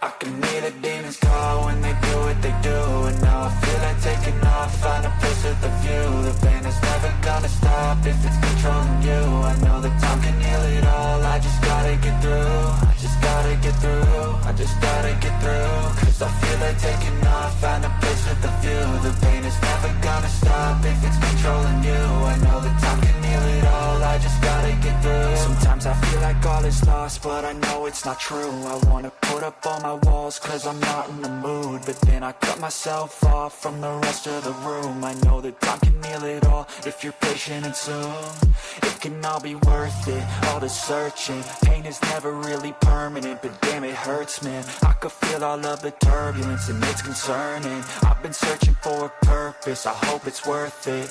I can hear the demons call when they do what they do. And now I feel like taking off, find a place with a view. The pain is never gonna stop if it's controlling you. I know that time can heal it all, I just gotta get through. I just gotta get through, I just gotta get through. Cause I feel like taking off, find a place with a view. The pain is never gonna stop if it's controlling you. I know that time can heal it all, I just gotta get through. Sometimes I feel like all is lost, but I know it's not true. I wanna put up all my walls cause I'm not in the mood, but then I cut myself off from the rest of the room. I know that time can heal it all if you're patient and soon it can all be worth it, all the searching. Pain is never really permanent, but damn it hurts, man. I could feel all of the turbulence and it's concerning. I've been searching for a purpose, I hope it's worth it.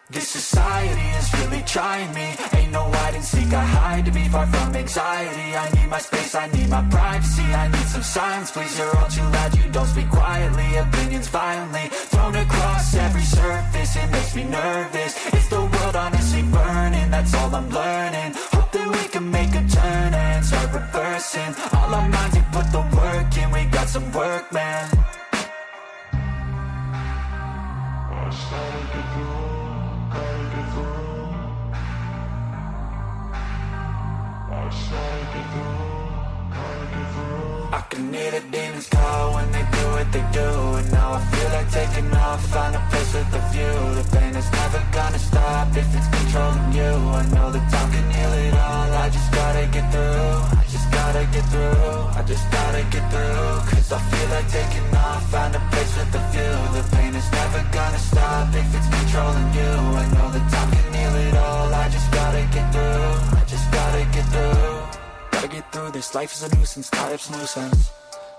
This society is really trying me. Ain't no hide and seek, I hide to be far from anxiety. I need my space, I need my privacy. I need some silence, please, you're all too loud. You don't speak quietly, opinions violently thrown across every surface. It makes me nervous, it's the world honestly burning. That's all I'm learning, hope that we can make a turn and start reversing. All our minds, we put the work in, we got some work, man. I can hear the demons call when they do what they do. And now I feel like taking off, find a place with a view. The pain is never gonna stop if it's controlling you. I know that time can heal it all, I just gotta get through. I just gotta get through, I just gotta get through. Cause I feel like taking off, find a place with a view. The pain is never gonna stop if it's controlling you. I know that time can heal it all, I just gotta get through. I just gotta get through. Gotta get through this, life is a nuisance, tie up some loose ends.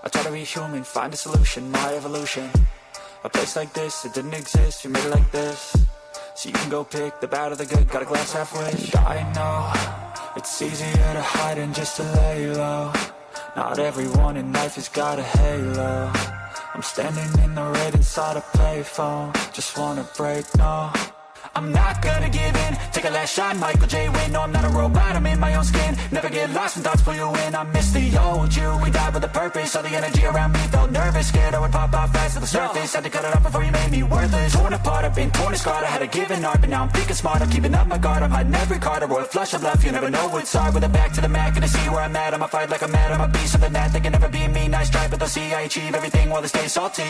I try to be human, find a solution, my evolution. A place like this, it didn't exist, you made it like this. So you can go pick the bad or the good, got a glass halfway. I know, it's easier to hide than just to lay low. Not everyone in life has got a halo. I'm standing in the red inside a payphone. Just wanna break, no, I'm not gonna give in. Take a last shot, Michael J. Win. No, I'm not a robot, I'm in my own skin. Never get lost when thoughts pull you in. I miss the old you, we died with a purpose. All the energy around me felt nervous, scared I would pop off fast to the surface. Had to cut it off before you made me worthless. Torn apart, I've been torn and scarred. I had a given art, but now I'm thinking smart. I'm keeping up my guard, I'm hiding every card. A royal flush of love, you never know what's hard. With a back to the mat, gonna see where I'm at. I'ma fight like I'm mad, I'ma be something that they can never be me. Nice try, but they'll see I achieve everything while they stay salty.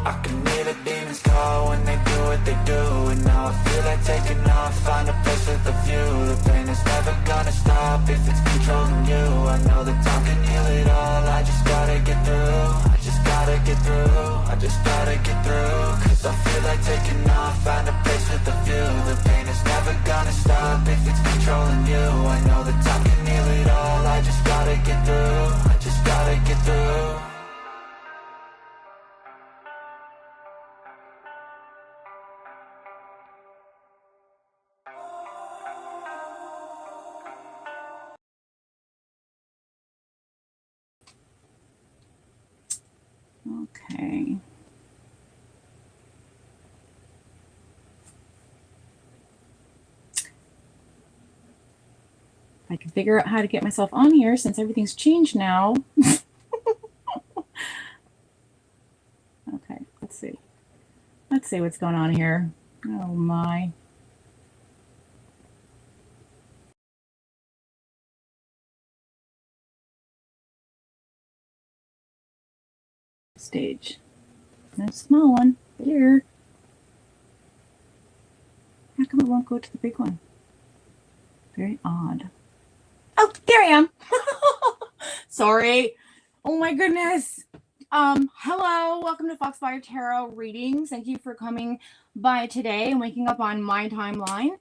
I can hear the demons call when they do what they do. And now I feel like taking off, find a place with a view. The pain is never gonna stop if it's controlling you. I know that time can heal it all, I just gotta get through. I just gotta get through, I just gotta get through. Cause I feel like taking off, find a place with a view. The pain is never gonna stop if it's controlling you. I know that time can heal it all, I just gotta get through. I just gotta get through. Okay. I can figure out how to get myself on here since everything's changed now. Okay, let's see. Let's see what's going on here. Oh my. Stage. No small one. Here. How come it won't go to the big one? Very odd. Oh, there I am. Sorry. Oh my goodness. Hello. Welcome to Foxfire Tarot readings. Thank you for coming by today and waking up on my timeline.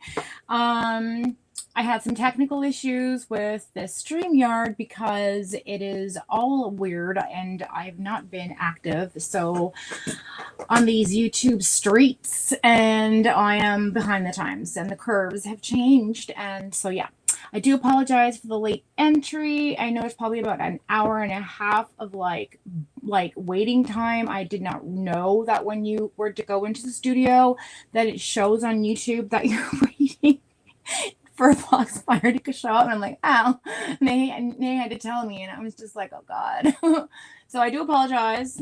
I had some technical issues with this StreamYard because it is all weird and I've not been active so on these YouTube streets, and I am behind the times and the curves have changed, and so yeah. I do apologize for the late entry. I know it's probably about an hour and a half of like waiting time. I did not know that when you were to go into the studio that it shows on YouTube that you're waiting for Foxfire to show up. And I'm like, oh, and they had to tell me, and I was just like, oh God. So I do apologize.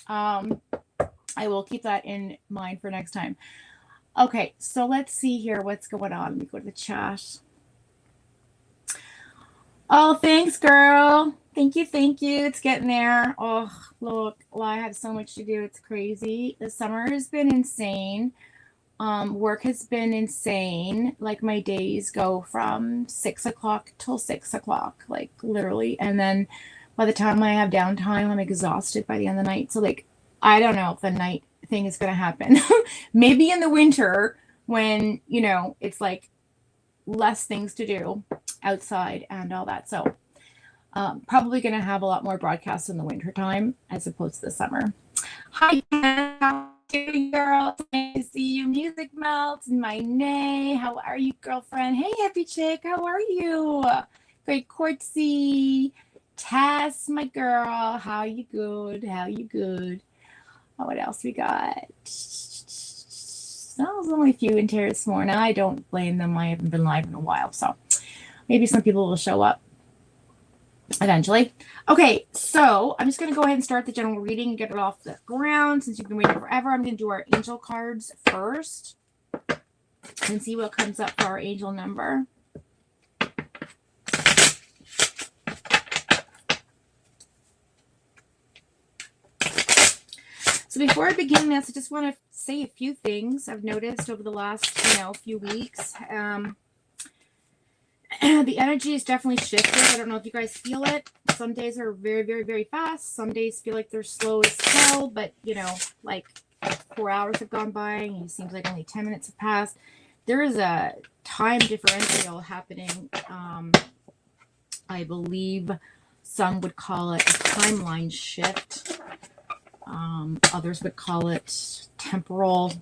I will keep that in mind for next time. Okay, so let's see here what's going on. Let me go to the chat. Oh, thanks, girl. Thank you. It's getting there. Oh, look, well, I have so much to do. It's crazy. The summer has been insane. Work has been insane. Like my days go from 6 o'clock till 6 o'clock, like literally. And then by the time I have downtime, I'm exhausted by the end of the night. So like, I don't know if the night thing is going to happen. Maybe in the winter when, you know, it's like less things to do outside and all that. So probably going to have a lot more broadcasts in the winter time as opposed to the summer. Hi, how are you, girl? Nice to see you. Music Melts, my nay. How are you, girlfriend? Hey, happy chick. How are you? Great Courtsy. Tess, my girl. How you good? Oh, what else we got? There's only a few in here this morning. I don't blame them. I haven't been live in a while, so maybe some people will show up eventually. Okay, so I'm just going to go ahead and start the general reading and get it off the ground. Since you've been waiting forever, I'm going to do our angel cards first and see what comes up for our angel number. So before I begin this, I just want to say a few things I've noticed over the last, few weeks. The energy is definitely shifted. I don't know if you guys feel it. Some days are very, very, very fast. Some days feel like they're slow as hell, but, like 4 hours have gone by and it seems like only 10 minutes have passed. There is a time differential happening. I believe some would call it a timeline shift. Others would call it temporal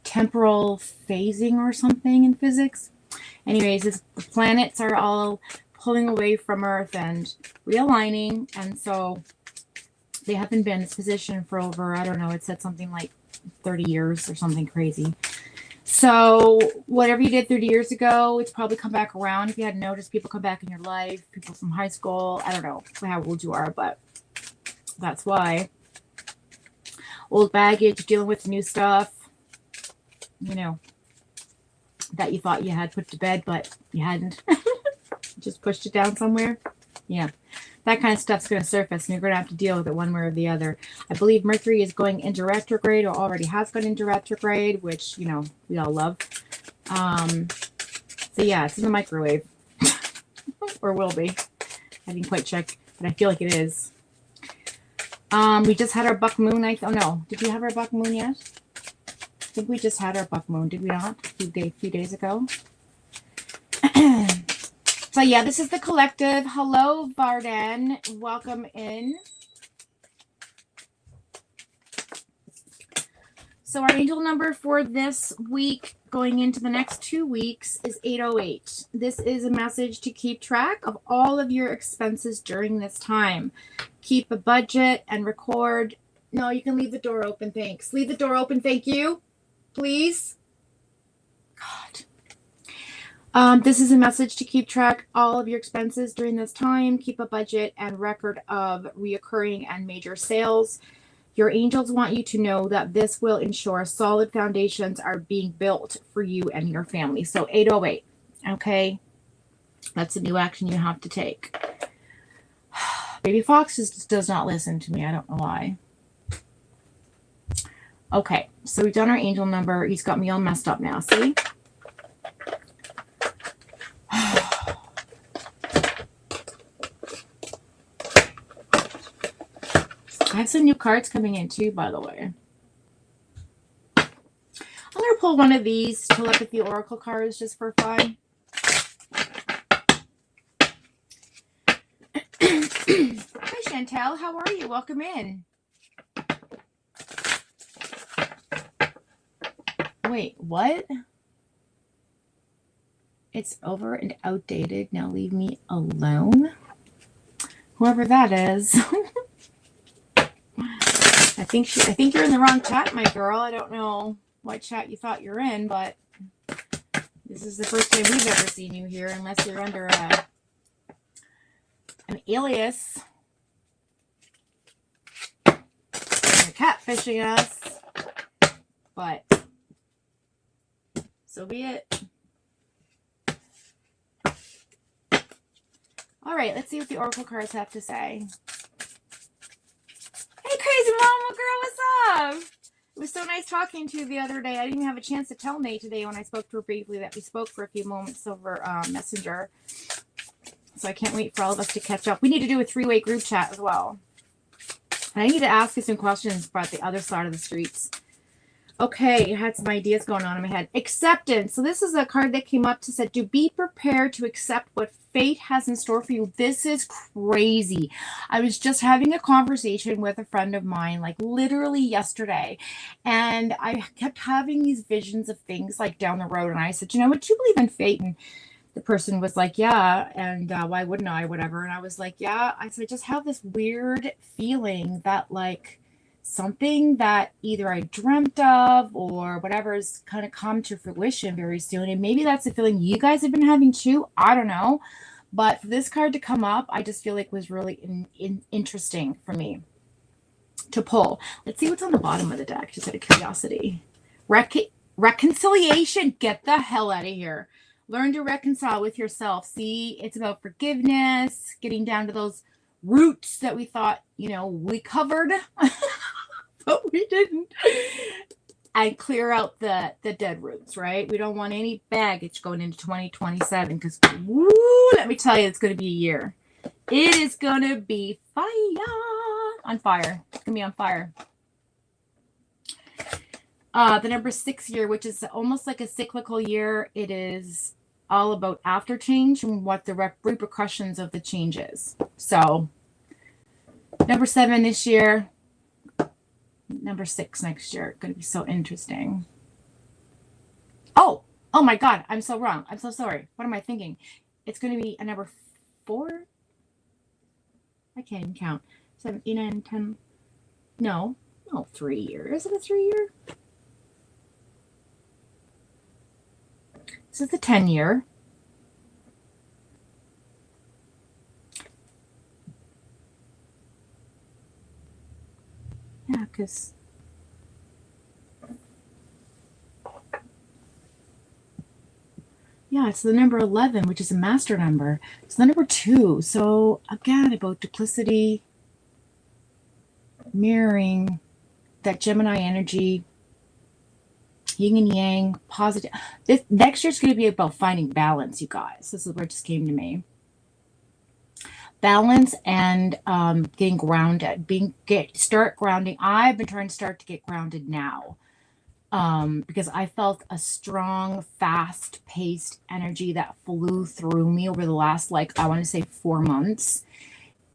phasing or something in physics. Anyways, the planets are all pulling away from Earth and realigning, and so they haven't been in this position for over, I don't know, it said something like 30 years or something crazy. So whatever you did 30 years ago, it's probably come back around. If you hadn't noticed, people come back in your life, people from high school. I don't know how old you are, but that's why. Old baggage, dealing with new stuff, that you thought you had put to bed, but you hadn't. Just pushed it down somewhere. Yeah. That kind of stuff's going to surface, and you're going to have to deal with it one way or the other. I believe Mercury is going into retrograde, or already has gone into retrograde, which, we all love. So, yeah, it's in the microwave. Or will be. I didn't quite check, but I feel like it is. We just had our buck moon. Oh, no. Did we have our buck moon yet? I think we just had our buck moon. Did we not? A few days ago. So yeah, this is the collective. Hello, Vardan. Welcome in. So our angel number for this week going into the next 2 weeks is 808. This is a message to keep track of all of your expenses during this time. Keep a budget and record. No, you can leave the door open. Thanks. Leave the door open. Thank you. Please. God. This is a message to keep track all of your expenses during this time. Keep a budget and record of reoccurring and major sales. Your angels want you to know that this will ensure solid foundations are being built for you and your family. So 808, okay? That's a new action you have to take. Baby Fox just does not listen to me. I don't know why. Okay, so we've done our angel number. He's got me all messed up now, see? I have some new cards coming in too, by the way. I'm going to pull one of these telepathy oracle cards just for fun. Hi, Chantel. How are you? Welcome in. Wait, what? It's over and outdated. Now leave me alone. Whoever that is. I think you're in the wrong chat, my girl. I don't know what chat you thought you're in, but this is the first time we've ever seen you here, unless you're under an alias. You're catfishing us. But so be it. All right, let's see what the Oracle cards have to say. Hey, crazy mama girl, what's up? It was so nice talking to you the other day. I didn't even have a chance to tell May today when I spoke to her briefly that we spoke for a few moments over Messenger. So I can't wait for all of us to catch up. We need to do a 3-way group chat as well. And I need to ask you some questions about the other side of the streets. Okay, I had some ideas going on in my head. Acceptance. So this is a card that came up to say, to be prepared to accept what fate has in store for you. This is crazy. I was just having a conversation with a friend of mine, like literally yesterday, and I kept having these visions of things like down the road, and I said, you know, would you believe in fate? And the person was like, yeah, and why wouldn't I, whatever. And I was like, yeah. I said, I just have this weird feeling that like something that either I dreamt of or whatever is kind of come to fruition very soon. And maybe that's the feeling you guys have been having too. I don't know. But for this card to come up, I just feel like was really interesting for me to pull. Let's see what's on the bottom of the deck, just out of curiosity. Reconciliation. Get the hell out of here. Learn to reconcile with yourself. See, it's about forgiveness, getting down to those roots that we thought, you know, we covered, but we didn't. And clear out the dead roots, right? We don't want any baggage going into 2027 because, woo, let me tell you, it's going to be a year. It is going to be fire. On fire. It's going to be on fire. The number 6 year, which is almost like a cyclical year. It is all about after change and what the repercussions of the change is. So number 7 this year, number 6 next year. Going to be so interesting. Oh my God. I'm so wrong. I'm so sorry. What am I thinking? It's going to be a number 4. I can't even count. 7, 8, 9, 10. No, 3 years. Is it a 3 year? This is the 10 year. Yeah, because yeah, it's the number 11, which is a master number. It's the number 2. So again, about duplicity, mirroring that Gemini energy, yin and yang, positive. This next year's going to be about finding balance, you guys. This is where it just came to me. Balance and getting grounded. Start grounding. I've been trying to start to get grounded now because I felt a strong, fast-paced energy that flew through me over the last, like, I want to say 4 months.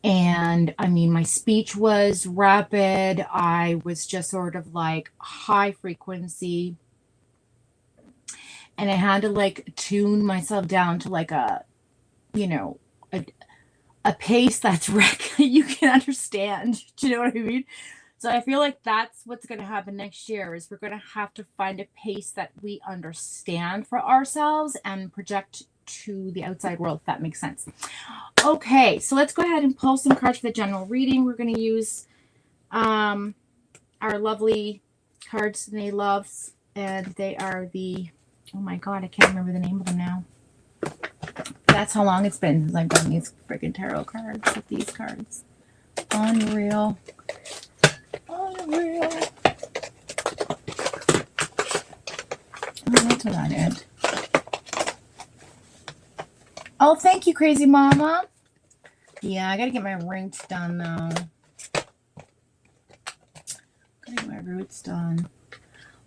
And I mean, my speech was rapid. I was just sort of like high frequency. And I had to like tune myself down to like a, you know, a pace that's you can understand. Do you know what I mean? So I feel like that's what's going to happen next year is we're going to have to find a pace that we understand for ourselves and project to the outside world, if that makes sense. Okay, so let's go ahead and pull some cards for the general reading. We're going to use our lovely cards they love, and they are the, oh my God, I can't remember the name of them now. That's how long it's been since I've done these freaking tarot cards with these cards. Unreal. Unreal. Oh, that's what I did. Oh, thank you, crazy mama. Yeah, I gotta get my roots done, though. Gotta get my roots done.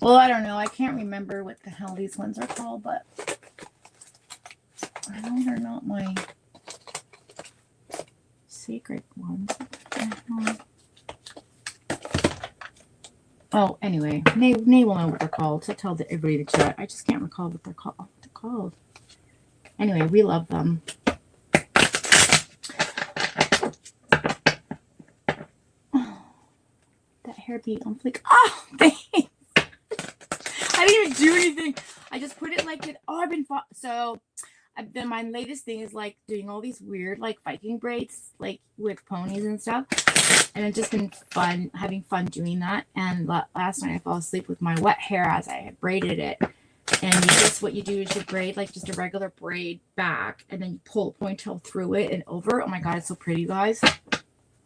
Well, I don't know. I can't remember what the hell these ones are called, but I know they're not my sacred ones. Oh, anyway. Nay will know what they're called. So tell everybody to chat. I just can't recall what they're called. Anyway, we love them. Oh, that hair beat on fleek. Oh, thanks. I didn't even do anything. I just put it like it. Oh, my latest thing is like doing all these weird like Viking braids, like with ponies and stuff. And it's just been fun, having fun doing that. And last night I fell asleep with my wet hair as I had braided it. And what you do is you braid like just a regular braid back, and then you pull a ponytail through it and over. Oh my God, it's so pretty, guys.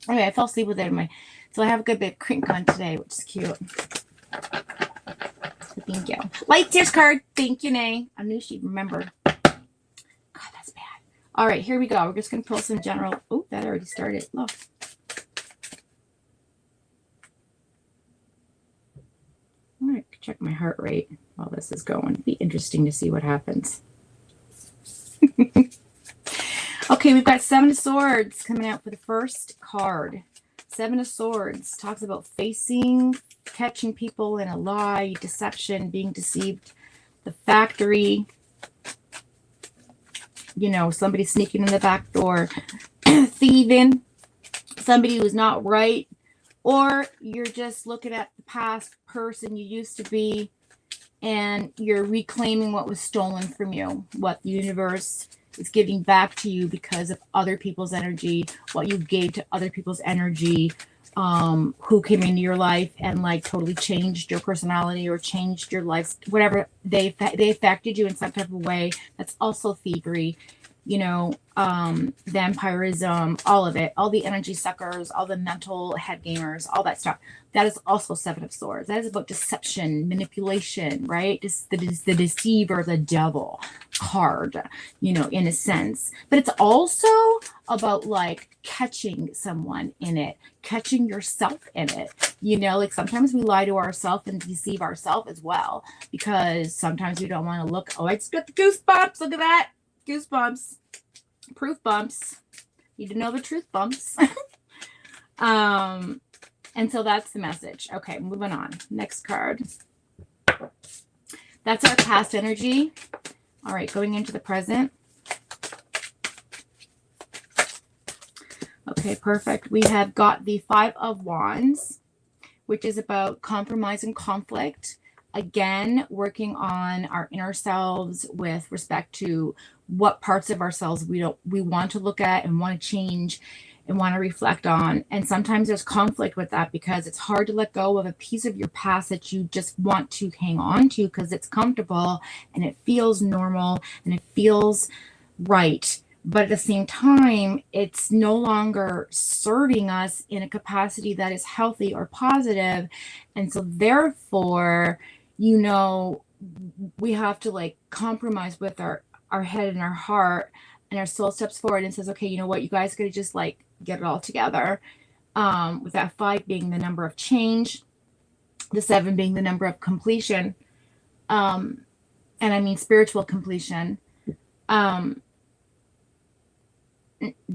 Anyway, I fell asleep with it so I have a good bit of crink on today, which is cute. Thank you. Light tears card. Thank you, Nay. I knew she'd remember. God, that's bad. All right, here we go. We're just going to pull some general. Oh, that already started. Look. All right, check my heart rate while this is going. It'd be interesting to see what happens. Okay, we've got 7 of Swords coming out for the first card. 7 of Swords talks about catching people in a lie, deception, being deceived, the factory, somebody sneaking in the back door, thieving, somebody who's not right, or you're just looking at the past person you used to be and you're reclaiming what was stolen from you, what the universe is giving back to you because of other people's energy, what you gave to other people's energy, who came into your life and like totally changed your personality or changed your life, whatever they affected you in some type of way. That's also thievery, vampirism, all of it, all the energy suckers, all the mental head gamers, all that stuff. That is also 7 of Swords. That is about deception, manipulation, right? The deceiver, the devil card, in a sense. But it's also about like catching someone in it, catching yourself in it. Like sometimes we lie to ourselves and deceive ourselves as well, because sometimes we don't want to look. Oh, I just got the goosebumps. Look at that. Goosebumps. Proof bumps. Need to know the truth bumps. And so that's the message. Okay, moving on. Next card. That's our past energy. All right, going into the present. Okay, perfect. We have got the 5 of Wands, which is about compromise and conflict. Again, working on our inner selves with respect to what parts of ourselves we want to look at and want to change and want to reflect on. And sometimes there's conflict with that because it's hard to let go of a piece of your past that you just want to hang on to because it's comfortable and it feels normal and it feels right. But at the same time, it's no longer serving us in a capacity that is healthy or positive. And so therefore, we have to like compromise with our head and our heart, and our soul steps forward and says, okay, you know what, you guys gotta just like get it all together. With that 5 being the number of change, the 7 being the number of completion, and I mean spiritual completion. The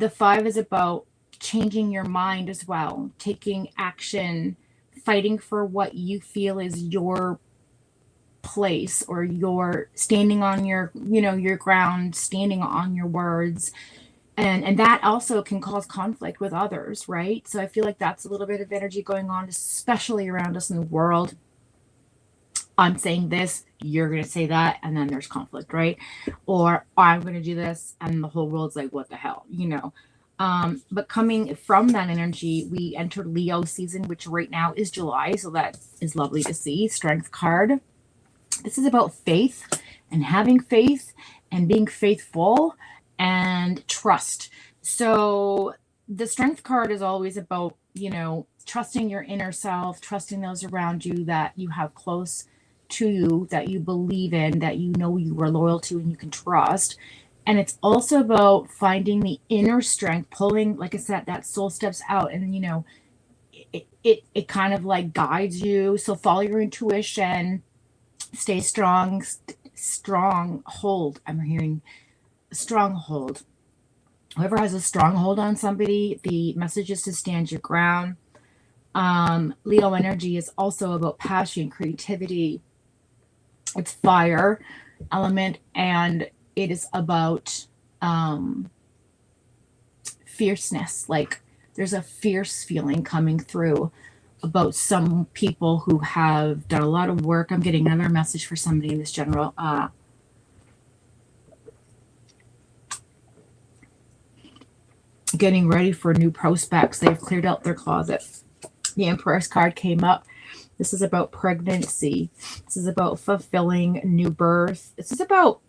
5 is about changing your mind as well, taking action, fighting for what you feel is your place, or you're standing on your ground, standing on your words, and that also can cause conflict with others, right? So I feel like that's a little bit of energy going on, especially around us in the world. I'm saying this, you're going to say that, and then there's conflict, right? Or I'm going to do this and the whole world's like, what the hell, but coming from that energy, we entered Leo season, which right now is July, so that is lovely to see. Strength card. This is about faith and having faith and being faithful and trust. So the Strength card is always about, trusting your inner self, trusting those around you that you have close to you, that you believe in, that you are loyal to and you can trust. And it's also about finding the inner strength, pulling, like I said, that soul steps out, and it kind of like guides you. So follow your intuition. Stay strong, stronghold. I'm hearing stronghold. Whoever has a stronghold on somebody, the message is to stand your ground. Leo energy is also about passion, creativity. It's fire element, and it is about fierceness. Like there's a fierce feeling coming through about some people who have done a lot of work. I'm getting another message for somebody in this general getting ready for new prospects. They've cleared out their closet. The Empress card came up. This is about pregnancy. This is about fulfilling new birth. This is about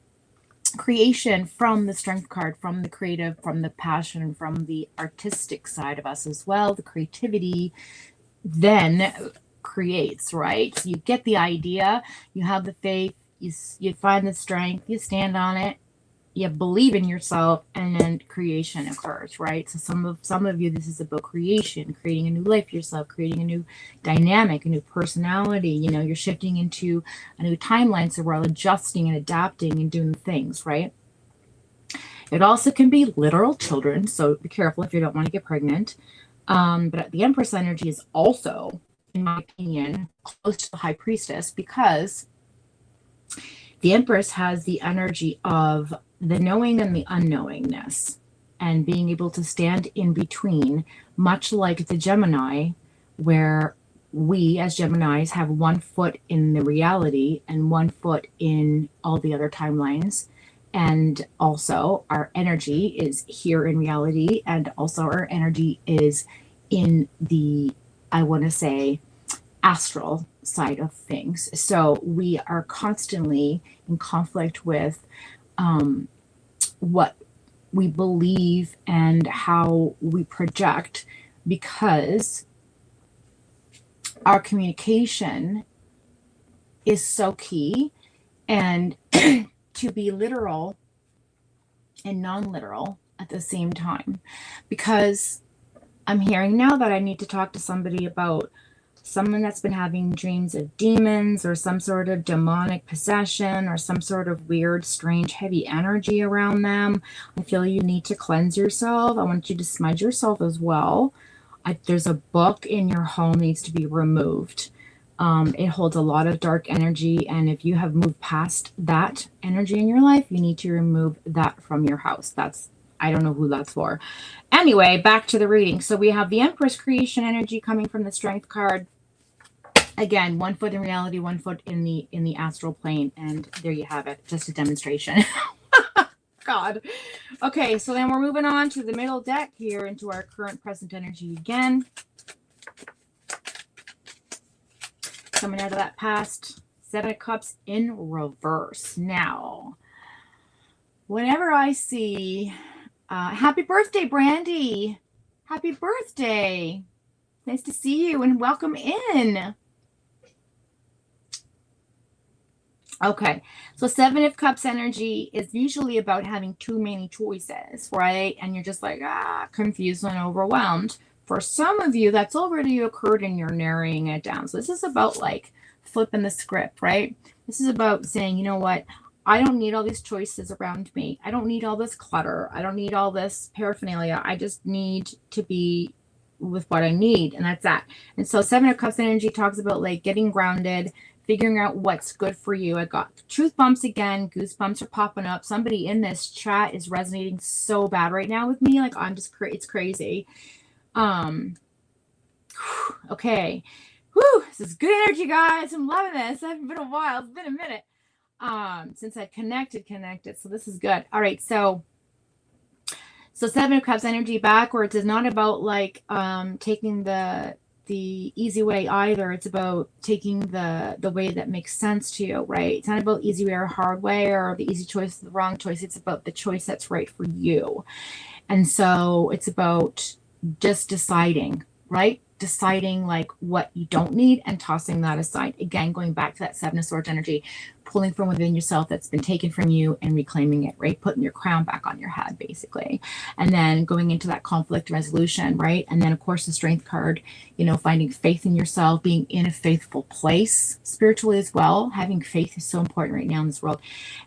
creation from the Strength card, from the creative, from the passion, from the artistic side of us as well. The creativity then creates, right? So you get the idea, you have the faith, you find the strength, you stand on it, you believe in yourself, and then creation occurs, right? So some of you, this is about creation, creating a new life for yourself, creating a new dynamic, a new personality. You know, you're shifting into a new timeline, so we're all adjusting and adapting and doing things, right? It also can be literal children, so be careful if you don't want to get pregnant. But the Empress energy is also, in my opinion, close to the High Priestess, because the Empress has the energy of the knowing and the unknowingness, and being able to stand in between, much like the Gemini, where we as Geminis have 1 foot in the reality and 1 foot in all the other timelines. And also our energy is here in reality, and also our energy is in the, I want to say, astral side of things. So we are constantly in conflict with what we believe and how we project, because our communication is so key. And to be literal and non-literal at the same time, because I'm hearing now that I need to talk to somebody about someone that's been having dreams of demons or some sort of demonic possession or some sort of weird, strange, heavy energy around them. I feel you need to cleanse yourself. I want you to smudge yourself as well. There's a book in your home needs to be removed. It holds a lot of dark energy, and if you have moved past that energy in your life, you need to remove that from your house. I don't know who that's for. Anyway, back to the reading. So we have the Empress creation energy coming from the Strength card. Again, 1 foot in reality, 1 foot in the astral plane, and there you have it. Just a demonstration. God. Okay, so then we're moving on to the middle deck here into our current present energy again. Coming out of that past, 7 of Cups in reverse. Now, whenever I see, happy birthday, Brandy. Happy birthday. Nice to see you and welcome in. Okay, so 7 of Cups energy is usually about having too many choices, right? And you're just like, confused and overwhelmed. For some of you, that's already occurred and you're narrowing it down. So this is about like flipping the script, right? This is about saying, you know what? I don't need all these choices around me. I don't need all this clutter. I don't need all this paraphernalia. I just need to be with what I need, and that's that. And so 7 of Cups energy talks about like getting grounded, figuring out what's good for you. I got truth bumps again. Goosebumps are popping up. Somebody in this chat is resonating so bad right now with me. Like I'm just, it's crazy. Okay. Whew, this is good energy, guys. I'm loving this. It's been a while. It's been a minute since I connected. So this is good. All right. So 7 of Cups energy backwards is not about like taking the easy way either. It's about taking the way that makes sense to you, right? It's not about easy way or hard way or the easy choice, the wrong choice. It's about the choice that's right for you. And so it's about just deciding, right? Deciding like what you don't need and tossing that aside. Again, going back to that 7 of Swords energy, pulling from within yourself that's been taken from you and reclaiming it, right? Putting your crown back on your head, basically. And then going into that conflict resolution, right? And then, of course, the Strength card, you know, finding faith in yourself, being in a faithful place spiritually as well. Having faith is so important right now in this world.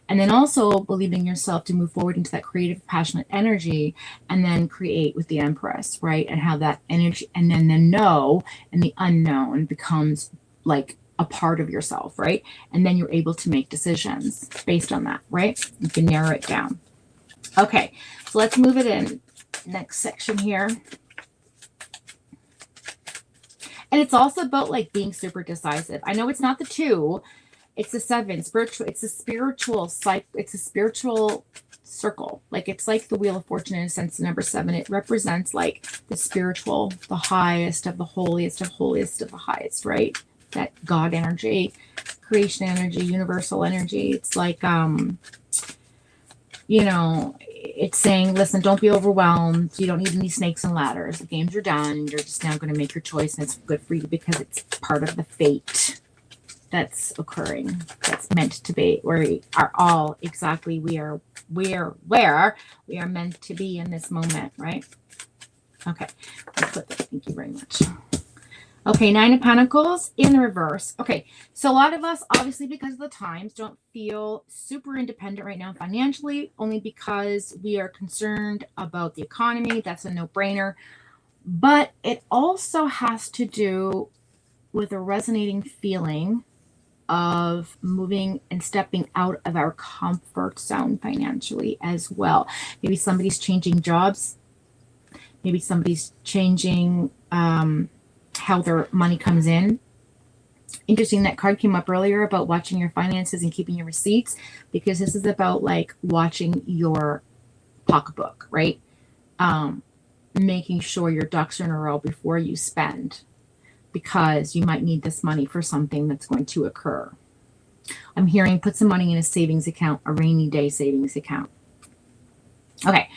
And then also believing yourself to move forward into that creative, passionate energy and then create with the Empress, right? And how that energy, and then the know and the unknown becomes like a part of yourself, right? And then you're able to make decisions based on that, right? You can narrow it down. Okay, so let's move it in. Next section here. And it's also about like being super decisive. I know it's not the 2, it's the 7. Spiritual. It's a spiritual It's a spiritual circle. Like it's like the Wheel of Fortune in a sense. The number 7. It represents like the spiritual, the highest of the holiest of the highest, right? That God energy, creation energy, universal energy. It's like it's saying, listen, don't be overwhelmed. You don't need any snakes and ladders. The games are done. You're just now going to make your choice, and it's good for you because it's part of the fate that's occurring. That's meant to be. We are all exactly where we are meant to be in this moment, right? Okay, let's put that. Thank you very much. Okay, 9 of Pentacles in the reverse. Okay, so a lot of us, obviously because of the times, don't feel super independent right now financially, only because we are concerned about the economy. That's a no-brainer. But it also has to do with a resonating feeling of moving and stepping out of our comfort zone financially as well. Maybe somebody's changing jobs. Maybe somebody's changing how their money comes in. Interesting, that card came up earlier about watching your finances and keeping your receipts, because this is about like watching your pocketbook, right? Making sure your ducks are in a row before you spend, because you might need this money for something that's going to occur. I'm hearing put some money in a savings account, a rainy day savings account. Okay,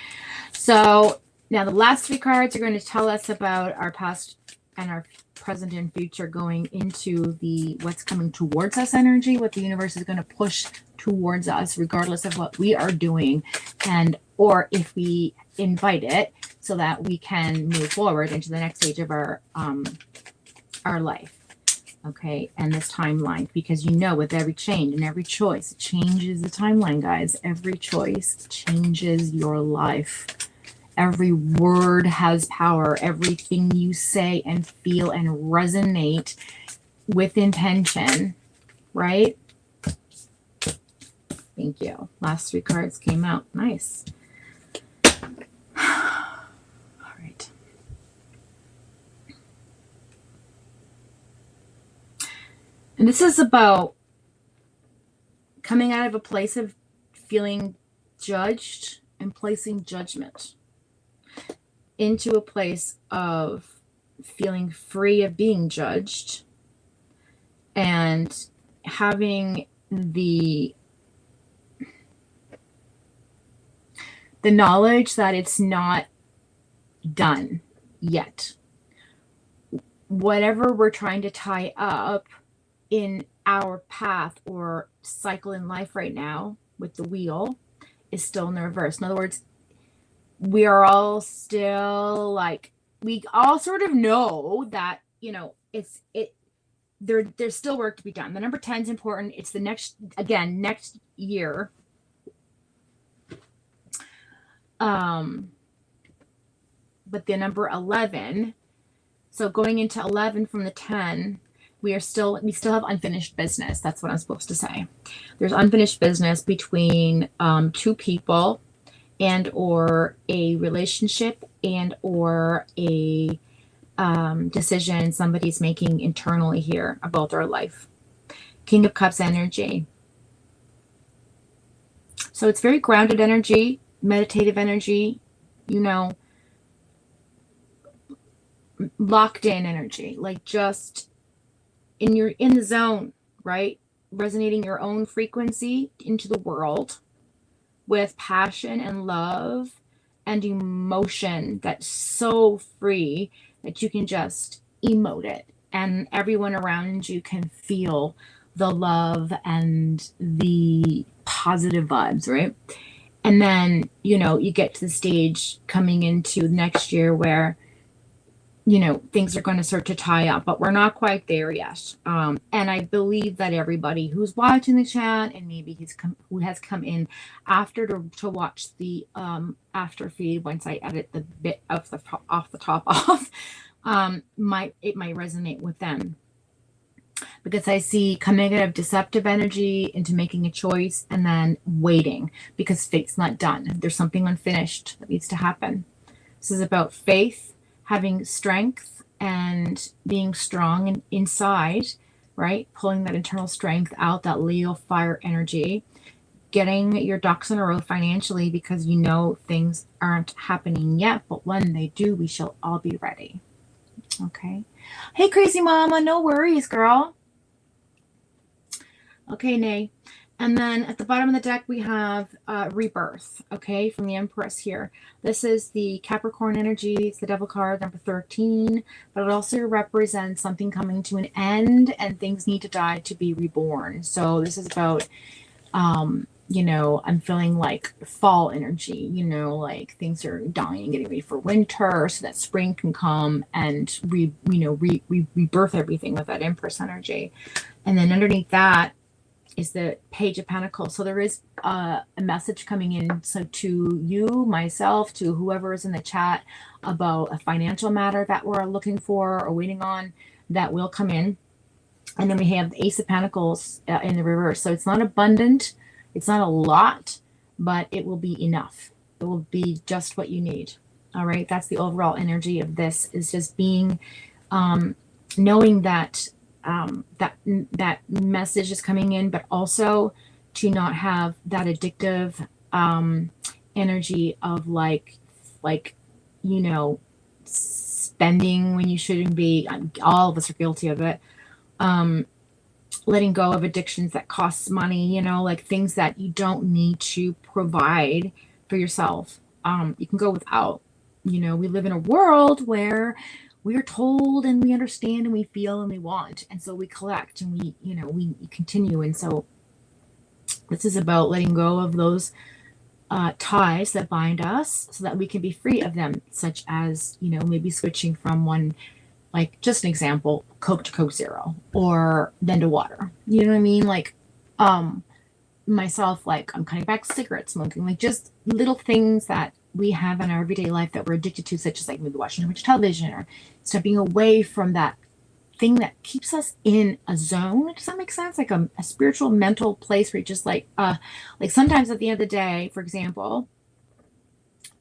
so now the last 3 cards are going to tell us about our past and our present and future going into the what's coming towards us energy, what the universe is going to push towards us regardless of what we are doing, and or if we invite it so that we can move forward into the next stage of our life. Okay, and this timeline, because with every change and every choice, it changes the timeline, guys. Every choice changes your life. Every word has power. Everything you say and feel and resonate with intention, right? Thank you. Last 3 cards came out. Nice. All right. And this is about coming out of a place of feeling judged and placing judgment into a place of feeling free of being judged and having the knowledge that it's not done yet. Whatever we're trying to tie up in our path or cycle in life right now with the wheel is still in the reverse. In other words, we are all still like, we all sort of know that, there's still work to be done. The number 10 is important. It's the next year. But the number 11, so going into 11 from the 10, we still have unfinished business. That's what I'm supposed to say. There's unfinished business between 2 people, and or a relationship, and or a decision somebody's making internally here about their life. King of Cups energy. So it's very grounded energy, meditative energy, locked in energy, like just in the zone, right? Resonating your own frequency into the world with passion and love and emotion that's so free that you can just emote it, and everyone around you can feel the love and the positive vibes, right? And then, you get to the stage coming into next year where, things are going to start to tie up, but we're not quite there yet. And I believe that everybody who's watching the chat and maybe who has come in after to watch the after feed, once I edit the bit off the top off, it might resonate with them. because I see coming out of deceptive energy into making a choice and then waiting because fate's not done. There's something unfinished that needs to happen. This is about faith, having strength and being strong and inside, right? Pulling that internal strength out, that Leo fire energy, getting your ducks in a row financially because you know things aren't happening yet, but when they do, we shall all be ready. Okay. Hey, crazy mama, no worries, girl. Okay, Nay. And then at the bottom of the deck, we have Rebirth, okay, from the Empress here. This is the Capricorn energy. It's the Devil card, number 13. But it also represents something coming to an end and things need to die to be reborn. So this is about, you know, I'm feeling like fall energy, you know, like things are dying, getting ready for winter so that spring can come and rebirth everything with that Empress energy. And then underneath that is the Page of Pentacles. So there is a message coming in, so to you, myself, to whoever is in the chat, about a financial matter that we're looking for or waiting on that will come in. And then we have the Ace of Pentacles in the reverse. So it's not abundant, it's not a lot, but it will be enough. It will be just what you need. All right, that's the overall energy of this, is just being, knowing that that message is coming in, but also to not have that addictive energy of like you know, spending when you shouldn't be. All of us are guilty of it. Letting go of addictions that costs money, you know, like things that you don't need to provide for yourself. You can go without. You know, we live in a world where we are told and we understand and we feel and we want. And so we collect and we, you know, we continue. And so this is about letting go of those ties that bind us so that we can be free of them, such as, you know, maybe switching from one, like just an example, Coke to Coke Zero, or then to water. You know what I mean? Like myself, like I'm cutting back cigarette smoking, like just little things that we have in our everyday life that we're addicted to, such as like maybe watching too much television or stepping away from that thing that keeps us in a zone. Does that make sense? Like a spiritual, mental place where you're just like sometimes at the end of the day, for example,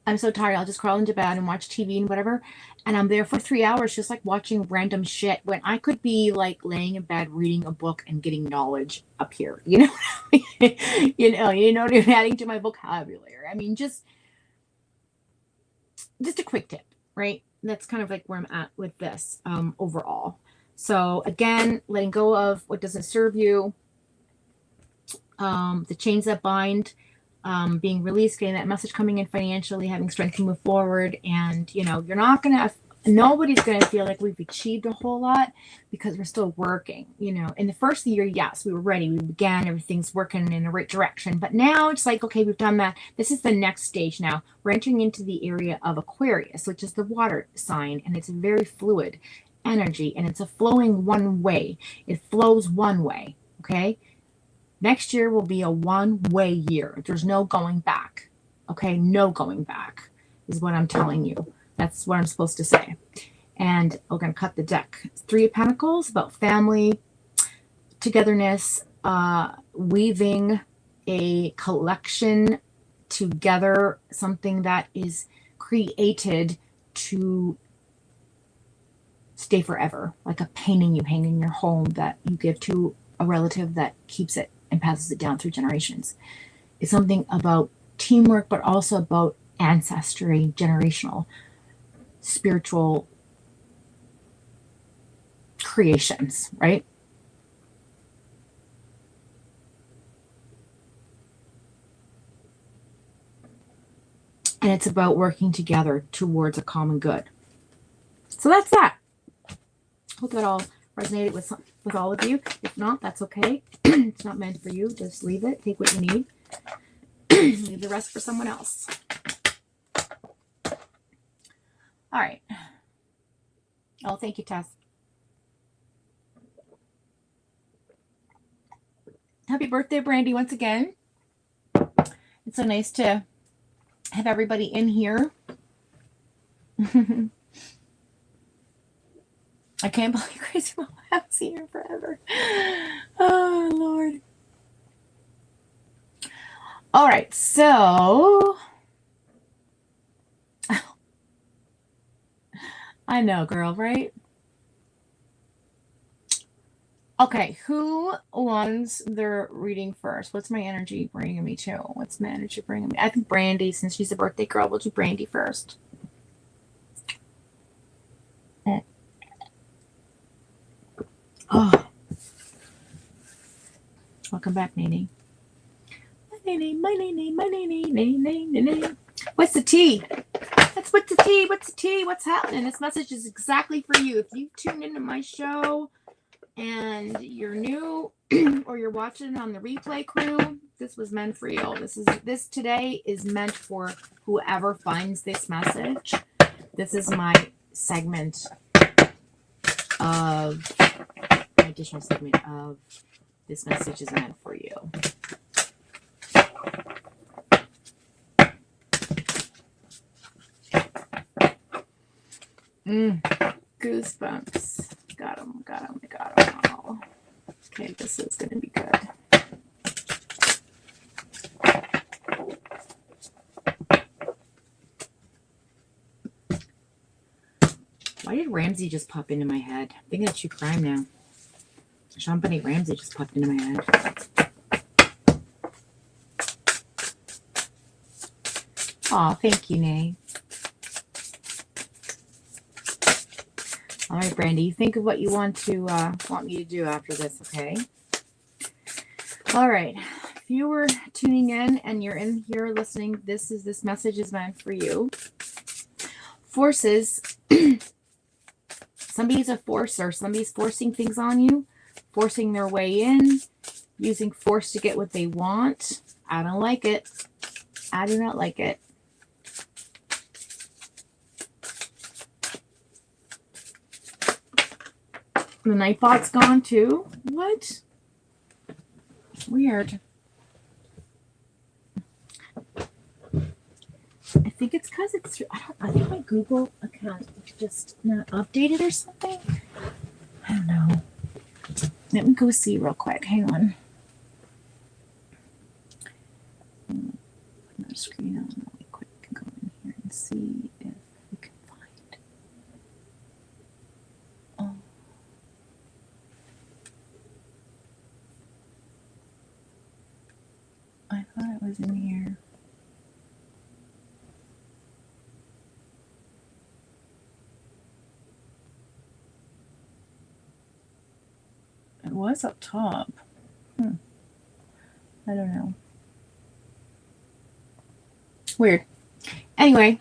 I'm so tired, I'll just crawl into bed and watch TV and whatever. And I'm there for 3 hours just like watching random shit when I could be like laying in bed reading a book and getting knowledge up here. You know what I mean? you know, adding to my vocabulary. I mean, just a quick tip, right? That's kind of like where I'm at with this overall. So again, letting go of what doesn't serve you, the chains that bind, being released, getting that message coming in financially, having strength to move forward. And, you know, nobody's going to feel like we've achieved a whole lot because we're still working. You know, in the first year, yes, we were ready. We began, everything's working in the right direction. But now it's like, okay, we've done that. This is the next stage now. We're entering into the area of Aquarius, which is the water sign. And it's a very fluid energy. And it's a flowing one way. It flows one way. Okay. Next year will be a one-way year. There's no going back. Okay, no going back is what I'm telling you. That's what I'm supposed to say. And we're going to cut the deck. 3 of Pentacles, about family, togetherness, weaving a collection together, something that is created to stay forever, like a painting you hang in your home that you give to a relative that keeps it and passes it down through generations. It's something about teamwork, but also about ancestry, generational, spiritual creations, right? And it's about working together towards a common good. So that's that. Hope that all resonated with all of you. If not, that's okay. It's not meant for you. Just leave it. Take what you need. Leave the rest for someone else. All right. Oh, thank you, Tess. Happy birthday, Brandy, once again. It's so nice to have everybody in here. I can't believe Crazy Mom hasn't seen her forever. Oh, Lord. All right, so I know, girl, right? Okay, who wants their reading first? What's my energy bringing me to? What's my energy bringing me? I think Brandy, since she's a birthday girl, we'll do Brandy first. Oh, welcome back, Nene. My Nene. What's the tea? What's the tea? What's the tea? What's happening? This message is exactly for you. If you tuned into my show and you're new or you're watching on the replay crew, this was meant for you. This today is meant for whoever finds this message. This is my segment of my additional segment of this message is meant for you. Goosebumps. Got them. Oh. Okay, this is going to be good. Why did Ramsey just pop into my head? I think that's true crime now. JonBenét Ramsey just popped into my head. Aw, thank you, Nay. All right, Brandy, you think of what you want me to do after this, okay? All right. If you were tuning in and you're in here listening, this message is meant for you. Forces. Somebody's a forcer. Somebody's forcing things on you, forcing their way in, using force to get what they want. I don't like it. I do not like it. The Nightbot's gone too. What? Weird. I think it's because it's. I think my Google account is just not updated or something. I don't know. Let me go see real quick. Hang on. Put my screen on really quick. Go in here and see if we can find. Oh. I thought it was in here. It was up top. I don't know. Weird. Anyway.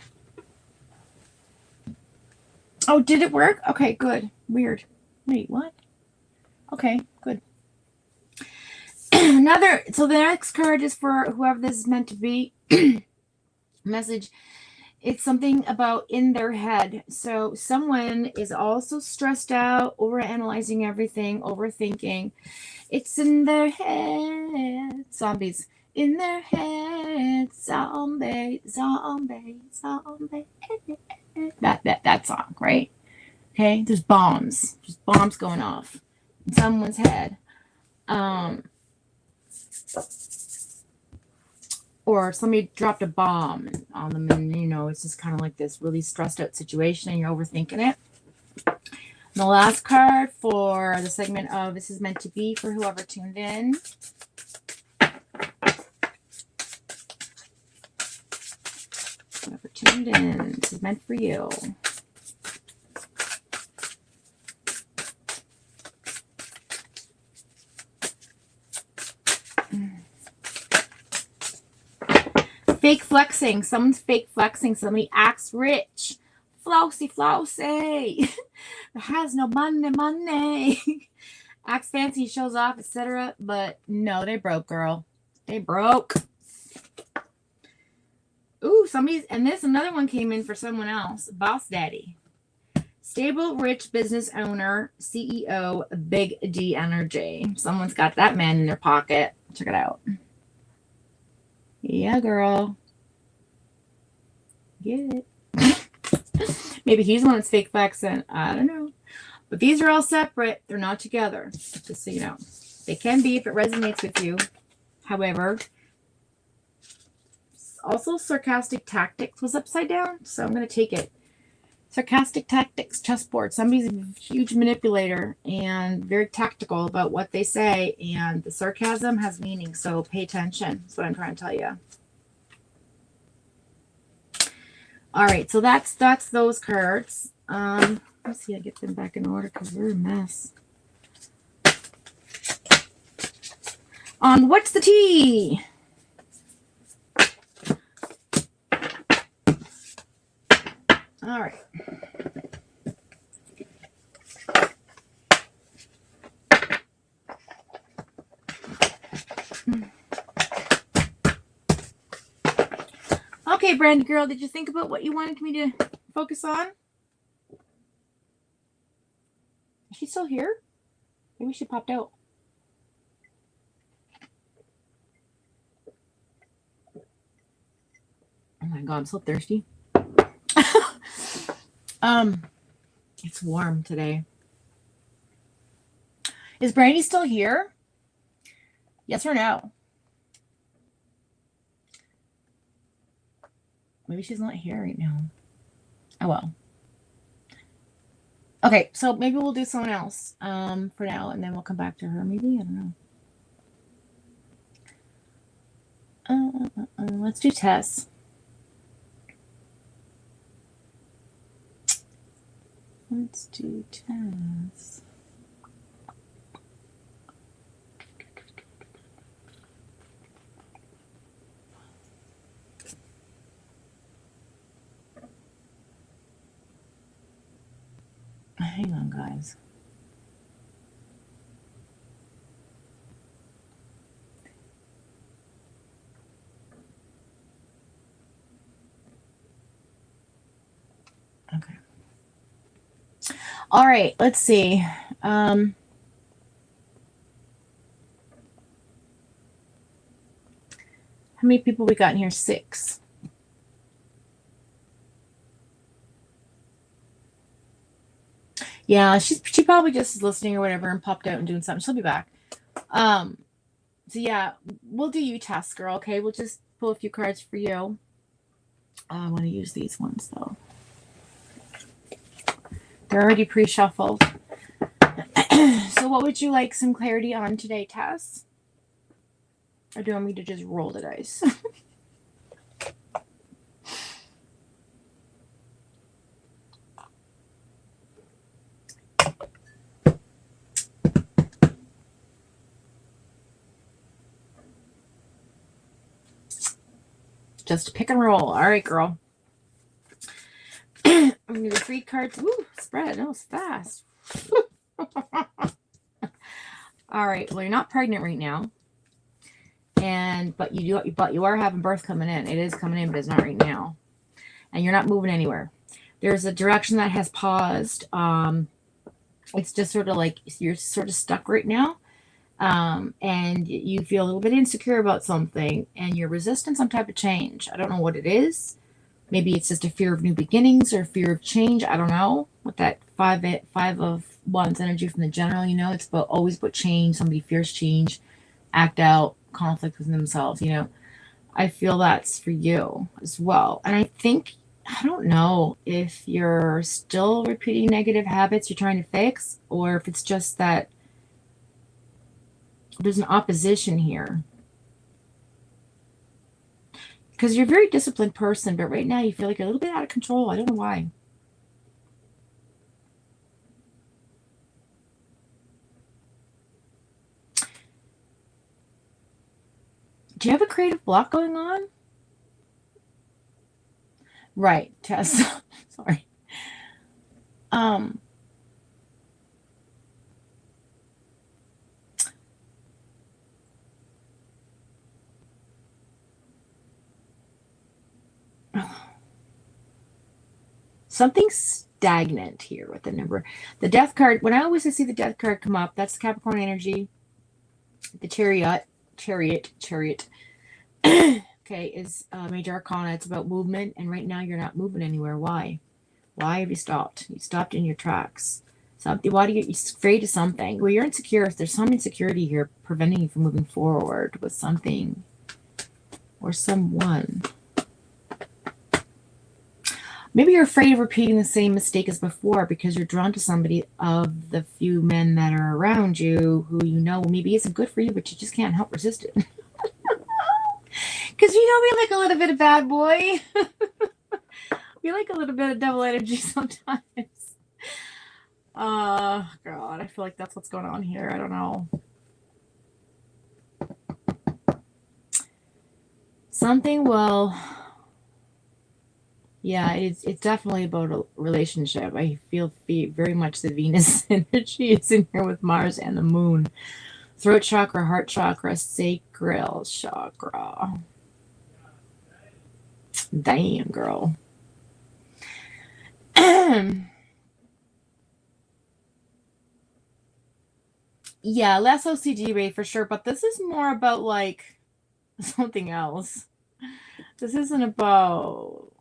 Oh, did it work? Okay, good. Weird. Wait, what? Okay, good. So the next card is for whoever this is meant to be. Message. It's something about in their head. So someone is also stressed out, overanalyzing everything, overthinking. It's in their head. Zombies. In their head. Zombie. That song, right? Okay, there's bombs. Just bombs going off in someone's head. Or somebody dropped a bomb on them, and it's just kind of like this really stressed out situation, and you're overthinking it. And the last card for the segment of This Is Meant to Be for whoever tuned in. Whoever tuned in, this is meant for you. Fake flexing. Someone's fake flexing. Somebody acts rich. Flossy. Has no money. Acts fancy, shows off, etc. But no, they broke, girl. They broke. Ooh, another one came in for someone else. Boss daddy. Stable, rich business owner, CEO, big D energy. Someone's got that man in their pocket. Check it out. Yeah, girl. Get it. Maybe he's the one that's fake flexing. I don't know. But these are all separate. They're not together, just so you know. They can be if it resonates with you. However, also sarcastic tactics was upside down, so I'm going to take it. Sarcastic tactics, chessboard. Somebody's a huge manipulator and very tactical about what they say, and the sarcasm has meaning, so pay attention. That's what I'm trying to tell you. All right, so that's those cards. Let's see, I get them back in order because we're a mess. On what's the tea? All right. Okay, Brandy girl, did you think about what you wanted me to focus on? Is she still here? Maybe she popped out. Oh my God, I'm so thirsty. It's warm today. Is Brandy still here? Yes or no? Maybe she's not here right now. Oh well. Okay, so maybe we'll do someone else for now, and then we'll come back to her. Maybe, I don't know. Let's do Tess. Let's do Tess. Hang on, guys. Okay. All right, let's see. How many people we got in here? 6. Yeah, she probably just is listening or whatever and popped out and doing something. She'll be back. So yeah, we'll do you, Task Girl. Okay, we'll just pull a few cards for you. I want to use these ones though. They're already pre-shuffled. So what would you like some clarity on today, Tess? Or do you want me to just roll the dice? Just pick and roll. All right, girl. I'm going to read cards. Ooh, spread. That was fast. All right. Well, you're not pregnant right now. But you are having birth coming in. It is coming in, but it's not right now. And you're not moving anywhere. There's a direction that has paused. It's just sort of like you're sort of stuck right now. And you feel a little bit insecure about something and you're resisting some type of change. I don't know what it is. Maybe it's just a fear of new beginnings or fear of change. I don't know. With that five of wands energy from the general, it's always about change. Somebody fears change, act out, conflict within themselves. I feel that's for you as well. And I don't know if you're still repeating negative habits you're trying to fix, or if it's just that there's an opposition here. Because you're a very disciplined person, but right now you feel like you're a little bit out of control. I don't know why. Do you have a creative block going on? Right, Tess. Sorry. Something stagnant here with the number. The death card, when I always see the death card come up, that's the Capricorn energy. The chariot. Okay, is major arcana. It's about movement, and right now you're not moving anywhere. Why have you stopped? You stopped in your tracks. Something. Why do you? You're afraid of something. Well, you're insecure. There's some insecurity here preventing you from moving forward with something or someone. Maybe you're afraid of repeating the same mistake as before because you're drawn to somebody of the few men that are around you who you know maybe isn't good for you, but you just can't help resist it. Because we like a little bit of bad boy. We like a little bit of devil energy sometimes. God, I feel like that's what's going on here. I don't know. Something will... Yeah, it's definitely about a relationship. I feel very much the Venus energy is in here with Mars and the Moon. Throat chakra, heart chakra, sacral chakra. Damn, girl. Yeah, less OCD rate for sure, but this is more about like something else. This isn't about...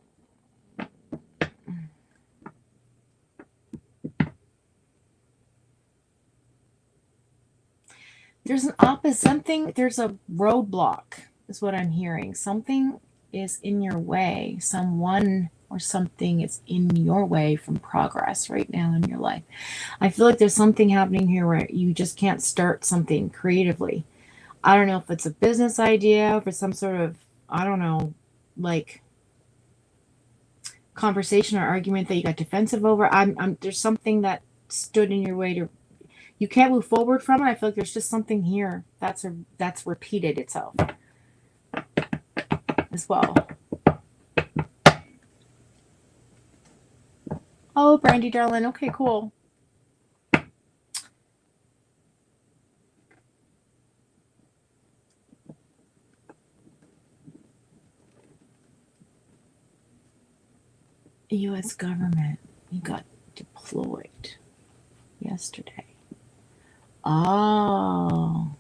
There's an opposite, something, there's a roadblock, is what I'm hearing. Something is in your way. Someone or something is in your way from progress right now in your life. I feel like there's something happening here where you just can't start something creatively. I don't know if it's a business idea, if it's some sort of, I don't know, like conversation or argument that you got defensive over. There's something that stood in your way to... You can't move forward from it. I feel like there's just something here that's repeated itself as well. Oh, Brandy, darling. Okay, cool. The U.S. government, you got deployed yesterday. Oh.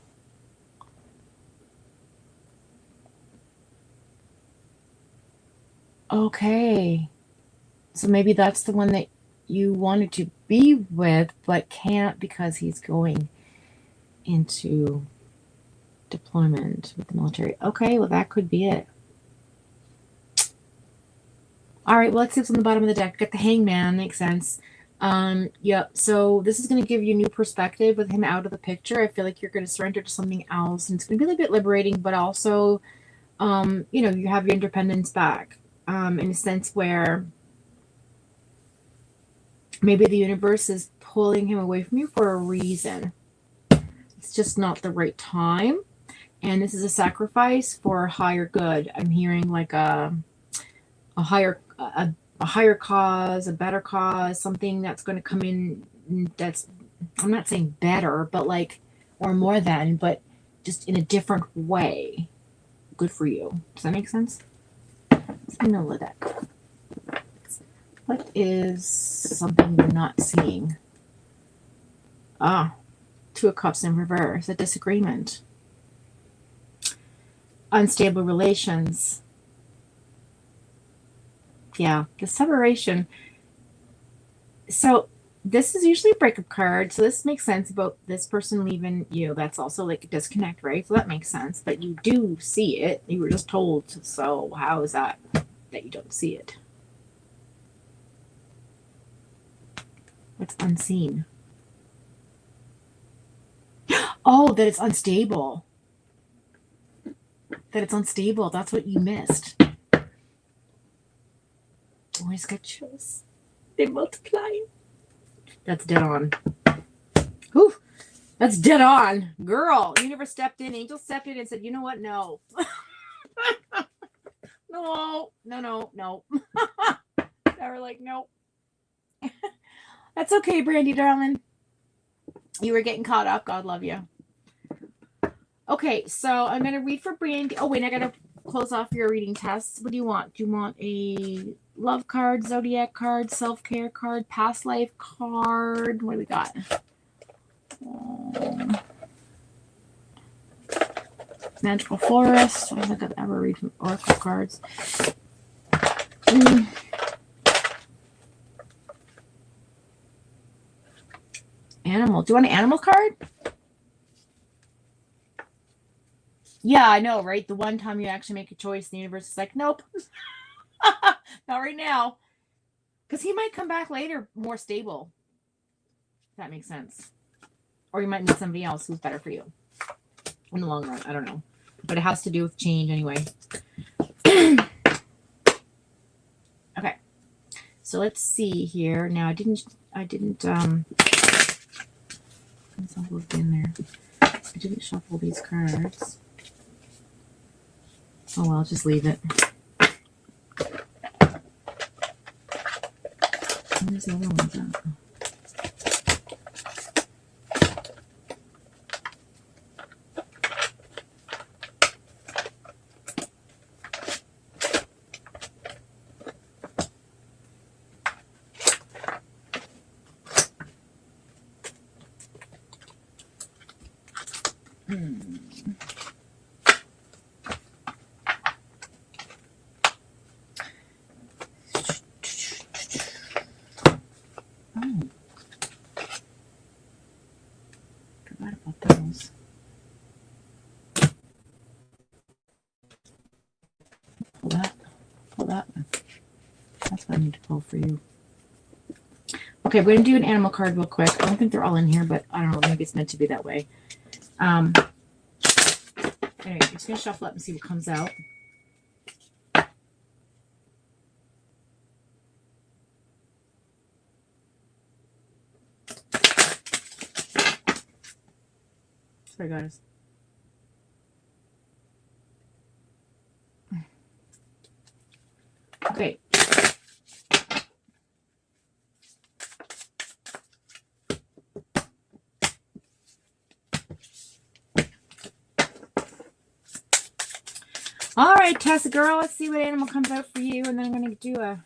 Okay. So maybe that's the one that you wanted to be with, but can't because he's going into deployment with the military. Okay, well, that could be it. All right, well, let's see what's on the bottom of the deck. Got the Hangman, makes sense. Yeah, so this is going to give you a new perspective with him out of the picture. I feel like you're going to surrender to something else, and it's going to be a little bit liberating, but also, you have your independence back, in a sense where maybe the universe is pulling him away from you for a reason. It's just not the right time, and this is a sacrifice for a higher good. I'm hearing like a higher cause, a better cause, something that's going to come in that's, I'm not saying better, but like, or more than, but just in a different way. Good for you. Does that make sense? Let's middle of that. What is something you're not seeing? Two of Cups in reverse, a disagreement. Unstable relations. Yeah, the separation. So this is usually a breakup card. So this makes sense about this person leaving you. That's also like a disconnect, right? So that makes sense. But you do see it. You were just told. So how is that you don't see it? What's unseen? Oh, that it's unstable. That it's unstable. That's what you missed. Always got chills. They multiply. That's dead on. Whew. That's dead on. Girl, universe stepped in. Angel stepped in and said, you know what? No. No. They were like, nope. That's okay, Brandy, darling. You were getting caught up. God love you. Okay, so I'm going to read for Brandy. Oh, wait, I got to close off your reading tests. What do you want? Do you want a love card, zodiac card, self-care card, past life card? What do we got? Magical forest. I don't think I've ever read from oracle cards. animal. Do you want an animal card? Yeah, I know, right? The one time you actually make a choice, the universe is like, nope, not right now. Because he might come back later more stable. If that makes sense. Or you might meet somebody else who's better for you in the long run. I don't know. But it has to do with change anyway. Okay. So let's see here. Now I didn't it's all moved in there. I didn't shuffle these cards. Oh well, I'll just leave it. Where's the other ones at? That's what I need to pull for you. Okay, we're going to do an animal card real quick. I don't think they're all in here, but I don't know. Maybe it's meant to be that way. Anyway, I'm just going to shuffle up and see what comes out. Sorry, guys. Okay. All right, Tessa girl, let's see what animal comes out for you, and then I'm going to do a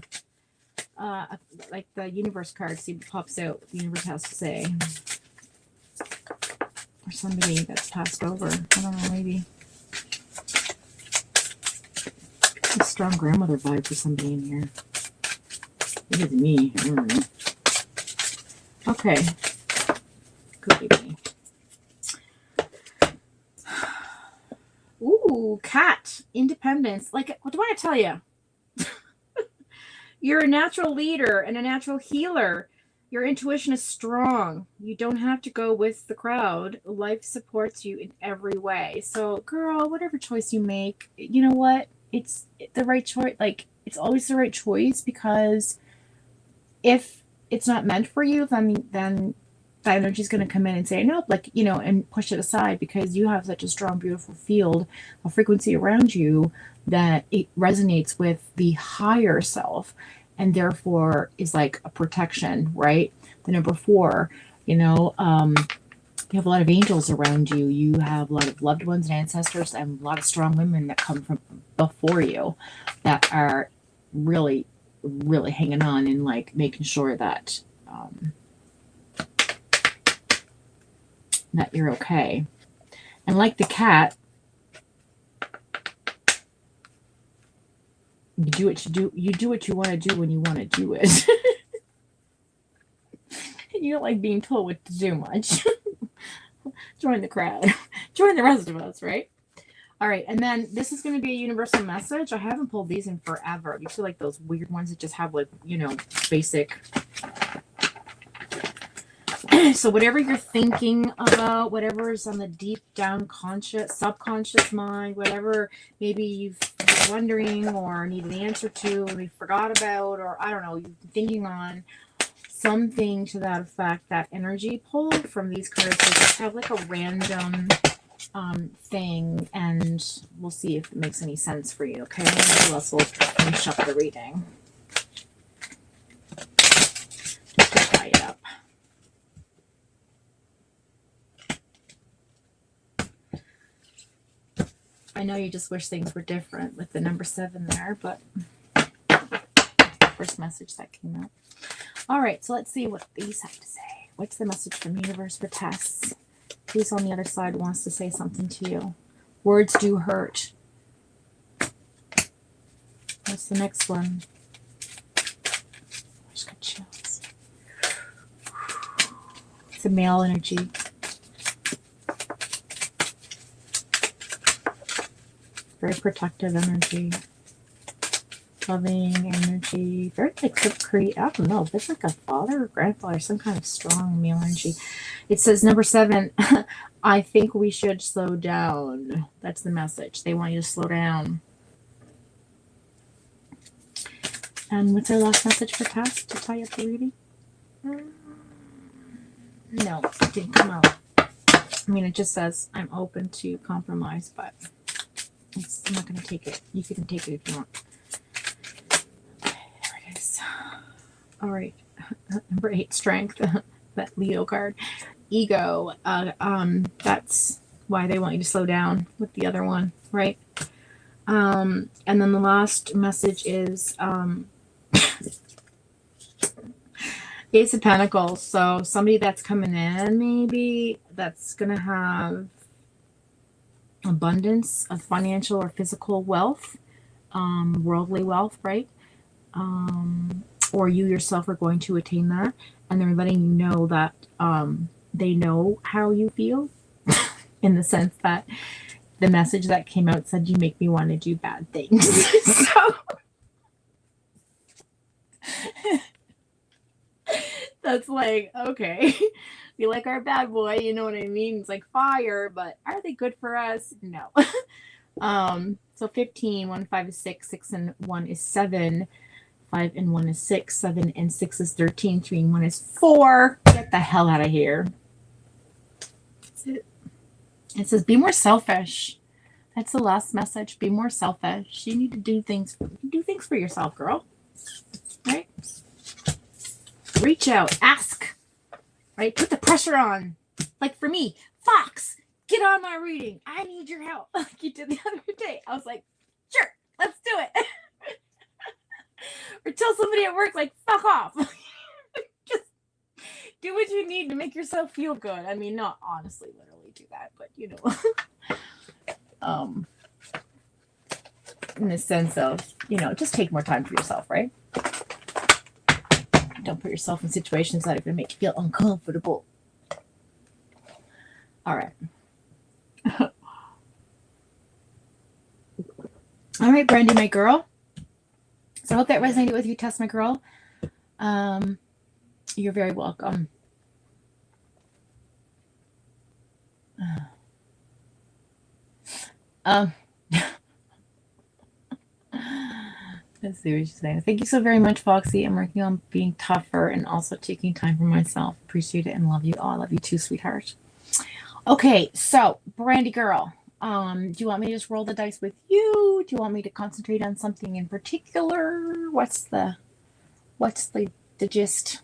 like the universe card, see what pops out, what the universe has to say. Or somebody that's passed over. I don't know, maybe. A strong grandmother vibe for somebody in here. It is me. I don't know. Okay. Could be me. Ooh, cat. Independence. Like, what do I want to tell you? You're a natural leader and a natural healer. Your intuition is strong. You don't have to go with the crowd. Life supports you in every way. So, girl, whatever choice you make, you know what? It's the right choice. Like, it's always the right choice, because if it's not meant for you, then that energy is going to come in and say, nope, like, you know, and push it aside, because you have such a strong, beautiful field of frequency around you that it resonates with the higher self, and therefore is like a protection, right? The number 4, you know, you have a lot of angels around you. You have a lot of loved ones and ancestors, and a lot of strong women that come from before you that are really, really hanging on and like making sure that that you're okay. And like the cat, you do what you want to do when you want to do it. You don't like being told what to do much. Join the crowd. Join the rest of us, right? All right, and then this is going to be a universal message. I haven't pulled these in forever. These are like those weird ones that just have like, you know, basic. So whatever you're thinking about, whatever is on the deep down conscious, subconscious mind, whatever maybe you've been wondering or need an answer to and you forgot about, or I don't know, you've been thinking on something to that effect, that energy pull from these cards. So just have like a random thing, and we'll see if it makes any sense for you. Okay, who else will finish up the reading? Just to tie it up. I know you just wish things were different with the number 7 there, but first message that came out. All right, so let's see what these have to say. What's the message from the universe for Tess? Who's on the other side wants to say something to you? Words do hurt. What's the next one? I just got chills. It's a male energy. Very protective energy. Loving energy. Very like I don't know. It's like a father or grandfather, some kind of strong male energy. It says number 7, I think we should slow down. That's the message. They want you to slow down. And what's our last message for Tess to tie up the reading? No, it didn't come out. I mean, it just says I'm open to compromise, but I'm not going to take it. You can take it if you want. Okay, there it is. All right. Number 8, strength. That Leo card. Ego. That's why they want you to slow down with the other one, right? And then the last message is Ace of Pentacles. So somebody that's coming in, maybe that's going to have abundance of financial or physical wealth, worldly wealth, right? Or you yourself are going to attain that. And they're letting you know that they know how you feel in the sense that the message that came out said you make me want to do bad things. So that's like, okay, you like our bad boy, you know what I mean? It's like fire, but are they good for us? No. So 15, 1, 5 is 6, 6 and 1 is 7, 5 and 1 is 6, 7 and 6 is 13, 3 and 1 is 4. Get the hell out of here. That's it. It says, be more selfish. That's the last message. Be more selfish. You need to do things for yourself, girl. Right? Reach out. Ask. Right? Put the pressure on. Like for me, Fox, get on my reading. I need your help. Like you did the other day. I was like, sure, let's do it. Or tell somebody at work, like, fuck off. Just do what you need to make yourself feel good. I mean, not honestly, literally do that, but you know, in the sense of, you know, just take more time for yourself, right? Don't put yourself in situations that are going to make you feel uncomfortable. All right. All right, Brandy, my girl. So I hope that resonated with you, Tess, my girl. You're very welcome. Let's see what she's saying. Thank you so very much, Foxy. I'm working on being tougher and also taking time for myself. Appreciate it and love you all. I love you too, sweetheart. Okay, so Brandy girl, do you want me to just roll the dice with you? Do you want me to concentrate on something in particular? What's the gist?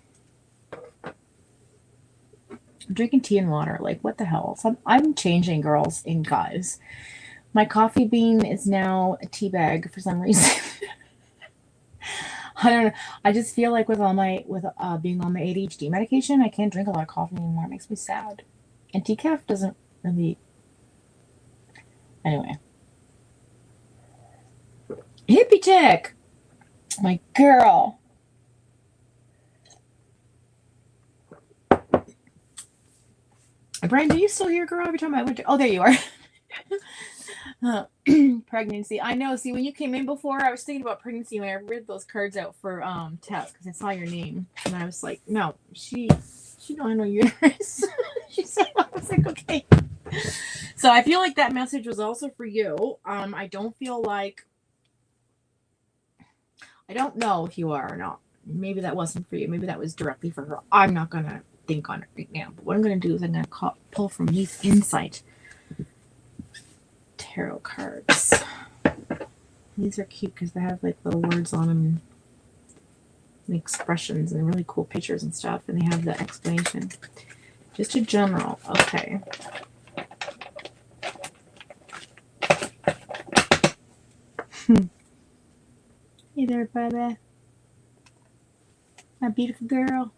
I'm drinking tea and water. Like, what the hell? So I'm changing, girls and guys. My coffee bean is now a tea bag for some reason. I don't know. I just feel like with being on my ADHD medication, I can't drink a lot of coffee anymore. It makes me sad. And decaf doesn't really. Anyway. Hippie chick! My girl. Brian, are you still here, girl? Every time I went to. Oh, there you are. Pregnancy. I know. See, when you came in before, I was thinking about pregnancy when I read those cards out for Tess because I saw your name. And I was like, no, she don't have no uterus. She said, I was like, okay. So I feel like that message was also for you. I don't feel like. I don't know if you are or not. Maybe that wasn't for you. Maybe that was directly for her. I'm not going to think on it right now. But what I'm going to do is I'm going to pull from Leaf Insight tarot cards. These are cute because they have like little words on them and expressions and really cool pictures and stuff. And they have the explanation. Just a general. Okay. Hey there, baby. My beautiful girl.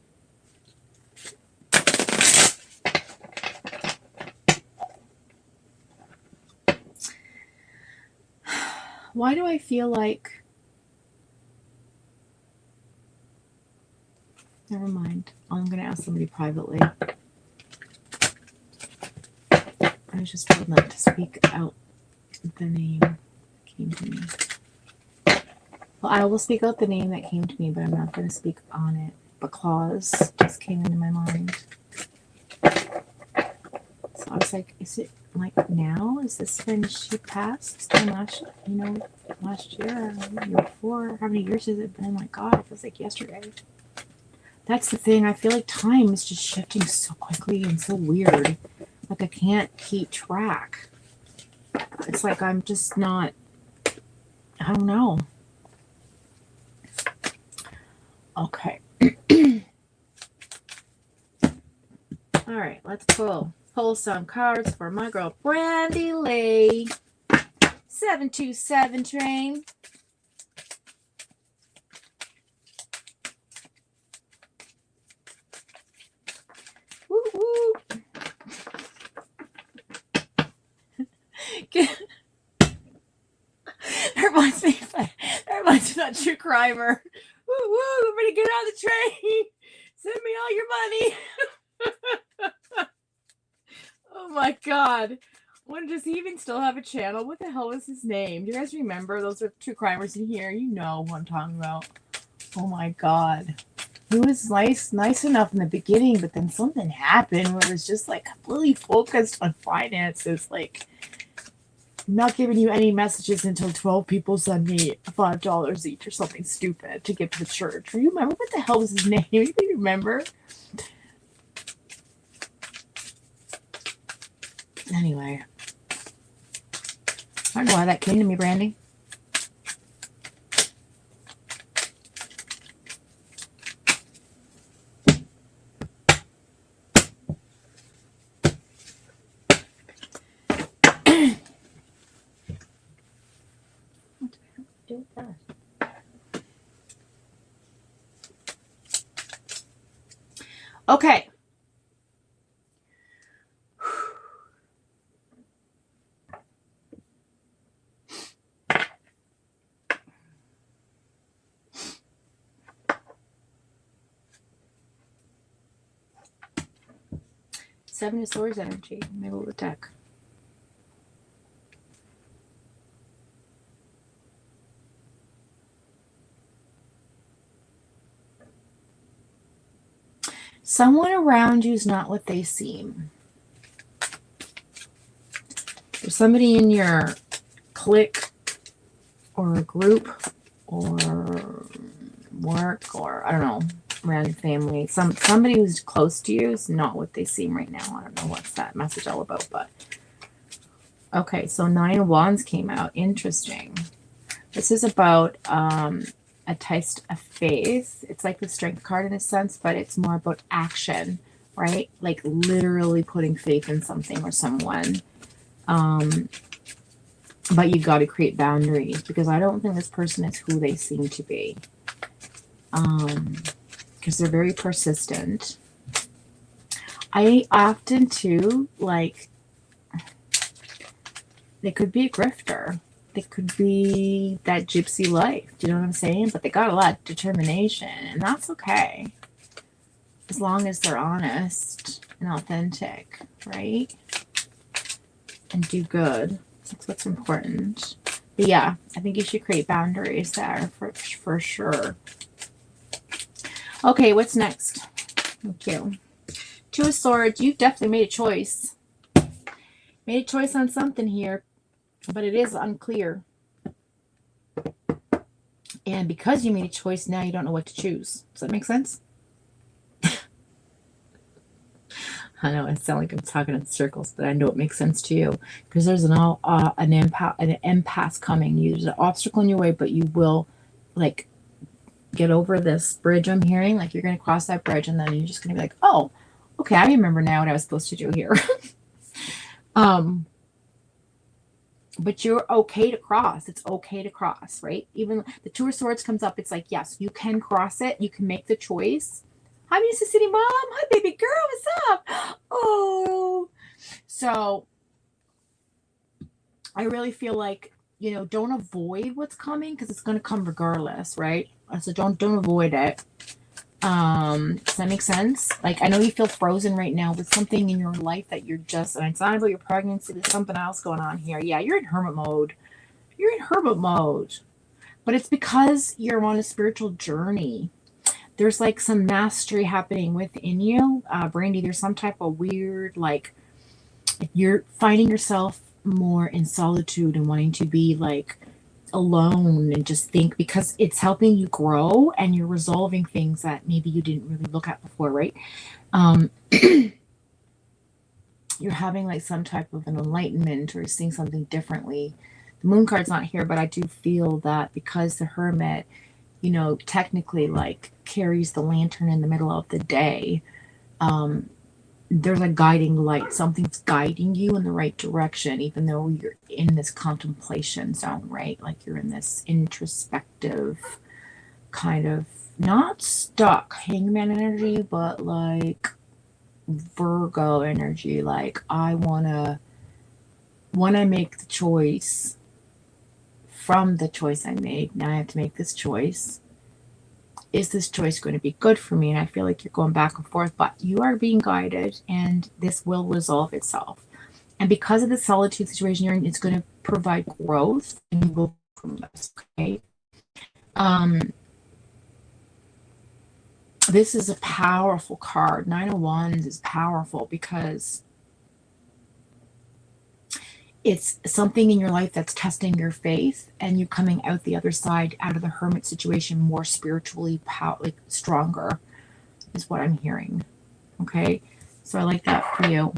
Why do I feel like... Never mind. I'm going to ask somebody privately. was just told not to speak out the name that came to me. Well, I will speak out the name that came to me, but I'm not going to speak on it. But Claus just came into my mind. So I was like, is it like now? Is this when she passed? Last year, or year before? How many years has it been? My God, it feels like yesterday. That's the thing. I feel like time is just shifting so quickly and so weird. Like I can't keep track. It's like I'm just not, I don't know. Okay. All right, let's pull some cards for my girl Brandy Lee. 727 train. Woo woo. That reminds me of that true crimer. Woo woo, everybody get on the train. Send me all your money. Oh my God. When does he even still have a channel? What the hell is his name? Do you guys remember? Those are true crimers in here. You know what I'm talking about. Oh my God. He was nice enough in the beginning, but then something happened where it was just like completely focused on finances. Like, I'm not giving you any messages until 12 people send me $5 each or something stupid to give to the church. Do you remember what the hell was his name? Anybody remember? Anyway. I don't know why that came to me, Brandy. Okay. Seven of Swords energy, middle of the deck. Someone around you is not what they seem. There's somebody in your clique or a group or work or I don't know, around your family. Somebody who's close to you is not what they seem right now. I don't know what's that message all about, but okay, so 9 of Wands came out. Interesting. This is about a test of faith. It's like the Strength card in a sense, but it's more about action, right? Like literally putting faith in something or someone. But you got to create boundaries because I don't think this person is who they seem to be. Because they're very persistent. I often too, like, they could be a grifter. They could be that gypsy life. Do you know what I'm saying? But they got a lot of determination, and that's okay. As long as they're honest and authentic, right? And do good. That's what's important. But yeah, I think you should create boundaries there for sure. Okay, what's next? Thank you. 2 of Swords. You've definitely made a choice. Made a choice on something here, but it is unclear. And because you made a choice, now you don't know what to choose. Does that make sense? I know I sound like I'm talking in circles, but I know it makes sense to you because there's an impasse coming. There's an obstacle in your way, but you will like get over this bridge. I'm hearing like you're going to cross that bridge, and then you're just going to be like, oh, okay, I remember now what I was supposed to do here. But you're okay to cross. It's okay to cross, right? Even the 2 of Swords comes up. It's like, yes, you can cross it. You can make the choice. Hi, Music City Mom. Hi, baby girl. What's up? Oh. So I really feel like, you know, don't avoid what's coming because it's going to come regardless, right? So don't avoid it. Does that make sense? Like, I know you feel frozen right now with something in your life that you're just, and it's not about your pregnancy, there's something else going on here. Yeah, you're in hermit mode. You're in hermit mode. But it's because you're on a spiritual journey. There's like some mastery happening within you. Brandy, there's some type of weird, like, you're finding yourself more in solitude and wanting to be like alone and just think, because it's helping you grow and you're resolving things that maybe you didn't really look at before, right? You're having like some type of an enlightenment or seeing something differently. The moon card's not here, but I do feel that because the hermit, you know, technically like carries the lantern in the middle of the day, there's a guiding light. Something's guiding you in the right direction, even though you're in this contemplation zone, right? Like you're in this introspective kind of, not stuck hangman energy, but like Virgo energy. Like, I wanna, when I make the choice, from the choice I made, now I have to make this choice. Is this choice going to be good for me? And I feel like you're going back and forth, but you are being guided and this will resolve itself. And because of the solitude situation you're in, it's going to provide growth and you will from this, okay? This is a powerful card. Nine of Wands is powerful because it's something in your life that's testing your faith, and you coming out the other side, out of the hermit situation, more spiritually like stronger, is what I'm hearing. Okay, so I like that for you.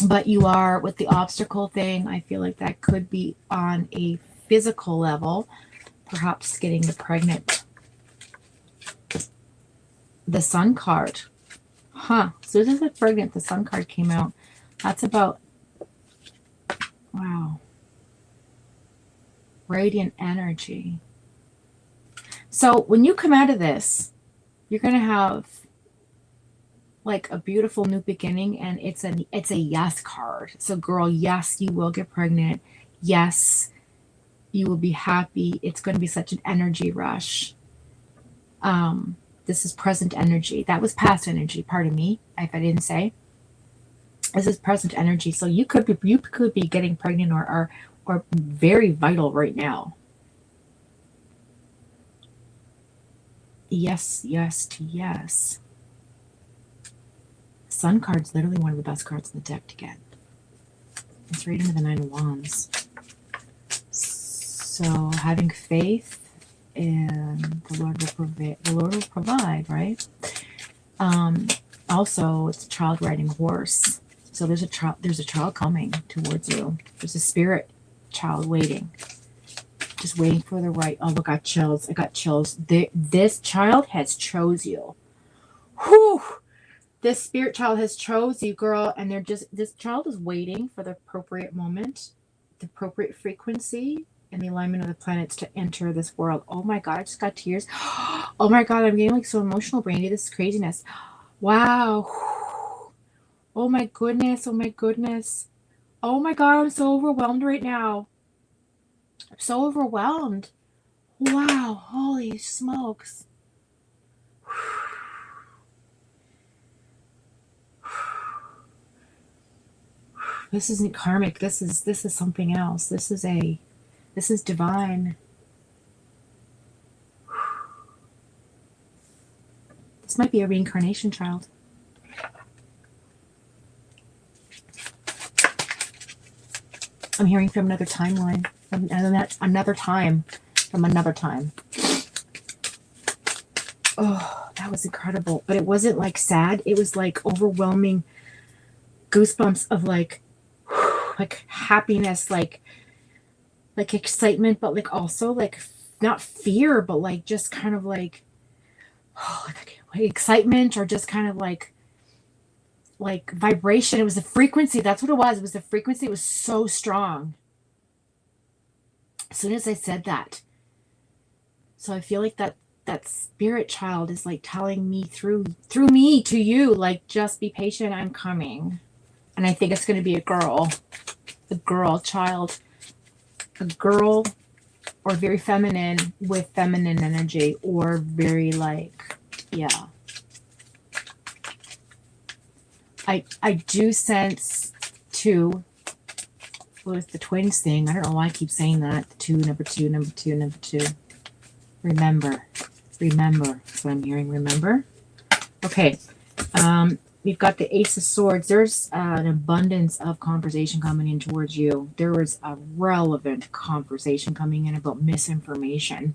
But you are, with the obstacle thing, I feel like that could be on a physical level, perhaps getting pregnant. The Sun card. Huh. So this is a pregnant. The Sun card came out. That's about, wow, radiant energy. So when you come out of this, you're going to have like a beautiful new beginning, and it's a yes card. So girl, yes, you will get pregnant. Yes, you will be happy. It's going to be such an energy rush. This is present energy. That was past energy. Pardon me if I didn't say. This is present energy. So you could be getting pregnant or very vital right now. Yes, yes to yes. Sun card's literally one of the best cards in the deck to get. It's right into the Nine of Wands. So having faith in the Lord will provide, right? Also, it's a child riding a horse. So there's a child coming towards you. There's a spirit child waiting. Just waiting for the right. Oh, look, I got chills. I got chills. This child has chose you. Whew! This spirit child has chose you, girl. And this child is waiting for the appropriate moment, the appropriate frequency, and the alignment of the planets to enter this world. Oh my God, I just got tears. Oh my God, I'm getting like so emotional, Brandy. This is craziness. Wow. Oh my goodness. Oh my goodness. Oh my God, I'm so overwhelmed right now. I'm so overwhelmed. Wow, holy smokes. This isn't karmic. This is something else. This is divine. This might be a reincarnation child. I'm hearing from another timeline. Another time. From another time. Oh, that was incredible. But it wasn't like sad. It was like overwhelming goosebumps of like happiness, like excitement, but like also like not fear, but like just kind of like, oh, like excitement, or just kind of like vibration. It was the frequency. That's what it was. It was the frequency. It was so strong. As soon as I said that. So I feel like that spirit child is like telling me through me to you, like, just be patient, I'm coming. And I think it's going to be a girl child, a girl or very feminine with feminine energy, or very like, yeah. I do sense two with the twins thing. I don't know why I keep saying that. The two, number two, number two, number two. Remember. That's what I'm hearing. Remember. Okay. We've got the Ace of Swords. There's an abundance of conversation coming in towards you. There was a relevant conversation coming in about misinformation.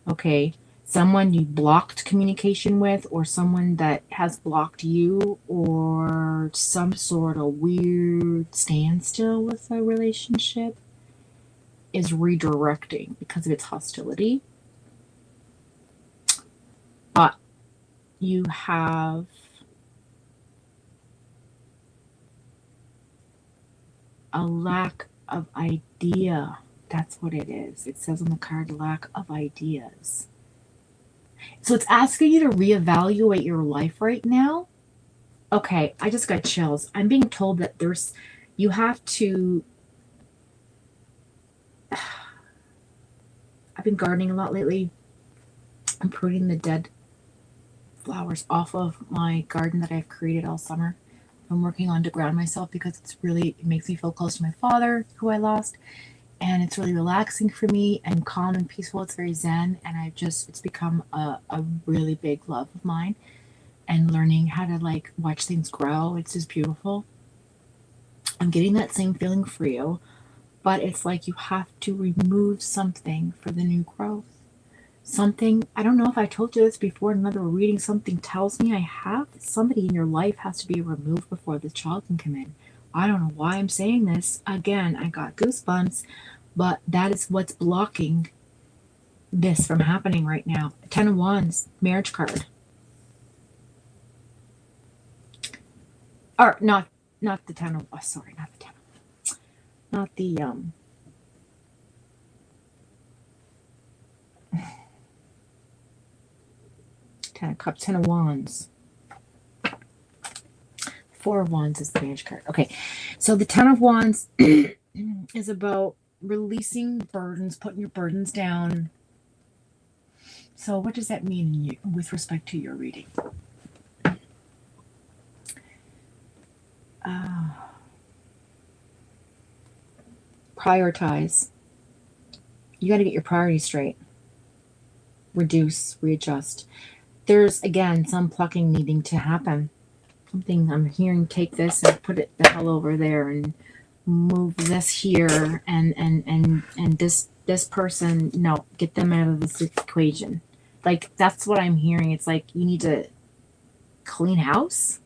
Okay. Someone you blocked communication with, or someone that has blocked you, or some sort of weird standstill with a relationship is redirecting because of its hostility. But you have a lack of idea. That's what it is. It says on the card, lack of ideas. So it's asking you to reevaluate your life right now. Okay, I just got chills. I'm being told that you have to, I've been gardening a lot lately. I'm pruning the dead flowers off of my garden that I've created all summer. I'm working on to ground myself because it makes me feel close to my father, who I lost. And it's really relaxing for me and calm and peaceful. It's very zen. And it's become a really big love of mine. And learning how to like watch things grow. It's just beautiful. I'm getting that same feeling for you. But it's like you have to remove something for the new growth. Something, I don't know if I told you this before in another reading, something tells me somebody in your life has to be removed before the child can come in. I don't know why I'm saying this. Again, I got goosebumps, but that is what's blocking this from happening right now. 10 of Wands, marriage card. Or not the 10 of, sorry, not the 10 of, not the, 10 of Cups, 10 of Wands. 4 of Wands is the marriage card. Okay, so the 10 of Wands is about releasing burdens, putting your burdens down. So what does that mean with respect to your reading? Prioritize. You got to get your priorities straight. Reduce, readjust. There's, again, some plucking needing to happen. Something I'm hearing, take this and put it the hell over there and move this here and this person, no, get them out of this equation. Like, that's what I'm hearing. It's like you need to clean house.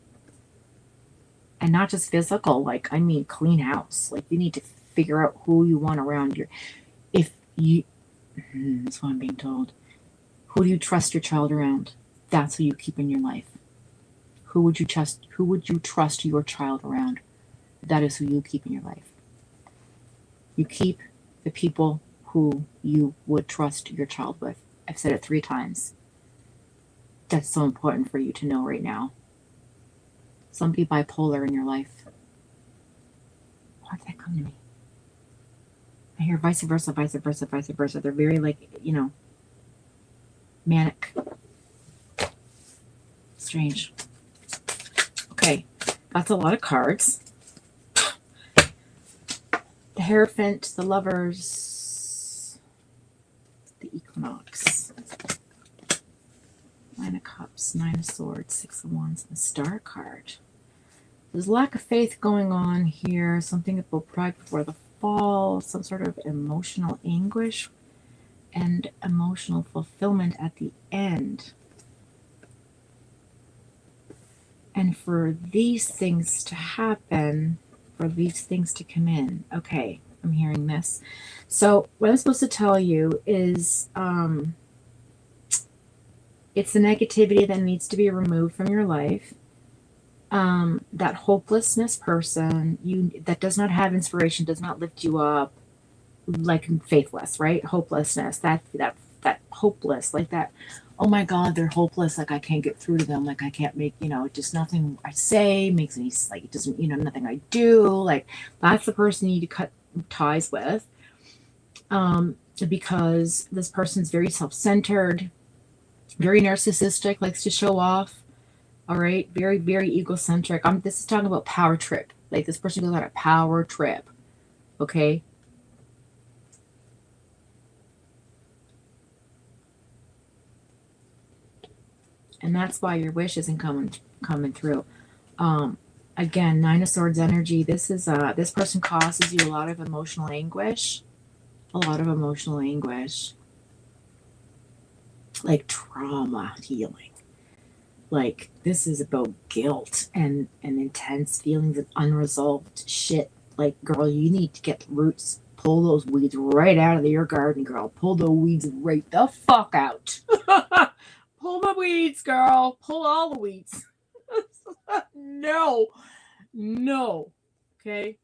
And not just physical, like, I mean clean house. Like, you need to figure out who you want around you. That's what I'm being told. Who do you trust your child around? That's who you keep in your life. Who would you trust your child around? That is who you keep in your life. You keep the people who you would trust your child with. I've said it 3 times. That's so important for you to know right now. Somebody bipolar in your life. Why did that come to me? I hear vice versa, vice versa, vice versa. They're very like, manic. Strange. Okay, that's a lot of cards. The Hierophant, the Lovers, the Equinox, 9 of Cups, 9 of Swords, 6 of Wands, and the Star card. There's lack of faith going on here, something about pride before the fall, some sort of emotional anguish and emotional fulfillment at the end. And for these things to happen, for these things to come in, okay, I'm hearing this. So what I'm supposed to tell you is it's the negativity that needs to be removed from your life. That hopelessness person, that does not have inspiration, does not lift you up, like faithless, right? Hopelessness, that hopeless, like that. Oh my God, they're hopeless. Like I can't get through to them. Like I can't make, just nothing I say makes any, it doesn't, nothing I do. Like that's the person you need to cut ties with. because this person's very self-centered, very narcissistic, likes to show off. All right, very, very egocentric. This is talking about power trip. Like this person goes on a power trip. Okay. And that's why your wish isn't coming through. Again, Nine of Swords energy. This is this person causes you a lot of emotional anguish. A lot of emotional anguish. Like trauma healing. Like this is about guilt and intense feelings of unresolved shit. Like, girl, you need to get the roots. Pull those weeds right out of your garden, girl. Pull the weeds right the fuck out. Pull the weeds, girl. Pull all the weeds. No. Okay.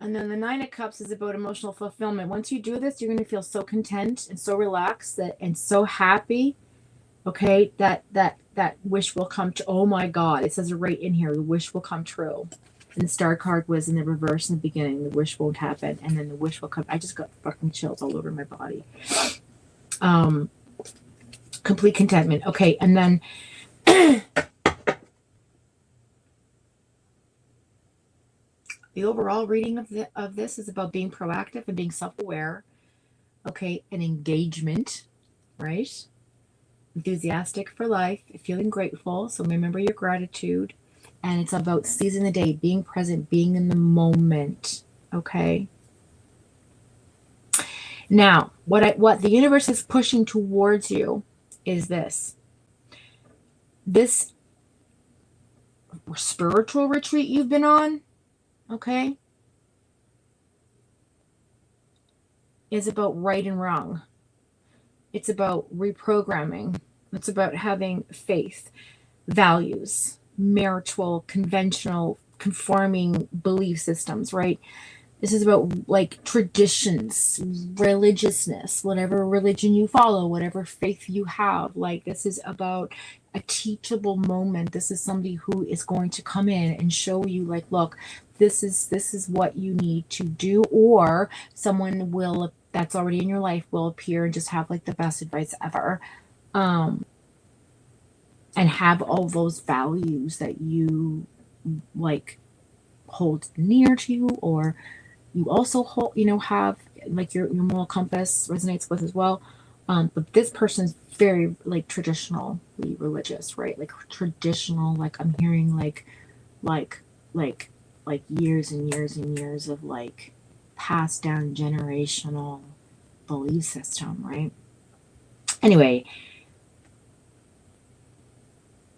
And then the Nine of Cups is about emotional fulfillment. Once you do this, you're going to feel so content and so relaxed and so happy. Okay, that wish will come to. Oh my God, it says it right in here. The wish will come true. And the Star card was in the reverse in the beginning. The wish won't happen, and then the wish will come. I just got fucking chills all over my body. Complete contentment. Okay, and then the overall reading of this is about being proactive and being self-aware. Okay, and engagement, right? Enthusiastic for life, feeling grateful. So remember your gratitude. And it's about seizing the day, being present, being in the moment. Okay. Now, what the universe is pushing towards you is this spiritual retreat you've been on, okay, is about right and wrong. It's about reprogramming. It's about having faith, values, marital, conventional, conforming belief systems, right? This is about like traditions, religiousness, whatever religion you follow, whatever faith you have. Like this is about a teachable moment. This is somebody who is going to come in and show you like, look, this is what you need to do, or someone will that's already in your life will appear and just have like the best advice ever. And have all those values that you like hold near to you, or you also hold, have like your moral compass resonates with as well. But this person's very like traditionally religious, right? Like traditional, like I'm hearing like years and years and years of like passed down generational belief system, right? Anyway,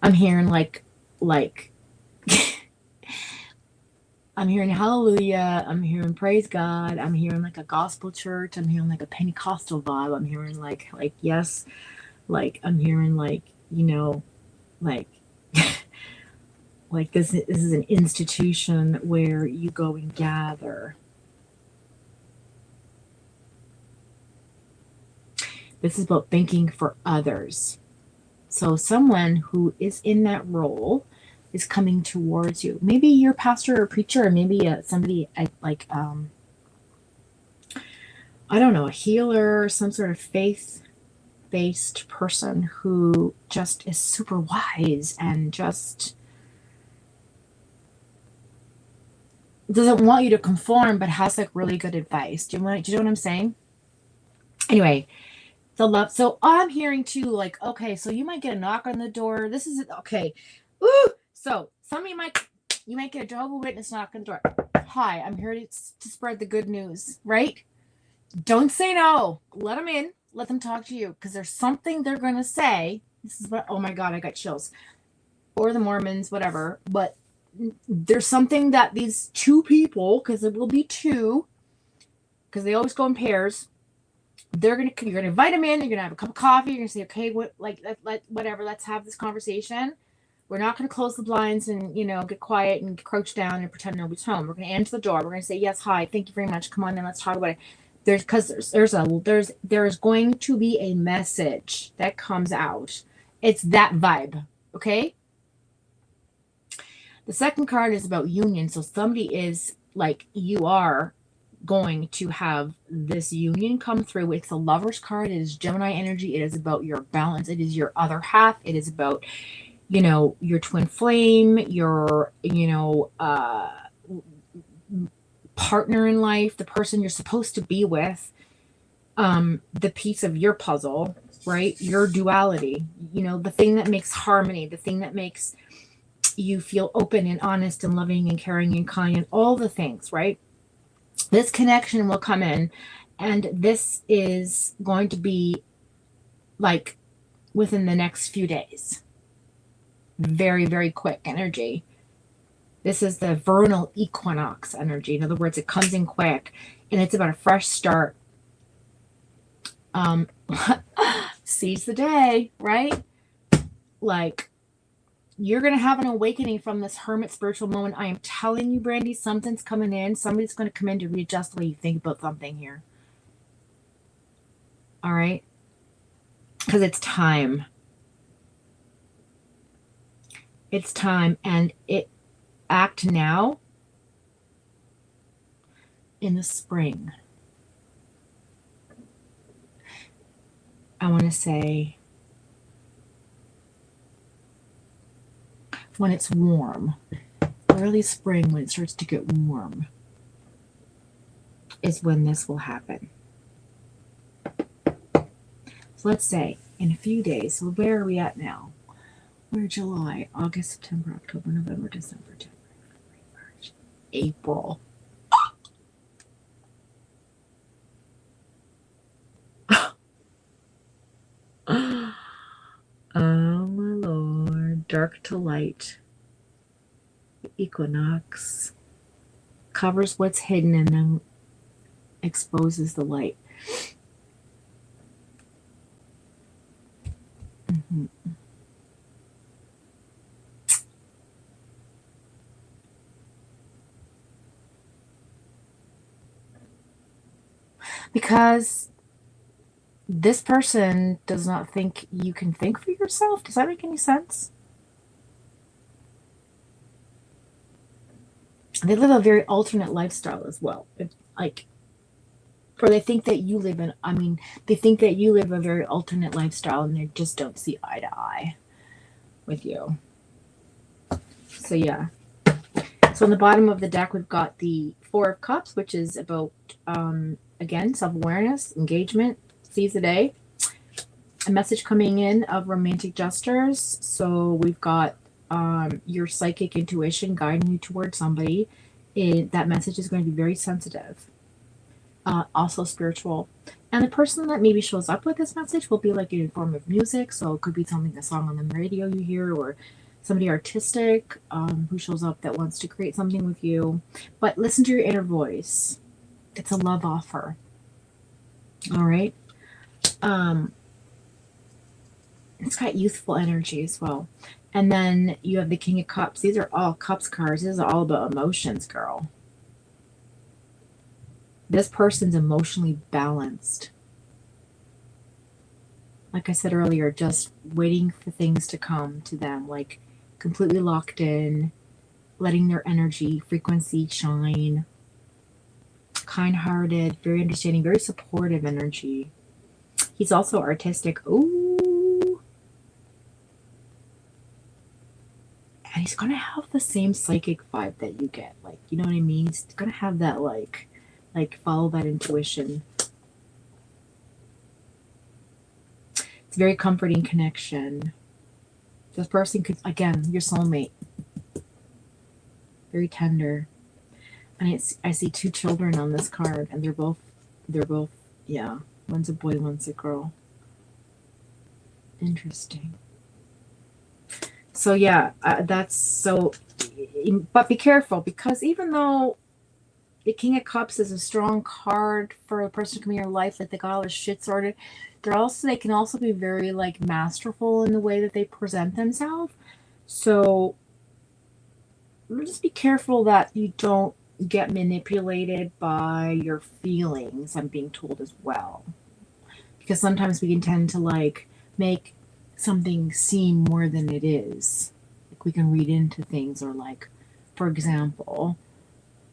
I'm hearing like I'm hearing hallelujah, I'm hearing praise God, I'm hearing like a gospel church, I'm hearing like a Pentecostal vibe, I'm hearing like yes, like I'm hearing like, like like this is an institution where you go and gather. This is about thinking for others. So someone who is in that role is coming towards you. Maybe you're a pastor or preacher, or maybe somebody like I don't know, a healer or some sort of faith-based person who just is super wise and just doesn't want you to conform, but has like really good advice. Do you know what I'm saying? Anyway, the love. So I'm hearing too, like, okay, so you might get a knock on the door. This is okay. Ooh. So some of you might get a Jehovah's Witness knock on the door. Hi, I'm here to spread the good news, right? Don't say no. Let them in. Let them talk to you, because there's something they're going to say. This is what, oh my God, I got chills. Or the Mormons, whatever. But there's something that these two people, because it will be two, because they always go in pairs, you're gonna invite them in, you're gonna have a cup of coffee, you're gonna say, okay, whatever, let's have this conversation. We're not gonna close the blinds and get quiet and crouch down and pretend nobody's home. We're gonna answer the door. We're gonna say, yes, hi, thank you very much. Come on in, let's talk about it. There's going to be a message that comes out. It's that vibe, okay? The second card is about union. So somebody is like you are going to have this union come through. It's the Lover's card. It is Gemini energy. It is about your balance. It is your other half. It is about, your twin flame, your, partner in life, the person you're supposed to be with, the piece of your puzzle, right? Your duality, the thing that makes harmony, the thing that makes you feel open and honest and loving and caring and kind and all the things, right? This connection will come in, and this is going to be like within the next few days. Very, very quick energy. This is the vernal equinox energy. In other words, it comes in quick, and it's about a fresh start. Seize the day, right? Like, you're going to have an awakening from this hermit spiritual moment. I am telling you, Brandy, something's coming in. Somebody's going to come in to readjust the way you think about something here. All right? Because it's time. It's time, and act now in the spring. I want to say when it's warm, early spring, when it starts to get warm, is when this will happen. So let's say in a few days, so where are we at now? We're July, August, September, October, November, December, January, February, March, April. Oh my Lord, dark to light. Equinox covers what's hidden and then exposes the light. Mm-hmm. Because this person does not think you can think for yourself. Does that make any sense? They live a very alternate lifestyle as well. Or they think that you live they think that you live a very alternate lifestyle, and they just don't see eye to eye with you. So yeah. So on the bottom of the deck, we've got the Four of Cups, which is about, again, self-awareness, engagement, seize the day. A message coming in of romantic gestures. So we've got your psychic intuition guiding you towards somebody. That message is going to be very sensitive. Also spiritual. And the person that maybe shows up with this message will be like in form of music. So it could be a song on the radio you hear, or somebody artistic who shows up that wants to create something with you. But listen to your inner voice. It's a love offer. All right. It's got youthful energy as well. And then you have the King of Cups. These are all Cups cards. This is all about emotions, girl. This person's emotionally balanced. Like I said earlier, just waiting for things to come to them, like completely locked in, letting their energy, frequency shine. Kind-hearted, very understanding, very supportive energy. He's also artistic. Ooh. And he's going to have the same psychic vibe that you get. Like, you know what I mean? He's going to have that, like follow that intuition. It's a very comforting connection. This person could, again, your soulmate. Very tender. And I see two children on this card, and they're both, yeah. One's a boy, one's a girl. Interesting. So yeah, that's so, but be careful, because even though the King of Cups is a strong card for a person to come in your life, that they got all their shit sorted, they can also be very like masterful in the way that they present themselves. So just be careful that you don't get manipulated by your feelings, I'm being told as well. Because sometimes we can tend to like make something seem more than it is. Like we can read into things, or like, for example,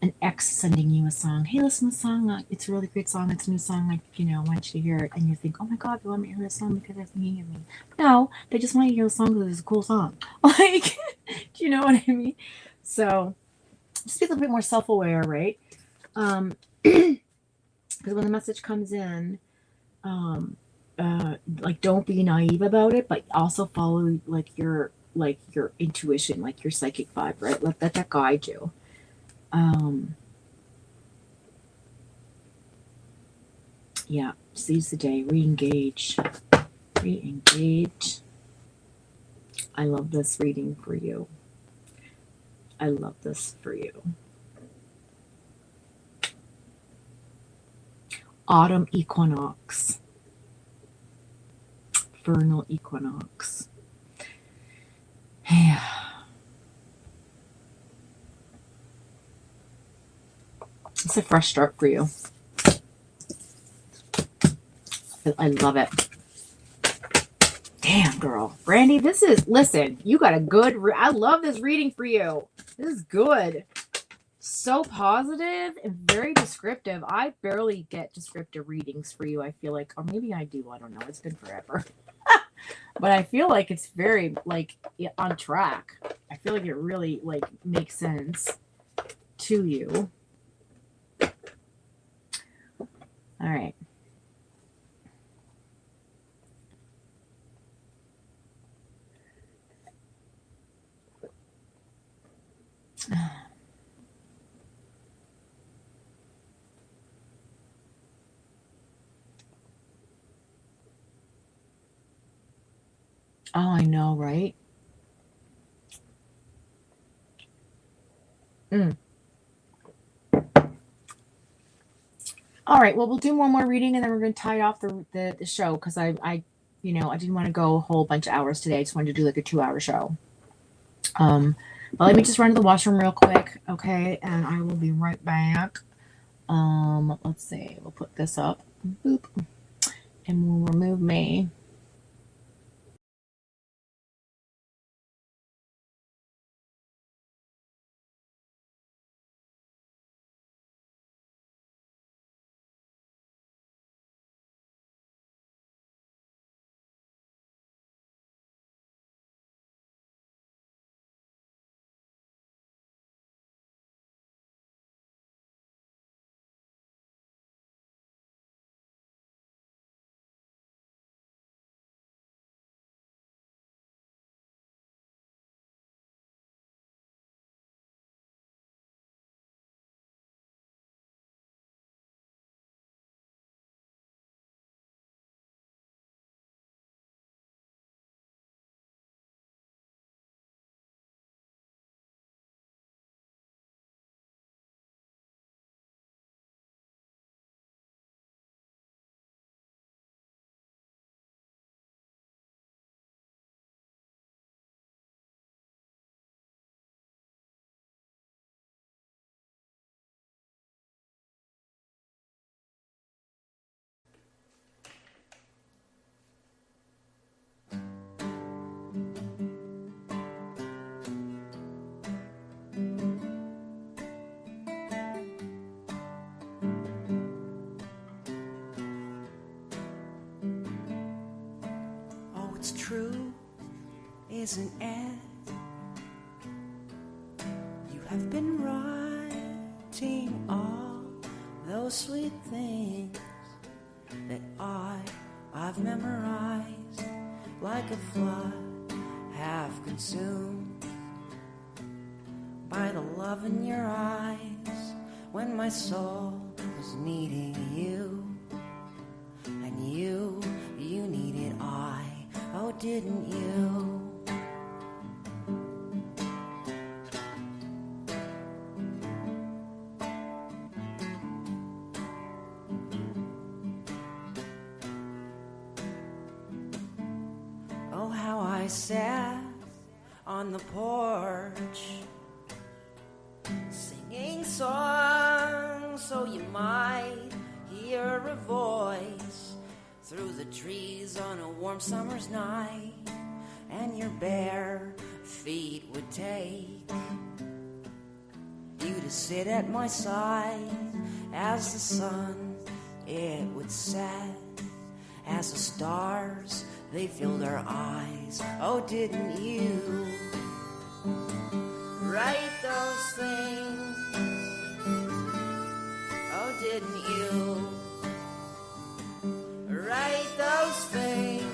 an ex sending you a song. Hey, listen to the song. It's a really great song. It's a new song. I want you to hear it. And you think, oh my God, they want me to hear this song because they're thinking of me. No, they just want you to hear the song because it's a cool song. Like, do you know what I mean? So just be a little bit more self-aware, right? Because when the message comes in, like, don't be naive about it, but also follow your intuition, like your psychic vibe, right? Let that guide you. Yeah, seize the day, re-engage. Re-engage. I love this reading for you. I love this for you. Autumn equinox. Vernal equinox. Yeah. It's a fresh start for you. I love it. Damn, girl. Brandy, listen, you got a good, I love this reading for you. This is good. So positive and very descriptive. I barely get descriptive readings for you, I feel like. Or maybe I do. I don't know. It's been forever. But I feel like it's very, on track. I feel like it really, makes sense to you. All right. Oh, I know, right? All right. Well, we'll do one more reading and then we're going to tie off the show because I didn't want to go a whole bunch of hours today. I just wanted to do like a 2-hour show. But let me just run to the washroom real quick, okay? And I will be right back. Let's see. We'll put this up. Boop. And we'll remove me. It's true, isn't it? You have been writing all those sweet things that I've memorized like a flood, half consumed by the love in your eyes when my soul was needing you, and you needed I. Oh, didn't you? Oh, how I sat on the porch singing songs so you might hear a voice through the trees on a warm summer's night, and your bare feet would take you to sit at my side as the sun, it would set, as the stars, they filled our eyes. Oh, didn't you write those things? Oh, didn't you write those things?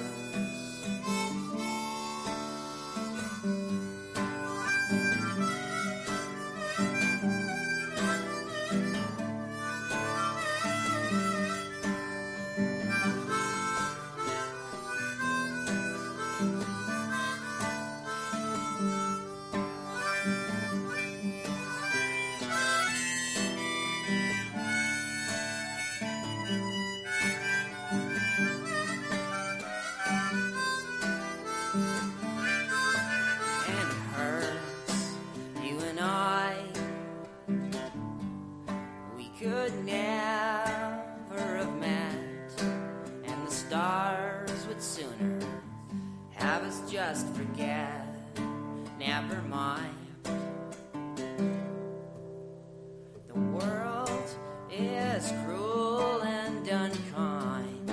Just forget, never mind. The world is cruel and unkind,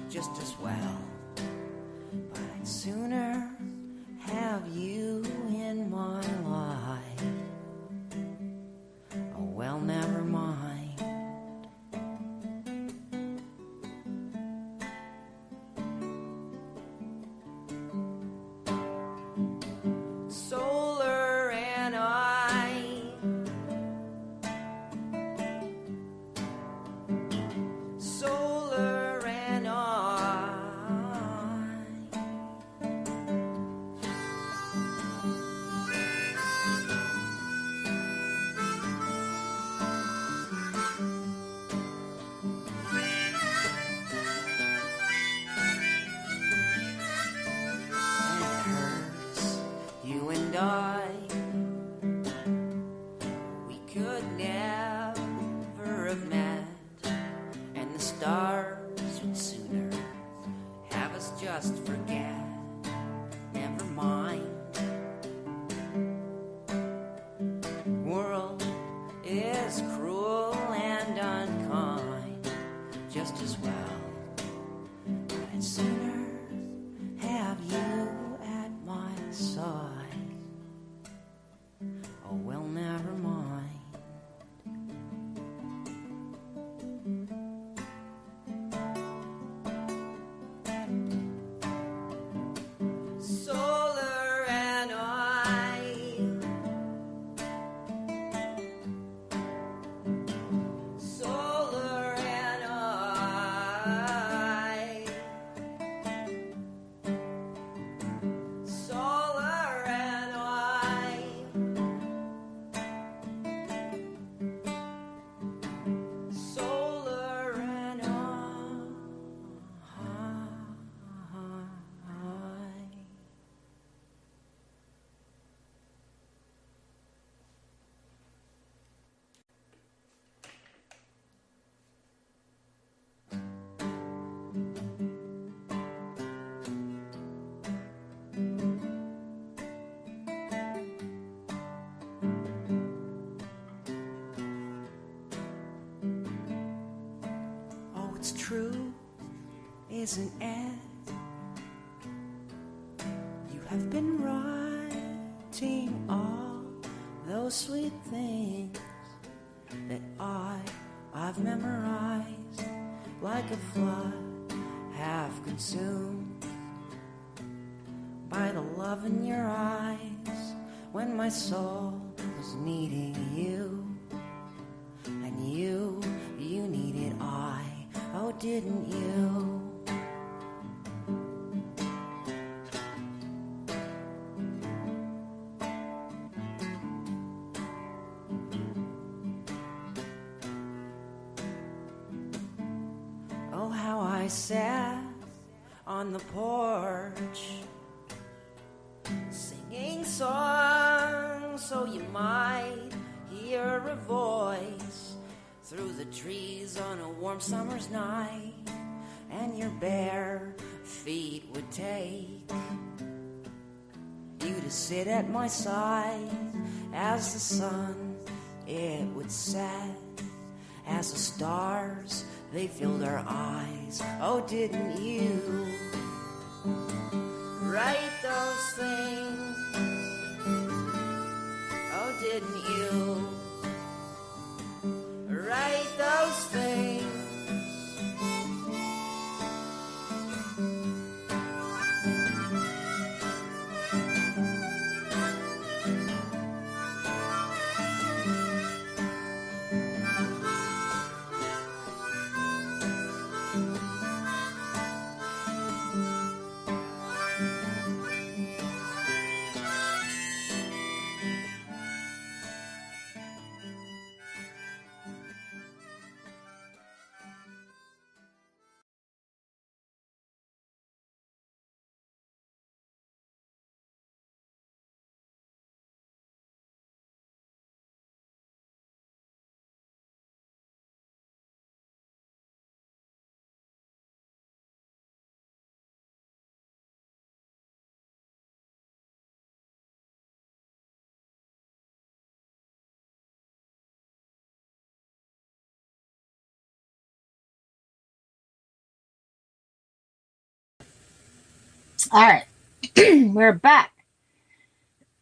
just as well. But I'd sooner have you in my life. Oh, well, never mind. We could never have met, and the stars would sooner have us just forget, never mind. World is cruel and unkind, just as well. But I'd sooner have you at my side. Oh, well, never mind. Solar and I, solar and I, solar and I. Solar and I. Oh, it's true, isn't it? You have been writing all those sweet things that I've memorized like a flood, half consumed by the love in your eyes when my soul was needing you, and you needed I. Oh, didn't you? Oh, how I sat on the porch singing songs so you might hear a voice through the trees on a warm summer's night, and your bare feet would take you to sit at my side as the sun, it would set as the stars, they filled our eyes. Oh, didn't you write those things? Oh, didn't you write those things? All right. We're back.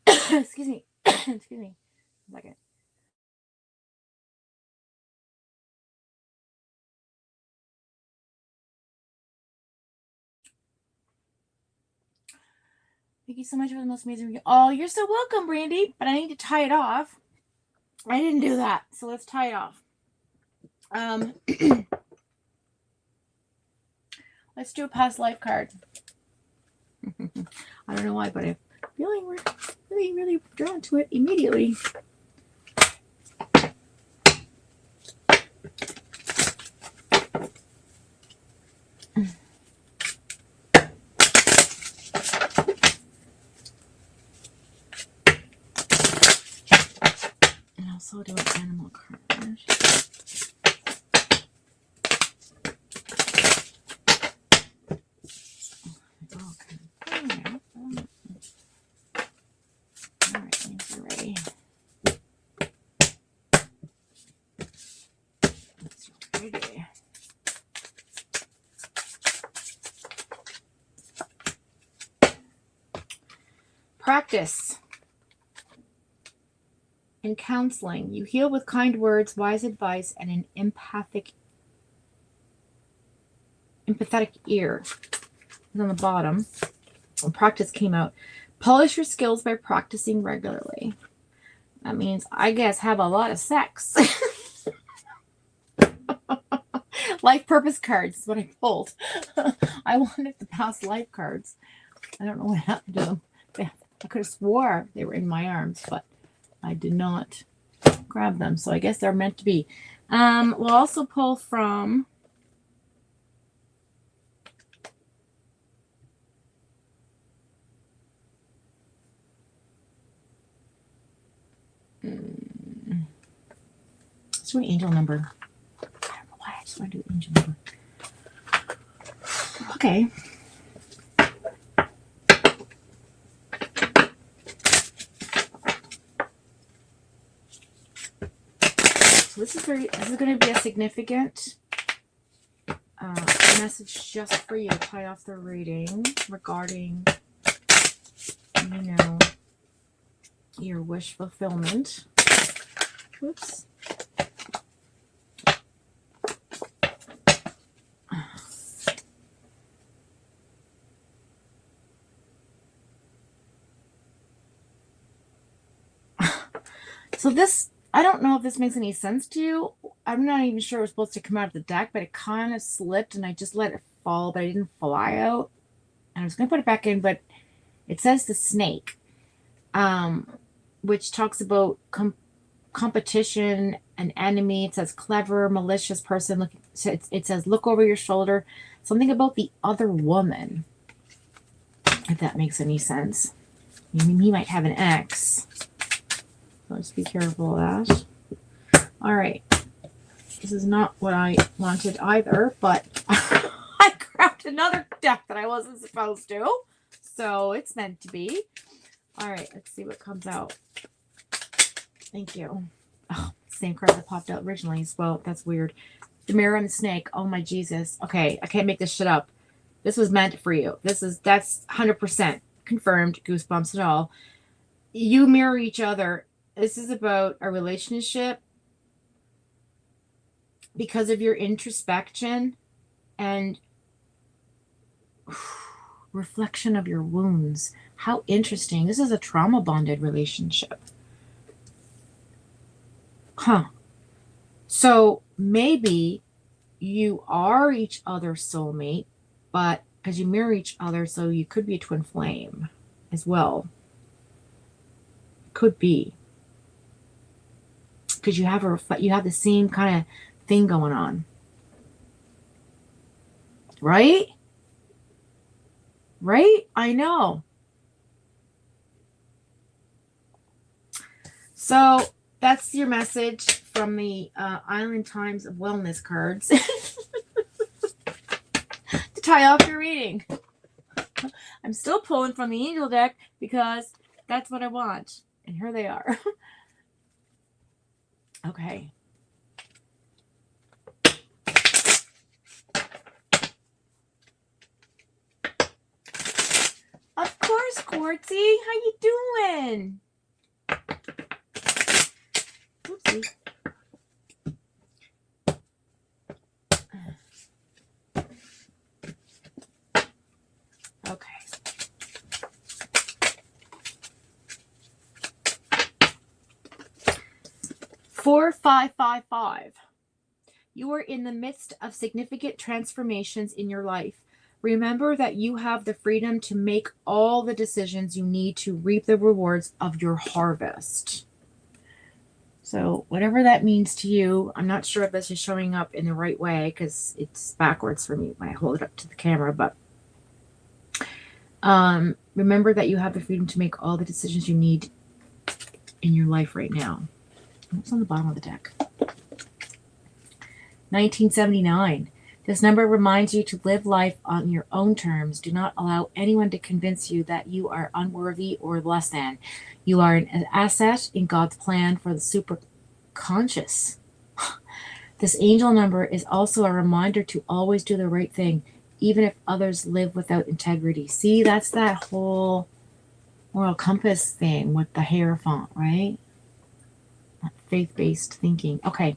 Excuse me. Excuse me. A second. Thank you so much for the most amazing review. Oh, you're so welcome, Brandy. But I need to tie it off. I didn't do that. So let's tie it off. Let's do a past life card. I don't know why, but I'm feeling really, really drawn to it immediately. And also do an animal card. Practice. In counseling, you heal with kind words, wise advice, and an empathetic ear. And on the bottom, when practice came out, polish your skills by practicing regularly. That means, I guess, have a lot of sex. Life purpose cards is what I pulled. I wanted the past life cards. I don't know what happened to them. I could have swore they were in my arms, but I did not grab them. So I guess they're meant to be. We'll also pull from let's do an angel number. I don't know why I just want to do an angel number. Okay. So this is going to be a significant message just for you to tie off the reading regarding, your wish fulfillment. Whoops. So this, I don't know if this makes any sense to you. I'm not even sure it was supposed to come out of the deck, but it kind of slipped and I just let it fall, but I didn't fly out. And I was going to put it back in, but it says the snake, which talks about competition, an enemy. It says clever, malicious person. It says look over your shoulder. Something about the other woman, if that makes any sense. He might have an ex. So let's be careful of that. All right. This is not what I wanted either, but I grabbed another deck that I wasn't supposed to. So it's meant to be. All right. Let's see what comes out. Thank you. Oh, same card that popped out originally as well. That's weird. The mirror and the snake. Oh my Jesus. Okay, I can't make this shit up. This was meant for you. That's 100% confirmed. Goosebumps and all. You mirror each other. This is about a relationship because of your introspection and reflection of your wounds. How interesting. This is a trauma bonded relationship. Huh. So maybe you are each other's soulmate, but because you mirror each other, so you could be a twin flame as well. Could be. Because you have the same kind of thing going on. Right? Right? I know. So that's your message from the Island Times of Wellness cards to tie off your reading. I'm still pulling from the angel deck because that's what I want. And here they are. Okay. Of course, Quartzy. How you doing? Oopsie. Okay. Four, 5, 5, 5. You are in the midst of significant transformations in your life. Remember that you have the freedom to make all the decisions you need to reap the rewards of your harvest. So whatever that means to you, I'm not sure if this is showing up in the right way because it's backwards for me when I hold it up to the camera, but remember that you have the freedom to make all the decisions you need in your life right now. What's on the bottom of the deck? 1979. This number reminds you to live life on your own terms. Do not allow anyone to convince you that you are unworthy or less than. You are an asset in God's plan for the super conscious. This angel number is also a reminder to always do the right thing, even if others live without integrity. See, that's that whole moral compass thing with the Hierophant, right? Faith-based thinking. Okay.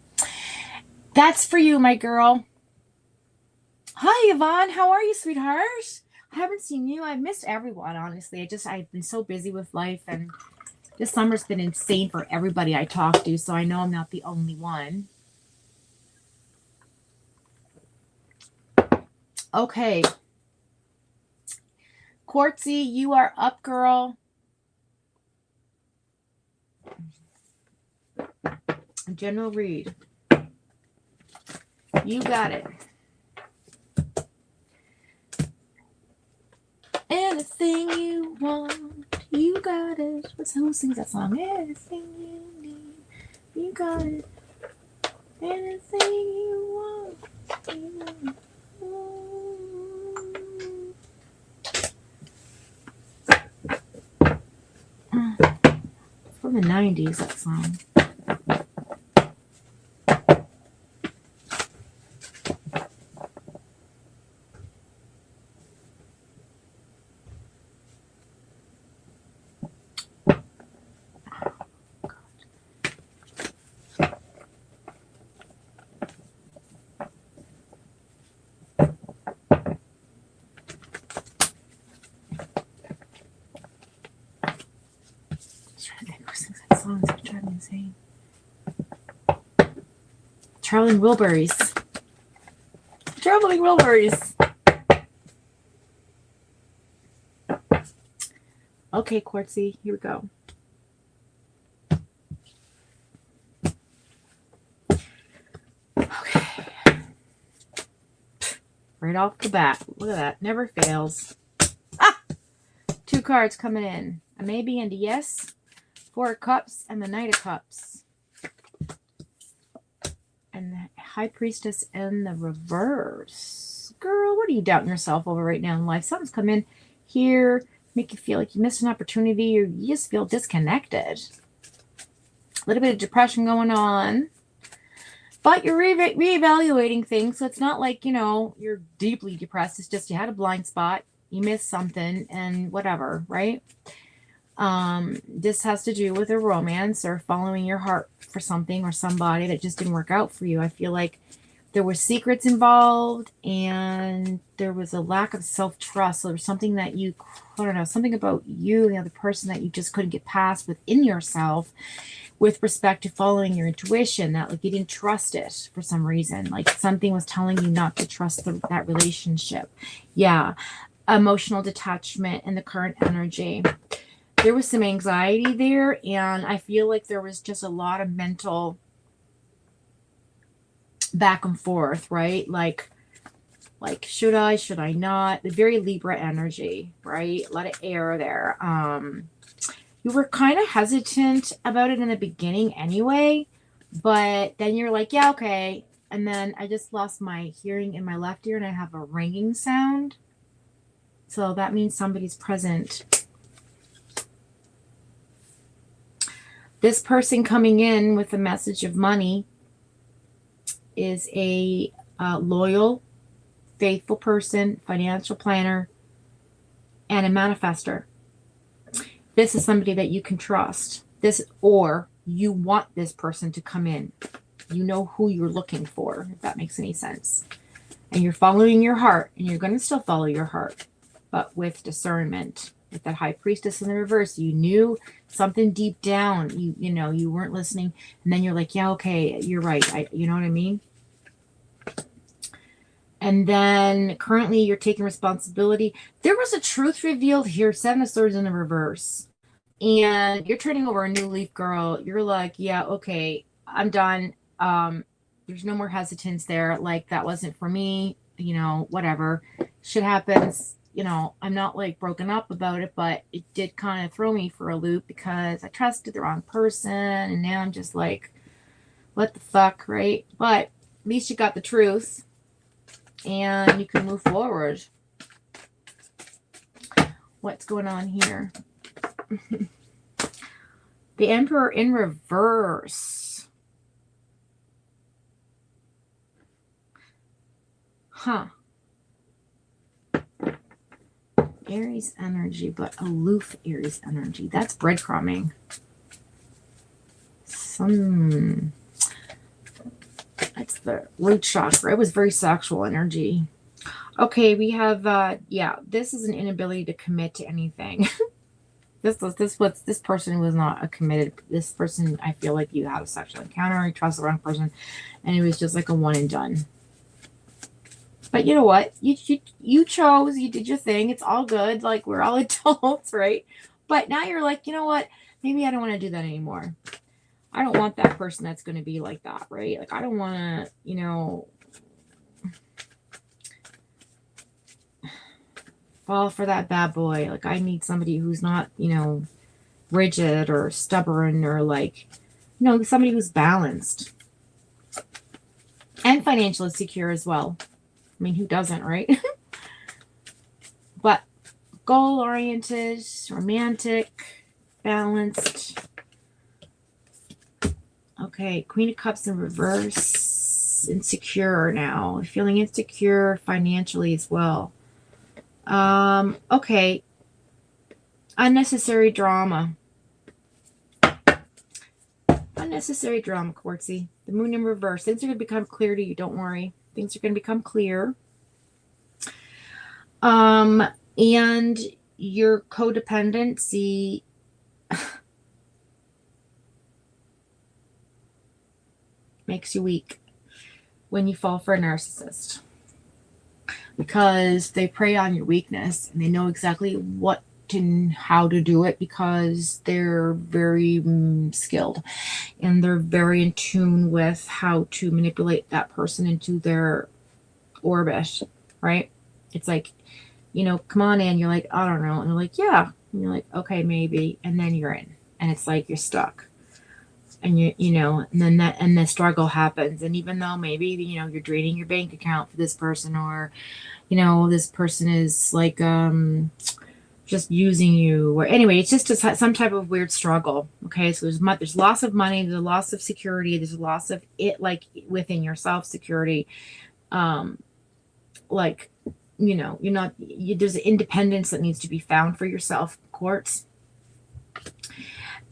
That's for you, my girl. Hi, Yvonne. How are you, sweetheart? I haven't seen you. I've missed everyone, honestly. I've been so busy with life, and this summer's been insane for everybody I talk to, so I know I'm not the only one. Okay. Quartzy, you are up, girl. General read. You got it. Anything you want, you got it. Who sings that song? Anything you need, you got it. Anything you want, you want. From the 90s, that song. Insane. Traveling Wilburys. Traveling Wilburys. Okay, Quartzy, here we go. Okay. Right off the bat. Look at that. Never fails. Ah! 2 cards coming in. A maybe and a yes. 4 of Cups and the Knight of Cups. And the High Priestess in the reverse. Girl, what are you doubting yourself over right now in life? Something's come in here, make you feel like you missed an opportunity or you just feel disconnected. little bit of depression going on. But you're reevaluating things. So it's not like, you're deeply depressed. It's just you had a blind spot. You missed something and whatever, right? This has to do with a romance or following your heart for something or somebody that just didn't work out for you. I feel like there were secrets involved and there was a lack of self-trust. So there was something that something about you, the other person, that you just couldn't get past within yourself with respect to following your intuition, that like you didn't trust it for some reason. Like something was telling you not to trust that relationship. Yeah. Emotional detachment in the current energy. There was some anxiety there, and I feel like there was just a lot of mental back and forth, right? Like should I not? The very Libra energy, right? A lot of air there. You were kind of hesitant about it in the beginning anyway, but then you're like, yeah, okay. And then I just lost my hearing in my left ear and I have a ringing sound. So that means somebody's present. This person coming in with a message of money is a loyal, faithful person, financial planner, and a manifester. This is somebody that you can trust. Or you want this person to come in. You know who you're looking for, if that makes any sense. And you're following your heart, and you're going to still follow your heart, but with discernment. With that High Priestess in the reverse, you knew something deep down. You weren't listening, and then you're like, yeah, okay, you're right. You know what I mean? And then currently you're taking responsibility. There was a truth revealed here, 7 of Swords in the reverse. And you're turning over a new leaf, girl. You're like, yeah, okay, I'm done. There's no more hesitance there. Like, that wasn't for me, whatever. Shit happens. I'm not like broken up about it, but it did kind of throw me for a loop because I trusted the wrong person. And now I'm just like, what the fuck, right? But at least you got the truth. And you can move forward. What's going on here? The Emperor in reverse. Huh. Aries energy, but aloof Aries energy. That's breadcrumbing. That's the root chakra. It was very sexual energy. Okay, we have, this is an inability to commit to anything. This person was not a committed. This person, I feel like you had a sexual encounter, you trust the wrong person, and it was just like a one and done. But you know what? You chose, you did your thing. It's all good. Like, we're all adults, right? But now you're like, you know what? Maybe I don't want to do that anymore. I don't want that person that's going to be like that, right? Like, I don't want to, fall for that bad boy. Like, I need somebody who's not, rigid or stubborn or like, somebody who's balanced and financially secure as well. I mean, who doesn't, right? But goal-oriented, romantic, balanced. Okay, Queen of Cups in reverse. Insecure now. Feeling insecure financially as well. Okay. Unnecessary drama. Unnecessary drama, Quartzy. The Moon in reverse. Things are going to become clear to you. Don't worry. Things are going to become clear. And your codependency makes you weak when you fall for a narcissist, because they prey on your weakness and they know exactly what and how to do it, because they're very skilled and they're very in tune with how to manipulate that person into their orbit, right? It's like, come on in. You're like, I don't know. And they're like, yeah. And you're like, okay, maybe. And then you're in. And it's like you're stuck. And and then the struggle happens. And even though maybe, you're draining your bank account for this person, or, this person is like, just using you, or anyway, it's just some type of weird struggle. Okay, so there's loss of money, there's a loss of security, there's a loss of it, like within yourself, security. Like, you know, there's an independence that needs to be found for yourself, Quartz.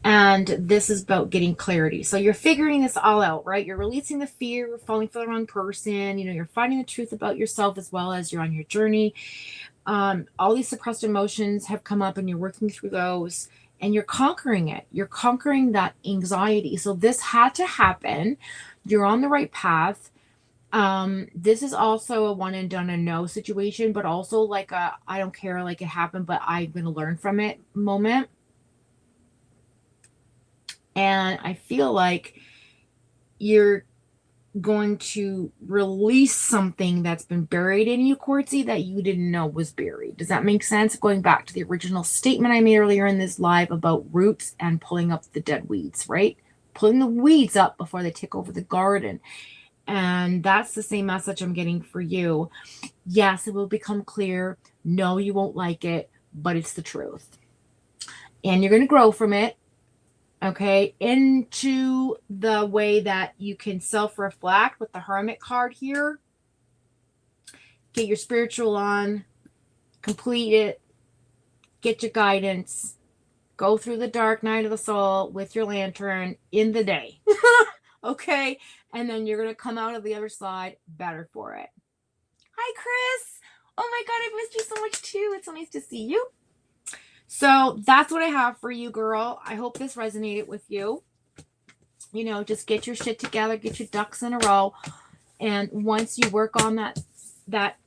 And this is about getting clarity. So you're figuring this all out, right? You're releasing the fear, you're falling for the wrong person, you know, you're finding the truth about yourself as well as you're on your journey. All these suppressed emotions have come up and you're working through those and you're conquering it. You're conquering that anxiety. So this had to happen. You're on the right path. This is also a one and done and no situation, but also like a, I don't care, like it happened, but I'm going to learn from it moment. And I feel like you're going to release something that's been buried in you, Quartzy, that you didn't know was buried. Does that make sense? Going back to the original statement I made earlier in this live about roots and pulling up the dead weeds, right? Pulling the weeds up before they take over the garden. And that's the same message I'm getting for you. Yes, it will become clear. No, you won't like it, but it's the truth. And you're going to grow from it. Okay, into the way that you can self-reflect with the Hermit card here. Get your spiritual on, complete it, get your guidance, go through the dark night of the soul with your lantern in the day. Okay, and then you're going to come out of the other side better for it. Hi, Chris. Oh my God, I've missed you so much too. It's so nice to see you. So that's what I have for you, girl. I hope this resonated with you. You know, just get your shit together, get your ducks in a row. And once you work on that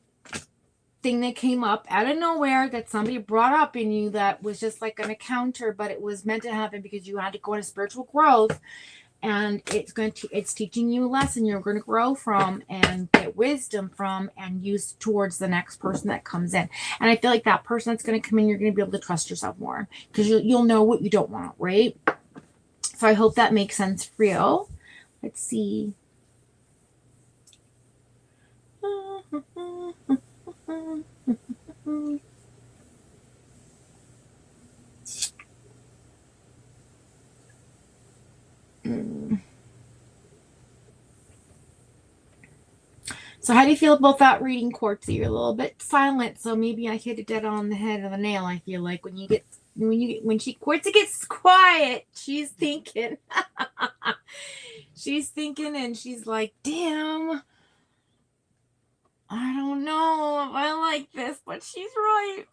thing that came up out of nowhere that somebody brought up in you that was just like an encounter, but it was meant to happen because you had to go into spiritual growth. And it's teaching you a lesson you're going to grow from and get wisdom from and use towards the next person that comes in. And I feel like that person that's going to come in, you're going to be able to trust yourself more because you'll know what you don't want, right? So I hope that makes sense for you. Let's see. So how do you feel about that reading, Quartzy? You're a little bit silent, so maybe I hit it dead on the head of the nail. I feel like when Quartzy gets quiet, she's thinking. She's thinking and she's like, damn, I don't know if I like this, but she's right.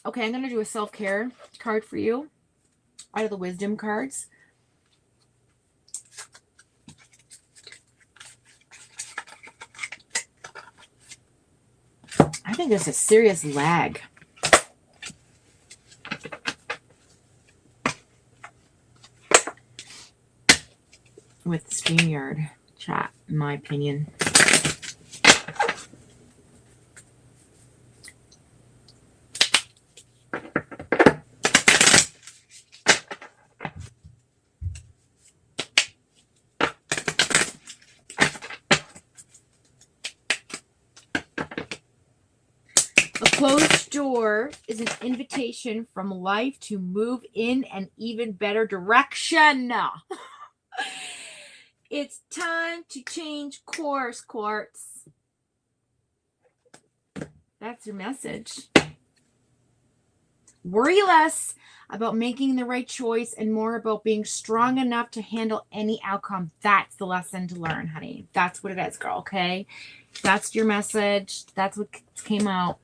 Okay, I'm going to do a self-care card for you out of the wisdom cards. I think there's a serious lag with StreamYard chat, in my opinion. A closed door is an invitation from life to move in an even better direction. It's time to change course, Quartz. That's your message. Worry less about making the right choice and more about being strong enough to handle any outcome. That's the lesson to learn, honey. That's what it is, girl, okay? That's your message. That's what came out.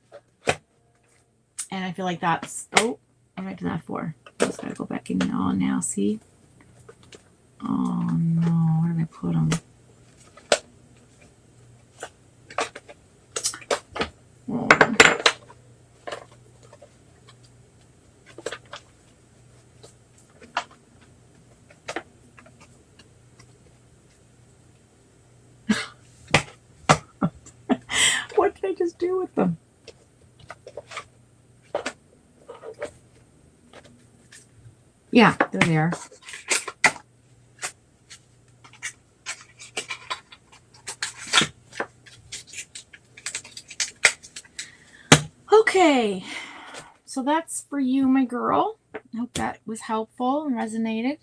And I feel like that's... Oh, what did I do that for? I just gotta go back in now, see? Oh, no. Where did I put them? Oh. What did I just do with them? Yeah, they're there. Okay, so that's for you, my girl. I hope that was helpful and resonated.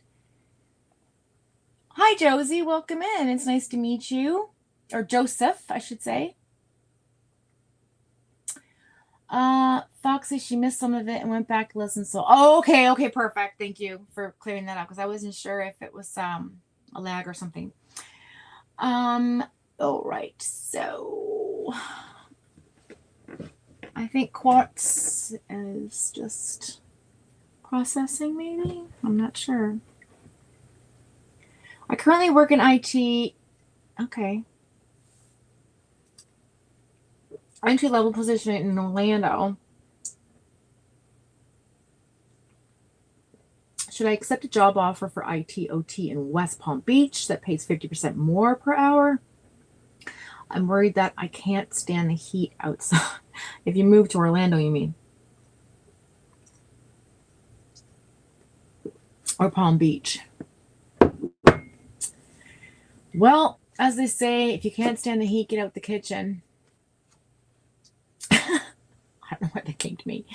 Hi, Josie. Welcome in. It's nice to meet you. Or Joseph, I should say. Foxy, she missed some of it and went back to listen. So, oh, okay, perfect. Thank you for clearing that up because I wasn't sure if it was a lag or something. All right. So, I think Quartz is just processing, maybe. I'm not sure. I currently work in IT. Okay. Entry-level position in Orlando. Should I accept a job offer for IT OT in West Palm Beach that pays 50% more per hour? I'm worried that I can't stand the heat outside. If you move to Orlando, you mean? Or Palm Beach? Well, as they say, if you can't stand the heat, get out the kitchen. I don't know why that came to me.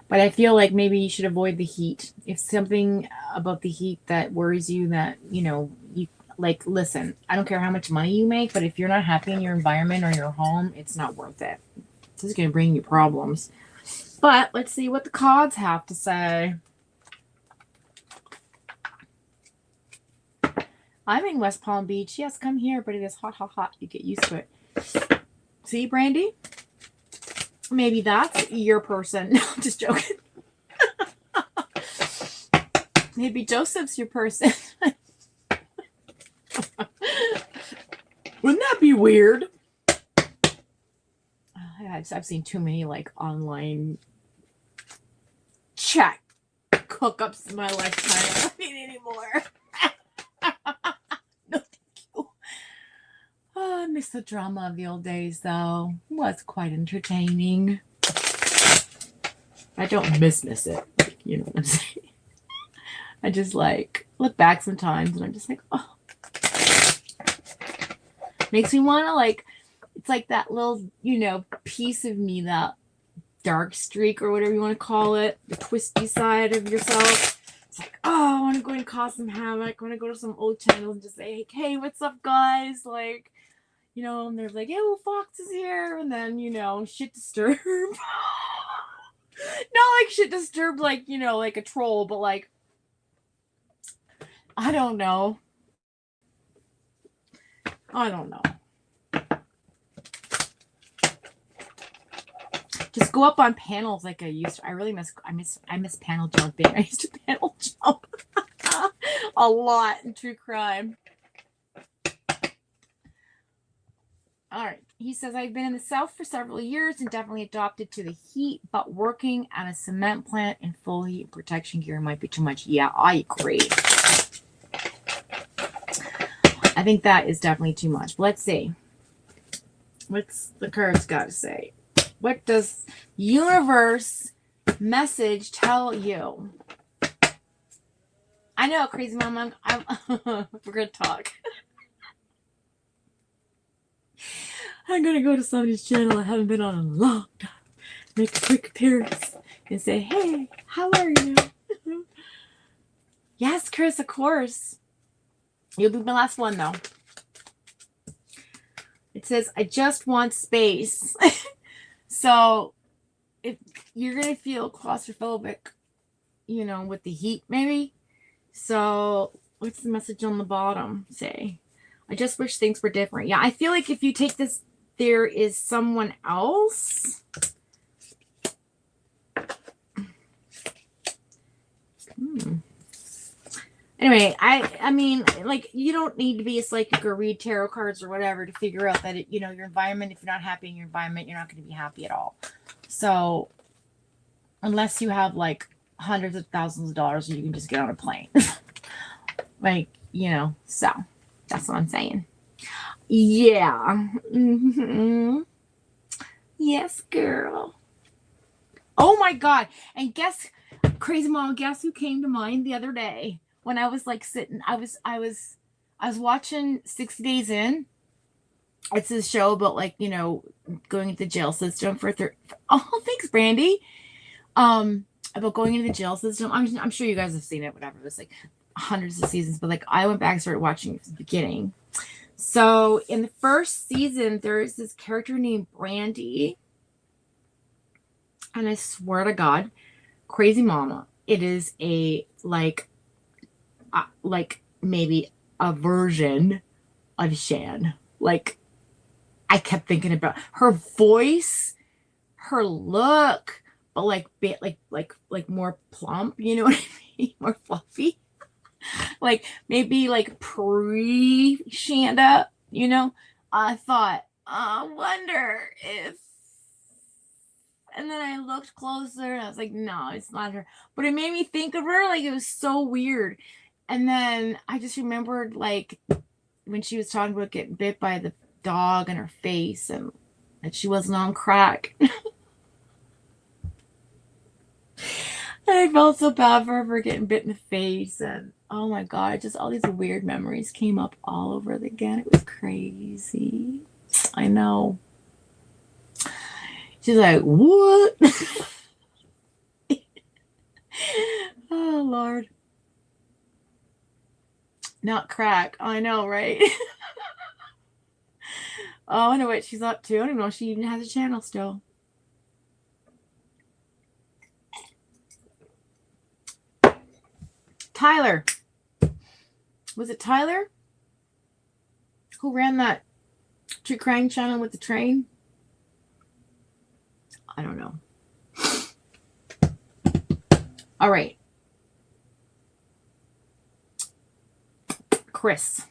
But I feel like maybe you should avoid the heat. If something about the heat that worries you, that, you know, you like, listen, I don't care how much money you make, but if you're not happy in your environment or your home, it's not worth it. This is going to bring you problems. But let's see what the cards have to say. I'm in West Palm Beach. Yes, come here, but it is hot, hot, hot. You get used to it. See, Brandy? Maybe that's your person. No, I'm just joking. Maybe Joseph's your person. Wouldn't that be weird? I've seen too many like online chat hookups in my lifetime. I don't need any more. No, thank you. Oh, I miss the drama of the old days, though. It was quite entertaining. I don't miss it. Like, you know what I'm saying? I just like look back sometimes and I'm just like, oh. Makes me want to like, it's like that little, you know, piece of me, that dark streak or whatever you want to call it, the twisty side of yourself. It's like, oh, I want to go and cause some havoc. I want to go to some old channels and just say, hey, what's up, guys? Like, you know, and they're like, hey, well, Fox is here. And then, you know, shit disturbed. Not like shit disturbed, like, you know, like a troll, but like, I don't know. Just go up on panels like I used to. I miss panel jumping. I used to panel jump a lot in true crime. All right. He says, I've been in the South for several years and definitely adopted to the heat, but working at a cement plant in full heat protection gear might be too much. Yeah, I agree. I think that is definitely too much. But let's see. What's the cards got to say? What does universe message tell you? I know, crazy mama. We're going to talk. I'm going to go to somebody's channel I haven't been on in a long time. Make a quick appearance and say, hey, how are you? Yes, Chris, of course. You'll be my last one, though. It says, I just want space. So, if you're going to feel claustrophobic, you know, with the heat, maybe. So, what's the message on the bottom say? I just wish things were different. Yeah, I feel like if you take this, there is someone else. Anyway, I mean, like, you don't need to be a psychic or read tarot cards or whatever to figure out that, you know, your environment, if you're not happy in your environment, you're not going to be happy at all. So, unless you have, like, hundreds of thousands of dollars, you can just get on a plane. Like, you know, so, that's what I'm saying. Yeah. Mm-hmm. Yes, girl. Oh, my God. And guess, crazy mom, guess who came to mind the other day? When I was like sitting, I was watching 60 Days In, It's this show about like, going into the jail system oh, thanks, Brandy. About going into the jail system. I'm sure you guys have seen it, whatever. There's like hundreds of seasons, but like I went back and started watching it from the beginning. So in the first season, there's this character named Brandy. And I swear to God, Crazy Mama, it is a like maybe a version of Shan. Like I kept thinking about her voice, her look, but like more plump, you know what I mean? More fluffy. Like maybe like pre-Shanda, I thought, I wonder if, and then I looked closer and I was like, no, it's not her. But it made me think of her. Like it was so weird. And then I just remembered like when she was talking about getting bit by the dog in her face and that she wasn't on crack. I felt so bad for her for getting bit in the face, and oh my God, just all these weird memories came up all over again. It was crazy. I know. She's like, what? Oh Lord. Not crack. I know, right? Oh, I know what she's up to. I don't know if she even has a channel still. Tyler. Was it Tyler? Who ran that true crime channel with the train? I don't know. All right. Chris.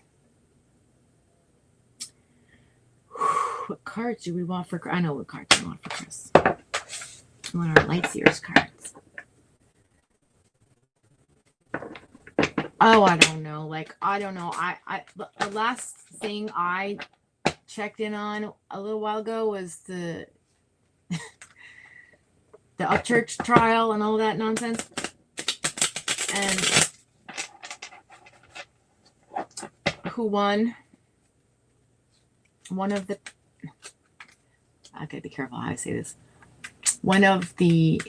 What cards do we want for Chris? I know what cards we want for Chris. We want our Lightseers cards. Oh, I don't know. Like, I don't know. The last thing I checked in on a little while ago was the Upchurch trial and all that nonsense. And who won? One of the, I gotta be careful how I say this. One of the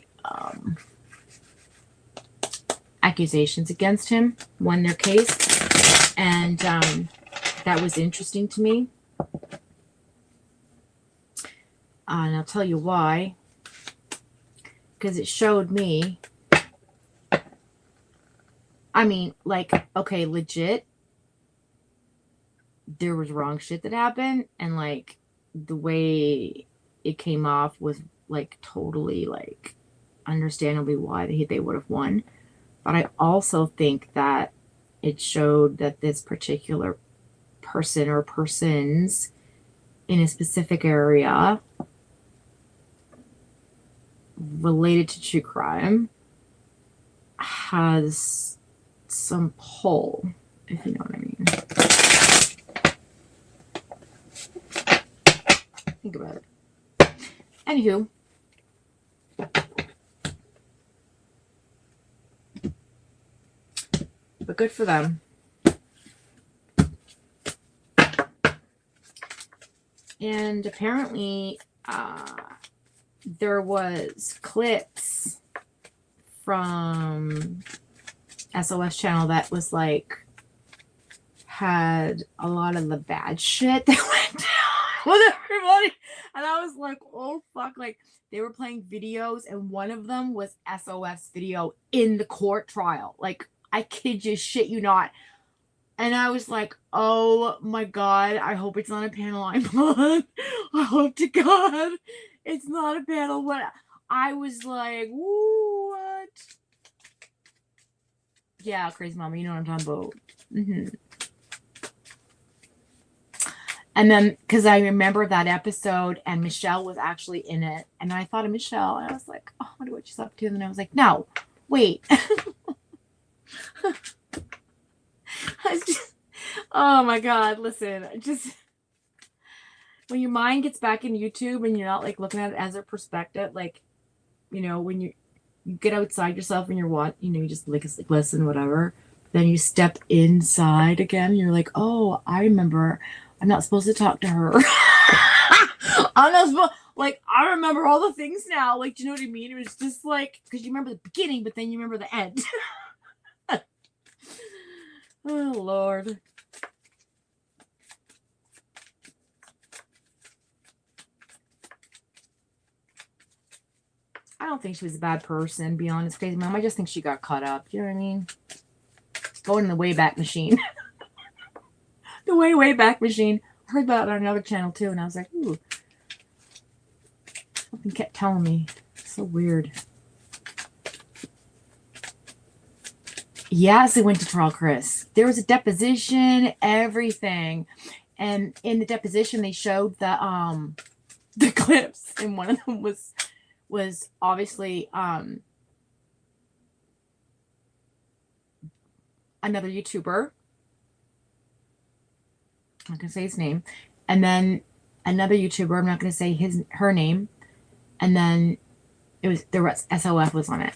accusations against him won their case, and that was interesting to me. And I'll tell you why. Because it showed me, I mean, like, okay, legit, there was wrong shit that happened, and like the way it came off was like totally like understandably why they would have won. But I also think that it showed that this particular person or persons in a specific area related to true crime has some pull, if you know what I mean. Think about it. Anywho, but good for them. And apparently, there was clips from SOS channel that was like, had a lot of the bad shit that went down with everybody. And I was like, oh fuck, like they were playing videos and one of them was SOS video in the court trial. Like, I kid you, shit you not. And I was like, oh my God, I hope it's not a panel I'm on. I hope to God it's not a panel. But I was like, what? Yeah, Crazy Mama, you know what I'm talking about. Mm-hmm. And then, because I remember that episode and Michelle was actually in it. And I thought of Michelle and I was like, oh, I wonder what she's up to. And then I was like, no, wait. I was just, oh my God, listen, just when your mind gets back in YouTube and you're not like looking at it as a perspective, like, you know, when you get outside yourself and you just like listen, whatever, then you step inside again. You're like, oh, I remember I'm not supposed to talk to her. I'm not supposed, like, I remember all the things now. Like, do you know what I mean? It was just like, because you remember the beginning, but then you remember the end. Oh, Lord. I don't think she was a bad person, be honest, Crazy Mom. I just think she got caught up. You know what I mean? Going in the Wayback Machine. The way back machine. I heard that on another channel too, and I was like, ooh. Something kept telling me. So weird. Yes, it went to trial, Chris. There was a deposition, everything. And in the deposition they showed the clips, and one of them was obviously another YouTuber. I'm not gonna say his name, and then another YouTuber. I'm not gonna say her name, and then there was SOF was on it.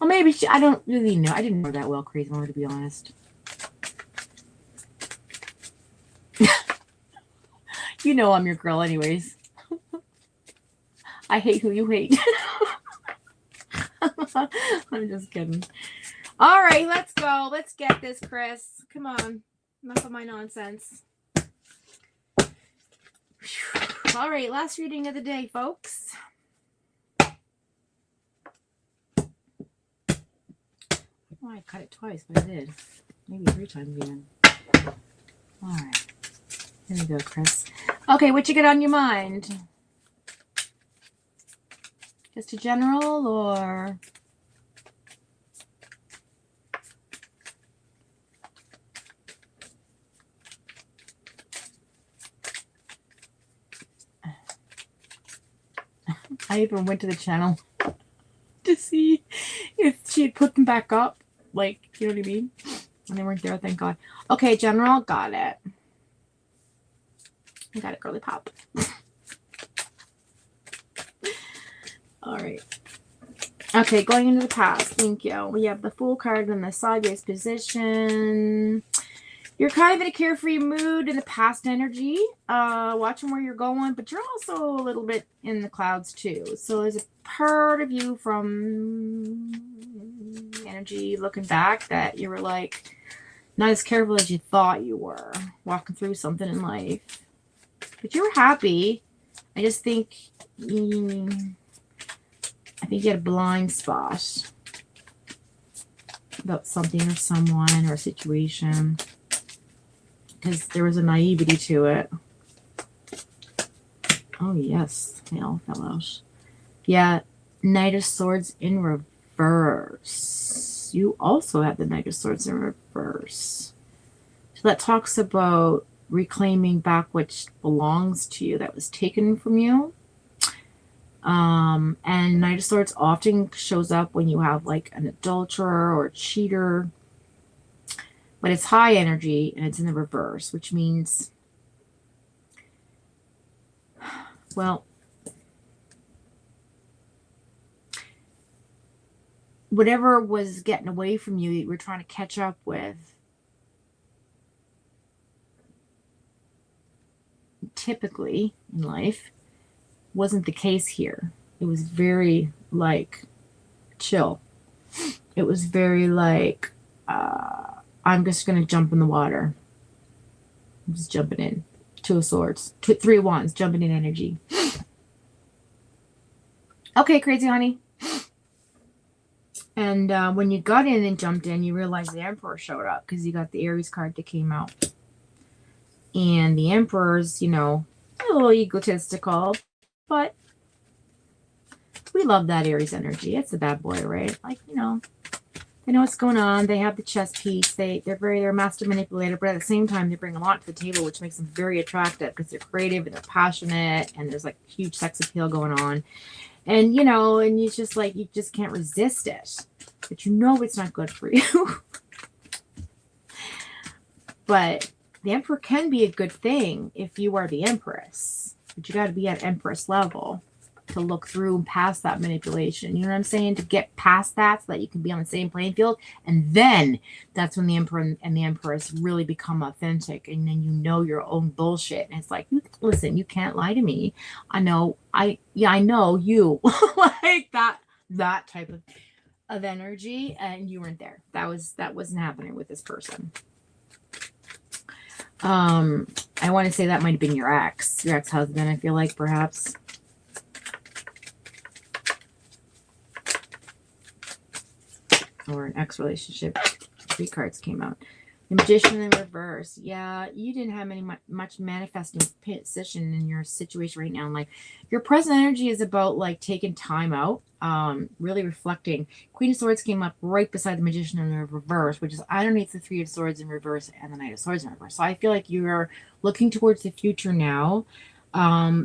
Well, maybe I don't really know. I didn't know that well, Crazy Mama, to be honest. You know I'm your girl, anyways. I hate who you hate. I'm just kidding. All right, let's go. Let's get this, Chris. Come on. Enough of my nonsense. All right, last reading of the day, folks. Oh, I cut it twice, but I did. Maybe 3 times even. All right. Here we go, Chris. Okay, what you got on your mind? Just a general, or... I even went to the channel to see if she had put them back up. Like, you know what I mean? And they weren't there, thank God. Okay, general, got it. I got it, girly pop. All right. Okay, going into the past. Thank you. We have the Fool card in the sideways position. You're kind of in a carefree mood in the past energy, watching where you're going, but you're also a little bit in the clouds too. So there's a part of you from energy looking back that you were like not as careful as you thought you were, walking through something in life. But you were happy. I just think, you had a blind spot about something or someone or a situation. Because there was a naivety to it. Oh, yes. They all fell out. Yeah. Knight of Swords in reverse. You also have the Knight of Swords in reverse. So that talks about reclaiming back what belongs to you that was taken from you. And Knight of Swords often shows up when you have like an adulterer or a cheater. But it's high energy and it's in the reverse, which means, well, whatever was getting away from you, you were trying to catch up with, typically in life, wasn't the case here. It was very, like, chill. It was very, like, I'm just going to jump in the water. I'm just jumping in. 2 of Swords. 3 of Wands. Jumping in energy. Okay, crazy honey. And when you got in and jumped in, you realized the Emperor showed up because you got the Aries card that came out. And the Emperor's, a little egotistical. But we love that Aries energy. It's a bad boy, right? Like, they know what's going on. They have the chess piece. They're a master manipulator, but at the same time, they bring a lot to the table, which makes them very attractive because they're creative and they're passionate and there's like huge sex appeal going on. And, and you just can't resist it, but it's not good for you. But the Emperor can be a good thing if you are the Empress, but you got to be at Empress level. to look through and past that manipulation. You know what I'm saying? To get past that so that you can be on the same playing field. And then that's when the Emperor and the Empress really become authentic. And then you know your own bullshit. And it's like, listen, you can't lie to me. I know you. Like that type of energy, and you weren't there. That wasn't happening with this person. I want to say that might have been your ex-husband, I feel like, perhaps. Or an ex-relationship. 3 cards came out. The Magician in reverse. Yeah, you didn't have much manifesting position in your situation right now in life. Your present energy is about like taking time out, really reflecting. Queen of Swords came up right beside the Magician in the reverse, which is underneath the 3 of Swords in reverse and the Knight of Swords in reverse. So I feel like you're looking towards the future now.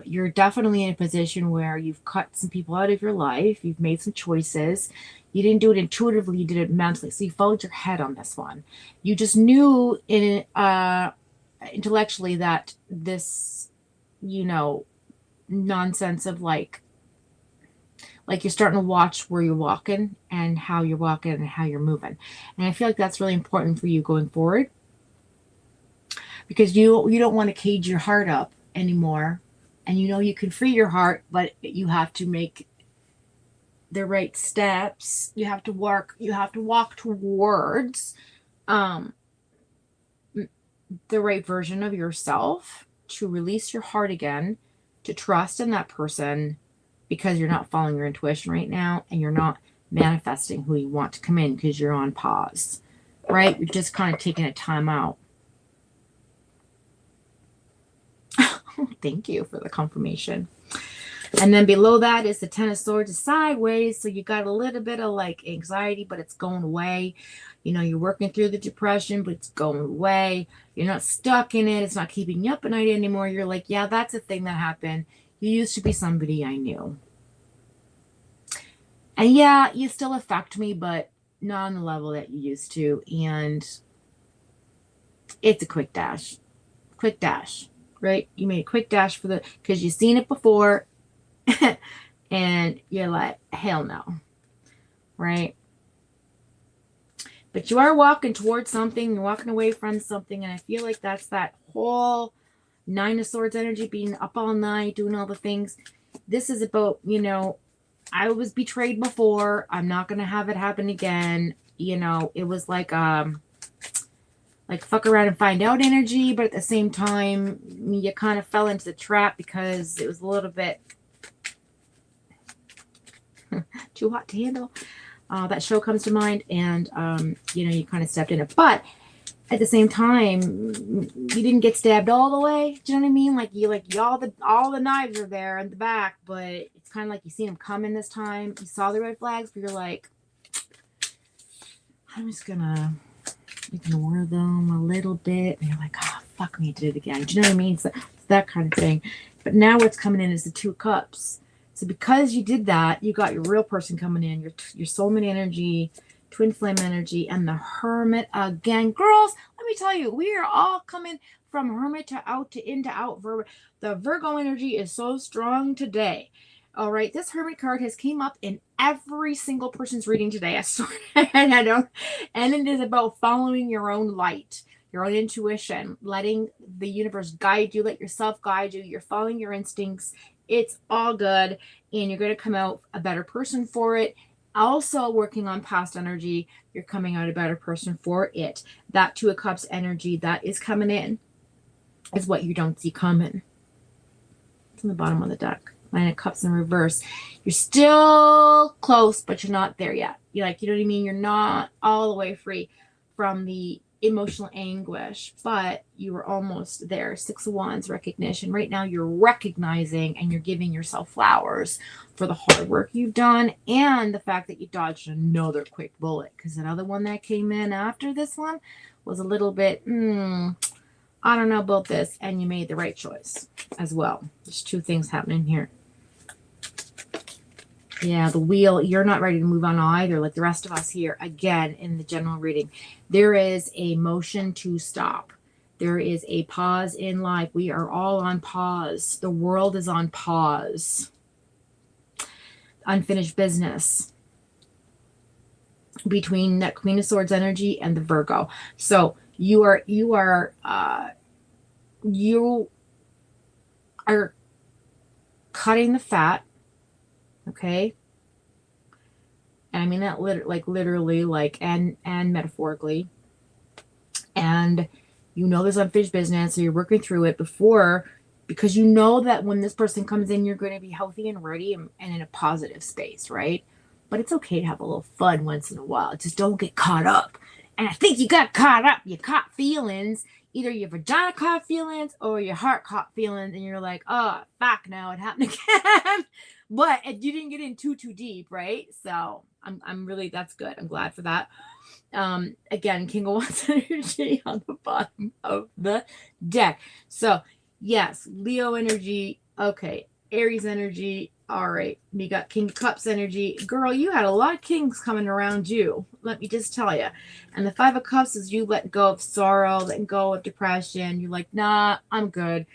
You're definitely in a position where you've cut some people out of your life. You've made some choices. You didn't do it intuitively, you did it mentally. So you followed your head on this one. You just knew intellectually that this, nonsense of like you're starting to watch where you're walking and how you're walking and how you're moving. And I feel like that's really important for you going forward, because you don't want to cage your heart up anymore. And you can free your heart, but you have to make the right steps. You have to walk towards the right version of yourself, to release your heart again, to trust in that person, because you're not following your intuition right now, and you're not manifesting who you want to come in because you're on pause, right? You're just kind of taking a time out. Thank you for the confirmation. And then below that is the 10 of Swords is sideways. So you got a little bit of like anxiety, but it's going away. You're working through the depression, but it's going away. You're not stuck in it. It's not keeping you up at night anymore. You're like, yeah, that's a thing that happened. You used to be somebody I knew. And yeah, you still affect me, but not on the level that you used to. And it's a quick dash. Quick dash, right? You made a quick dash because you've seen it before. And you're like, hell no, right? But you are walking towards something. You're walking away from something. And I feel like that's that whole 9 of Swords energy, being up all night, doing all the things. This is about, I was betrayed before. I'm not going to have it happen again. It was like fuck around and find out energy. But at the same time, you kind of fell into the trap because it was a little bit too hot to handle. That show comes to mind, and you kind of stepped in it. But at the same time, you didn't get stabbed all the way. Do you know what I mean? All the knives are there in the back, but it's kind of like you seen them coming this time. You saw the red flags, but you're like, I'm just gonna ignore them a little bit. And you're like, oh, fuck me, I did it again. Do you know what I mean? It's that kind of thing. But now what's coming in is the 2 of Cups. So because you did that, you got your real person coming in, your soulmate energy, twin flame energy, and the Hermit again. Girls, let me tell you, we are all coming from Hermit to out to in to out. The Virgo energy is so strong today. All right, this Hermit card has came up in every single person's reading today. I swear, and it is about following your own light, your own intuition, letting the universe guide you, let yourself guide you. You're following your instincts. It's all good, and you're going to come out a better person for it. Also working on past energy, you're coming out a better person for it. That 2 of Cups energy that is coming in is what you don't see coming. It's on the bottom of the deck. 9 of Cups in reverse. You're still close, but you're not there yet. You're like, you know what I mean? You're not all the way free from the emotional anguish, but you were almost there. 6 of Wands, recognition. Right now you're recognizing and you're giving yourself flowers for the hard work you've done and the fact that you dodged another quick bullet, because another one that came in after this one was a little bit I don't know about this, and you made the right choice as well. There's 2 things happening here. Yeah, the wheel, you're not ready to move on either, like the rest of us here. Again, in the general reading, there is a motion to stop. There is a pause in life. We are all on pause. The world is on pause. unfinished business between that Queen of Swords energy and the Virgo. So you are cutting the fat, okay? And I mean that literally, like, and metaphorically. And you know there's unfinished business, so you're working through it before, because you know that when this person comes in, you're going to be healthy and ready and in a positive space, right? But it's okay to have a little fun once in a while. Just don't get caught up. And I think you got caught up. You caught feelings. Either your vagina caught feelings or your heart caught feelings, and you're like, oh, fuck, now it happened again. But you didn't get in too deep, right? So I'm really, that's good. I'm glad for that. Again, King of Wands energy on the bottom of the deck. So yes, Leo energy. Okay, Aries energy. All right, we got King of Cups energy. Girl, you had a lot of kings coming around you. Let me just tell you. And the Five of Cups is you letting go of sorrow, letting go of depression. You're like, nah, I'm good.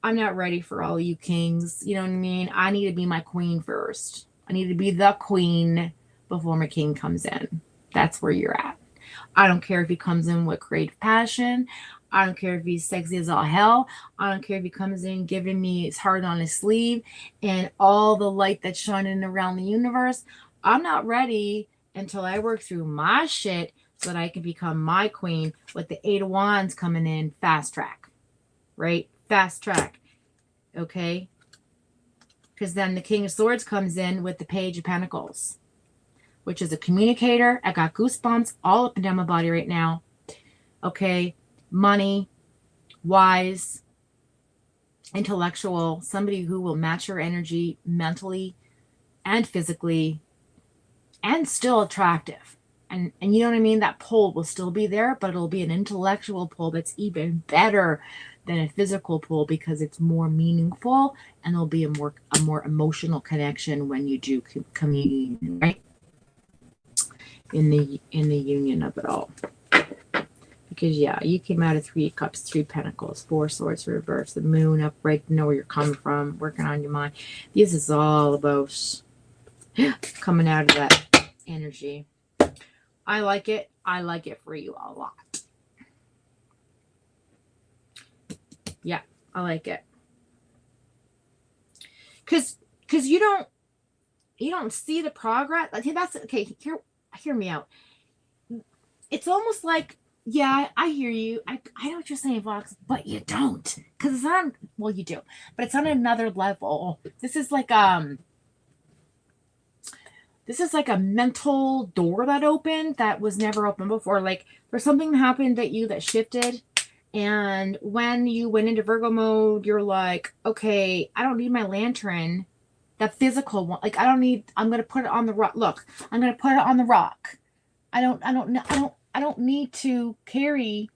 I'm not ready for all you kings. You know what I mean? I need to be my queen first. I need to be the queen before my king comes in. That's where you're at. I don't care if he comes in with creative passion. I don't care if he's sexy as all hell. I don't care if he comes in giving me his heart on his sleeve and all the light that's shining around the universe. I'm not ready until I work through my shit so that I can become my queen with the Eight of Wands coming in fast track, right? Fast track, okay? Because then the King of Swords comes in with the Page of Pentacles, which is a communicator. I got goosebumps all up and down my body right now. Okay, money, wise, intellectual, somebody who will match your energy mentally and physically and still attractive. And you know what I mean? That pull will still be there, but it'll be an intellectual pull that's even better than a physical pull because it's more meaningful and there'll be a more emotional connection when you do communion, right? In the union of it all. Because yeah, you came out of Three of Cups, Three Pentacles, Four Swords reverse, the Moon upright, know where you're coming from, working on your mind. This is all about coming out of that energy. I like it. I like it for you a lot. Yeah, I like it. Cause you don't see the progress. Okay, that's okay. Hear me out. It's almost like, yeah, I hear you. I know what you're saying, Vox, but you don't. Because it's on, well, you do, but it's on another level. This is like a mental door that opened that was never open before. Like there's something that happened at you that shifted. And when you went into Virgo mode, you're like, okay, I don't need my lantern, that physical one. Like I'm going to put it on the rock. Look, I'm going to put it on the rock. I don't need to carry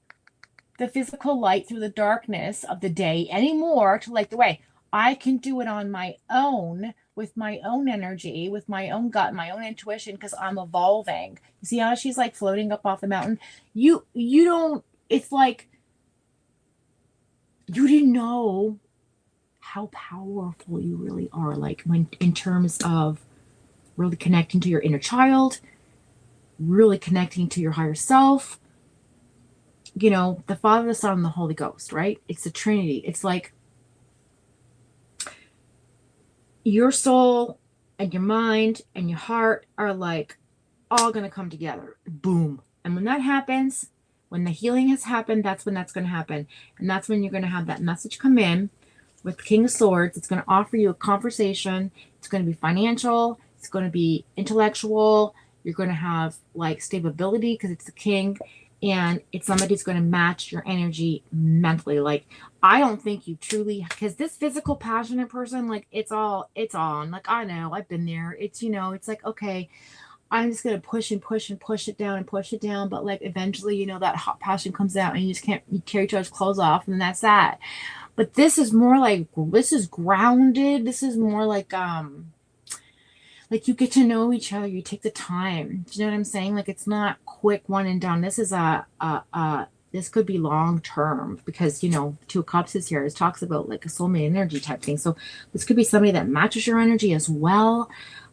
the physical light through the darkness of the day anymore to light the way. I can do it on my own with my own energy, with my own gut, my own intuition, because I'm evolving. You see how she's like floating up off the mountain? You don't, it's like you didn't know how powerful you really are, like when in terms of really connecting to your inner child, really connecting to your higher self. You know, the Father, the Son, and the Holy Ghost, right? It's the Trinity. It's like your soul and your mind and your heart are like all going to come together. Boom. And when that happens, when the healing has happened, that's when that's going to happen. And that's when you're going to have that message come in with the King of Swords. It's going to offer you a conversation. It's going to be financial. It's going to be intellectual. You're going to have like stability because it's the king. And it's somebody who's going to match your energy mentally. Like, I don't think you truly, because this physical, passionate person, like, it's on. Like, I know, I've been there. It's, you know, it's like, okay, I'm just going to push and push and push it down and push it down. But, like, eventually, you know, that hot passion comes out and you just can't, you tear each other's clothes off, and that's that. But this is more like, this is grounded. This is more like you get to know each other. You take the time. Do you know what I'm saying? Like, it's not quick one and done. This is this could be long term because, you know, Two of Cups is here. It talks about like a soulmate energy type thing. So this could be somebody that matches your energy as well.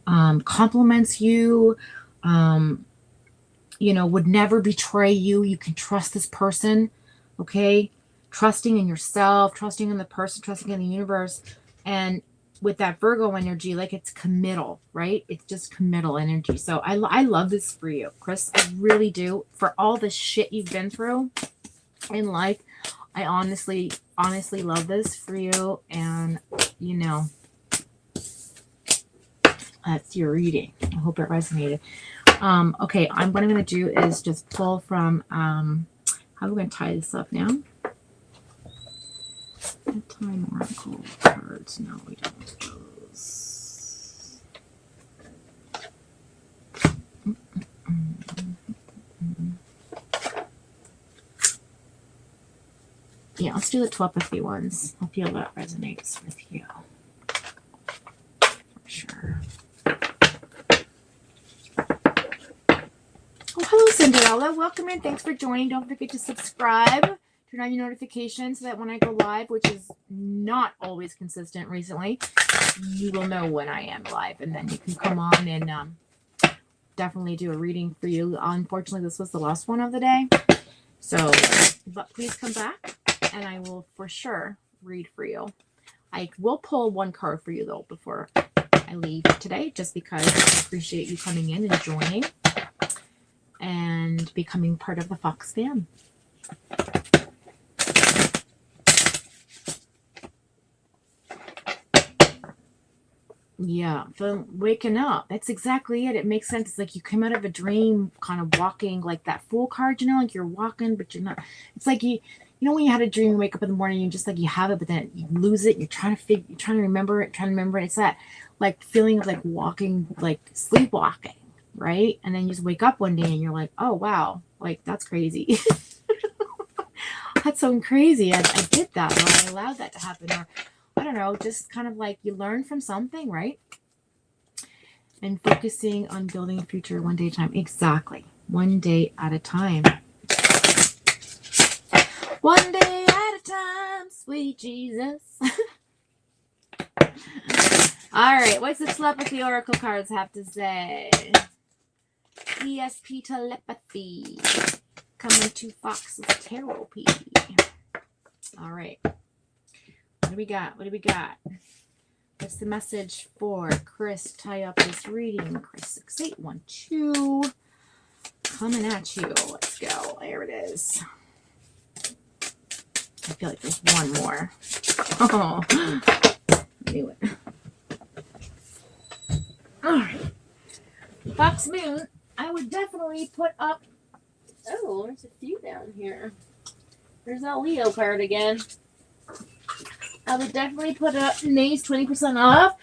compliments you, would never betray you. You can trust this person, okay? Trusting in yourself, trusting in the person, trusting in the universe. And with that Virgo energy, like it's committal, right? It's just committal energy. So I love this for you, Chris. I really do. For all the shit you've been through in life, I honestly love this for you. And, that's your reading. I hope it resonated. Okay, what I'm going to do is just pull from, how are we going to tie this up now? Time oracle cards. No, we don't want those. Yeah, let's do the telepathy ones. I feel that resonates with you. For sure. Oh, hello, Cinderella. Welcome in. Thanks for joining. Don't forget to subscribe. Turn on your notifications so that when I go live, which is not always consistent recently, you will know when I am live. And then you can come on and definitely do a reading for you. Unfortunately, this was the last one of the day. So, but please come back and I will for sure read for you. I will pull one card for you, though, before I leave today, just because I appreciate you coming in and joining and becoming part of the Fox fam. Yeah, for waking up. That's exactly it. It makes sense. It's like you come out of a dream kind of walking, like that Fool card, like you're walking, but you're not. It's like you when you had a dream, you wake up in the morning, you just like you have it, but then you lose it. You're trying to remember it. It's that like feeling of like walking, like sleepwalking, right? And then you just wake up one day and you're like, oh, wow, like that's crazy. That's so crazy. I did that, or I allowed that to happen, or I don't know, just kind of like you learn from something, right? And focusing on building a future one day at a time. Exactly. One day at a time. One day at a time, sweet Jesus. All right, what's the telepathy oracle cards have to say? ESP telepathy. Coming to Fox's Tarot P. All right. What do we got? What's the message for Chris? Tie up this reading. Chris 6812. Coming at you. Let's go. There it is. I feel like there's one more. Oh, I knew it. All right. Fox Moon, I would definitely put up. Oh, there's a few down here. There's that Leo card again. I would definitely put up May's 20% off,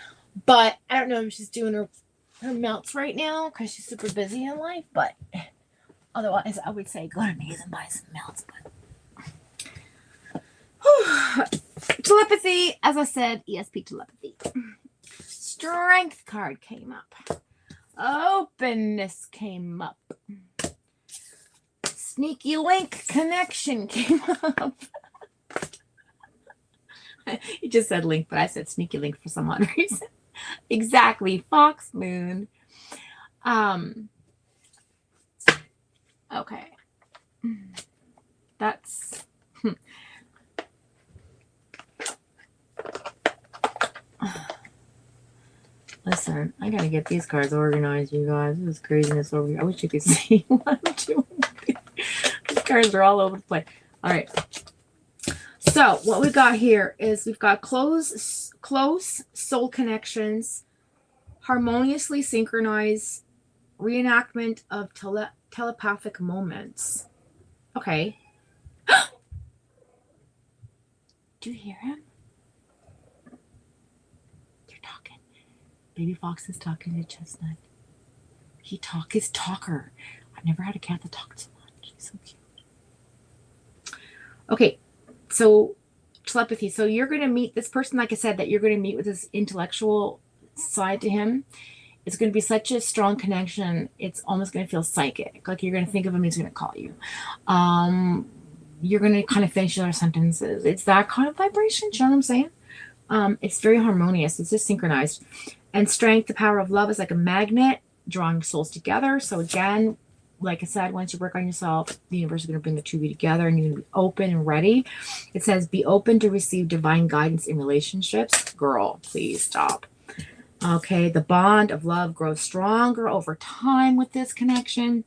but I don't know if she's doing her melts right now because she's super busy in life, but otherwise I would say go to May's and buy some melts. But telepathy, as I said, ESP telepathy. Strength card came up. Openness came up. Sneaky link connection came up. You just said link, but I said sneaky link for some odd reason. Exactly. Fox Moon. Okay. That's... Listen, I gotta get these cards organized, you guys. This is craziness over here. I wish you could see what I'm doing. These cards are all over the place. All right. So what we got here is we've got close soul connections, harmoniously synchronized reenactment of telepathic moments. Okay. Do you hear him? They're talking. Baby Fox is talking to Chestnut. His talker. I've never had a cat that talked so much. He's so cute. Okay. So telepathy. So you're going to meet this person, like I said, that you're going to meet with this intellectual side to him. It's going to be such a strong connection. It's almost going to feel psychic. Like you're going to think of him. He's going to call you. You're going to kind of finish your sentences. It's that kind of vibration. Do you know what I'm saying? It's very harmonious. It's just synchronized. And strength, the power of love is like a magnet, drawing souls together. So again, like I said, once you work on yourself, the universe is going to bring the two of you together and you're going to be open and ready. It says, be open to receive divine guidance in relationships. Girl, please stop. Okay, the bond of love grows stronger over time with this connection.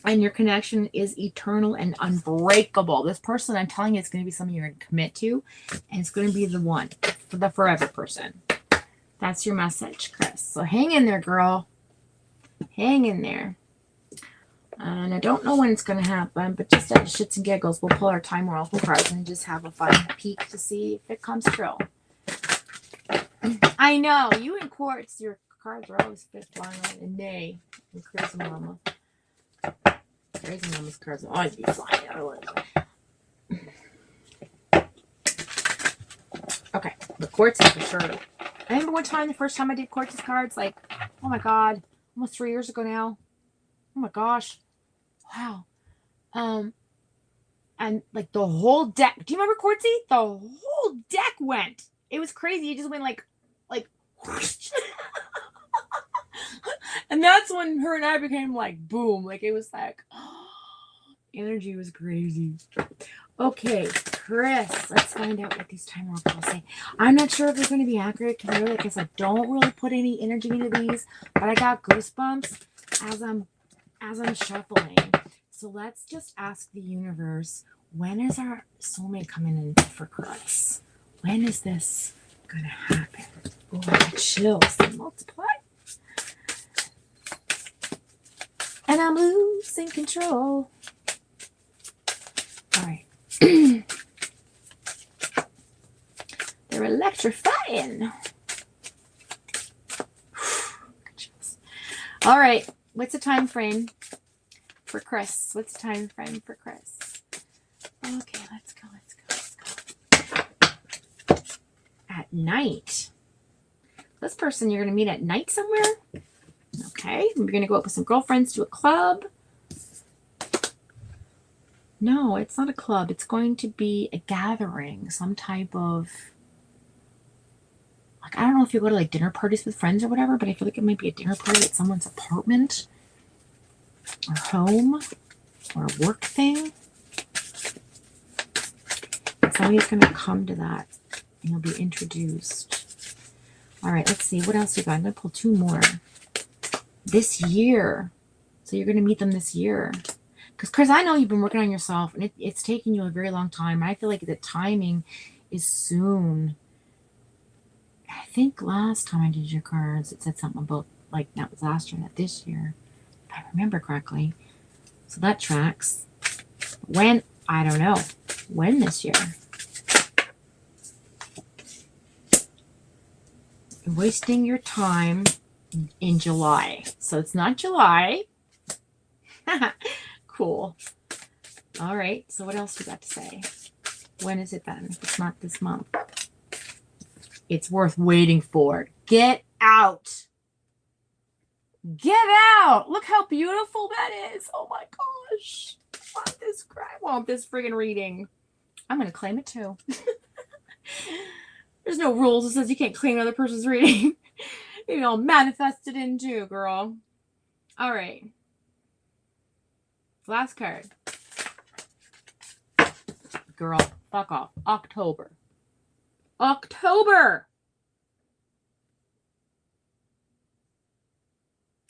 And your connection is eternal and unbreakable. This person, I'm telling you, it's going to be something you're going to commit to. And it's going to be the one, for the forever person. That's your message, Chris. So hang in there, girl. Hang in there. And I don't know when it's going to happen, but just out of shits and giggles, we'll pull our Time Oracle cards and just have a fun peek to see if it comes true. I know, you and Quartz, your cards are always fifth flying on and nay. And Crazy Mama. Crazy Mama's cards will always be flying out. Okay, the Quartz is for sure. I remember one time, the first time I did Quartz's cards, like, oh my God, almost 3 years ago now. Oh my gosh. Wow. And like the whole deck. Do you remember Quartzy? The whole deck went. It was crazy. It just went like whoosh. And that's when her and I became like boom. Like it was like energy was crazy. Okay, Chris, let's find out what these Time Oracles say. I'm not sure if they're going to be accurate because really, like I said, don't really put any energy into these, but I got goosebumps as I'm shuffling. So let's just ask the universe, when is our soulmate coming in for Chris? When is this going to happen? Oh, I got chills. They multiply. And I'm losing control. All right. They're electrifying. All right. What's the time frame for Chris? What's the time frame for Chris? Okay, let's go. At night. This person you're going to meet at night somewhere. Okay, we're going to go out with some girlfriends to a club. No, it's not a club. It's going to be a gathering, some type of, like, I don't know if you go to like dinner parties with friends or whatever, but I feel like it might be a dinner party at someone's apartment or home or a work thing. And somebody's going to come to that and you'll be introduced. All right, let's see. What else you got? I'm going to pull two more. This year. So you're going to meet them this year. Because, Chris, I know you've been working on yourself, and it's taken you a very long time. I feel like the timing is soon. I think last time I did your cards, it said something about, like, that was last year, not this year. If I remember correctly. So that tracks. When? I don't know. When this year? You're wasting your time in July. So it's not July. Cool. All right. So what else you got to say? When is it then? If it's not this month. It's worth waiting for. Get out. Get out. Look how beautiful that is. Oh my gosh. I want this friggin' reading. I'm going to claim it too. There's no rules that says you can't claim another person's reading. You know, manifest it in too, girl. All right. Last card. Girl, fuck off. October. October!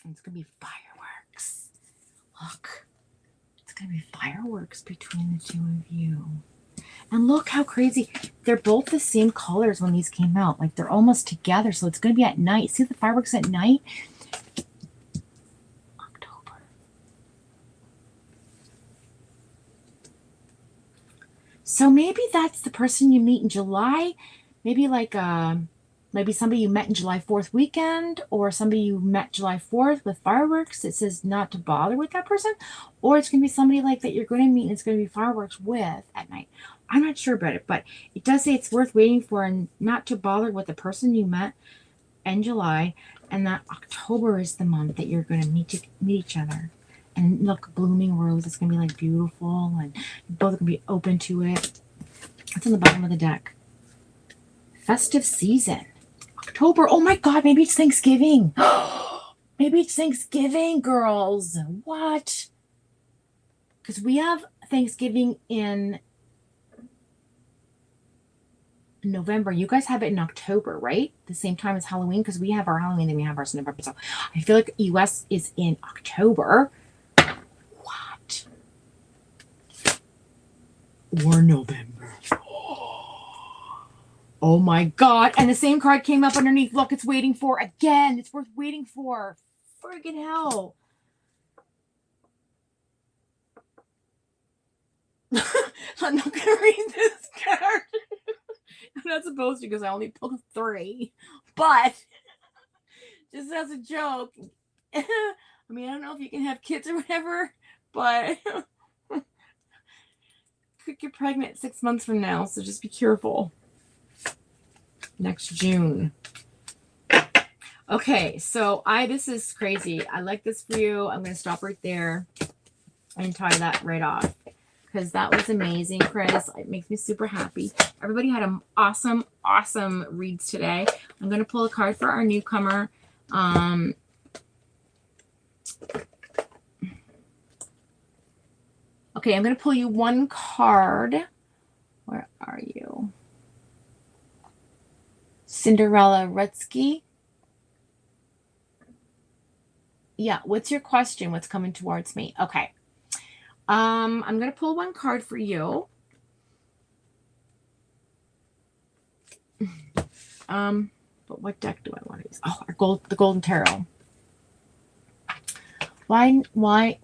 It's going to be fireworks. Look. It's going to be fireworks between the two of you. And look how crazy. They're both the same colors when these came out. Like, they're almost together. So it's going to be at night. See the fireworks at night? October. So maybe that's the person you meet in July. Maybe like maybe somebody you met in July 4th weekend, or somebody you met July 4th with fireworks. It says not to bother with that person. Or it's going to be somebody like that you're going to meet and it's going to be fireworks with at night. I'm not sure about it, but it does say it's worth waiting for and not to bother with the person you met in July, and that October is the month that you're going to meet each other. And look, blooming rose. It's going to be like beautiful, and you're both going to be open to it. It's on the bottom of the deck. Festive season. October. Oh my God, maybe it's Thanksgiving. Maybe it's Thanksgiving, girls. What? Because we have Thanksgiving in November. You guys have it in October, right? The same time as Halloween, because we have our Halloween and we have ours in November. So I feel like US is in October. What? Or November. Oh my God. And the same card came up underneath. Look, it's waiting for again. It's worth waiting for. Friggin' hell. I'm not going to read this card. I'm not supposed to because I only pulled 3. But just as a joke. I mean, I don't know if you can have kids or whatever, but could get pregnant 6 months from now. So just be careful. Next June. Okay, so this is crazy. I like this for you. I'm going to stop right there and tie that right off because that was amazing, Chris. It makes me super happy. Everybody had an awesome, awesome reads today. I'm going to pull a card for our newcomer. Okay, I'm going to pull you one card. Where are you? Cinderella Rutsky. Yeah, what's your question? What's coming towards me? Okay. I'm going to pull one card for you. But what deck do I want to use? Oh, the Golden Tarot. Why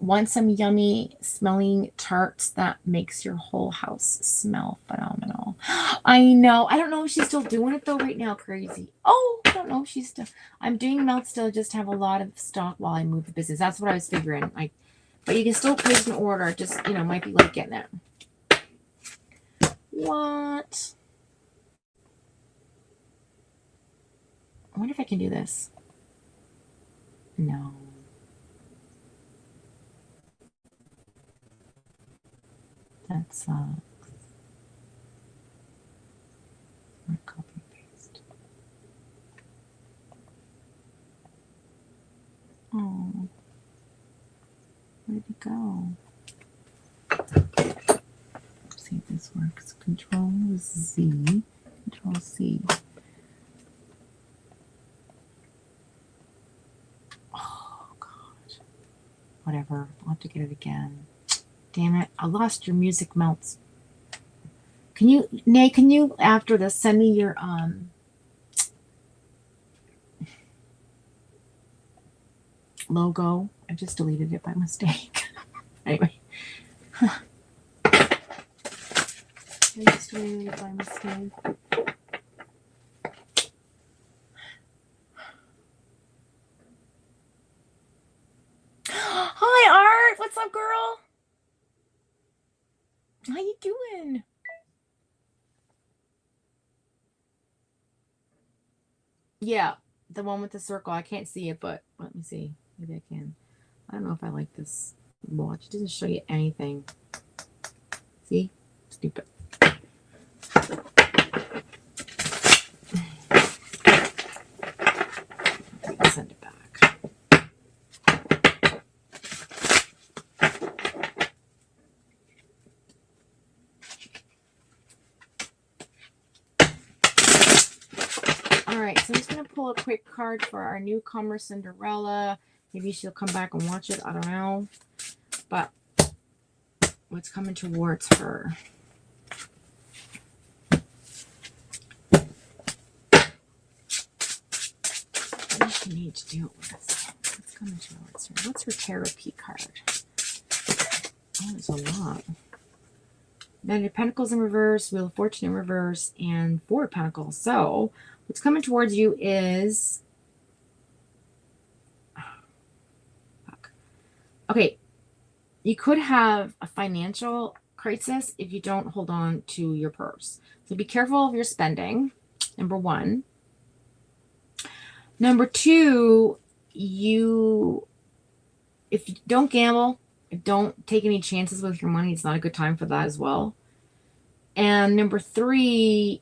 want some yummy smelling tarts that makes your whole house smell phenomenal? I know. I don't know if she's still doing it though right now. Crazy. Oh, I don't know if she's still. I'm doing melt still just to have a lot of stock while I move the business. That's what I was figuring. But you can still place an order. Just, might be late getting it. What? I wonder if I can do this. No. That sucks. Copy and paste. Oh. Where did it go? Let's see if this works. Control Z. Control C. Oh, God. Whatever. I'll have to get it again. Damn it. I lost your music melts. Can you, after this, send me your, logo? I just deleted it by mistake. Anyway. I just deleted it by mistake. Hi, Art. What's up, girl? How you doing? Yeah, the one with the circle. I can't see it, but let me see. Maybe I can. I don't know if I like this watch. It doesn't show you anything. See? Stupid. Send it back. All right, so I'm just going to pull a quick card for our newcomer, Cinderella. Maybe she'll come back and watch it. I don't know. But what's coming towards her? What does she need to deal with? What's coming towards her? What's her therapy card? Oh, there's a lot. Knight of Pentacles in reverse, Wheel of Fortune in reverse, and 4 of Pentacles. So what's coming towards you is... Okay, you could have a financial crisis if you don't hold on to your purse. So be careful of your spending, number 1. Number 2, if you don't gamble, don't take any chances with your money. It's not a good time for that as well. And number 3,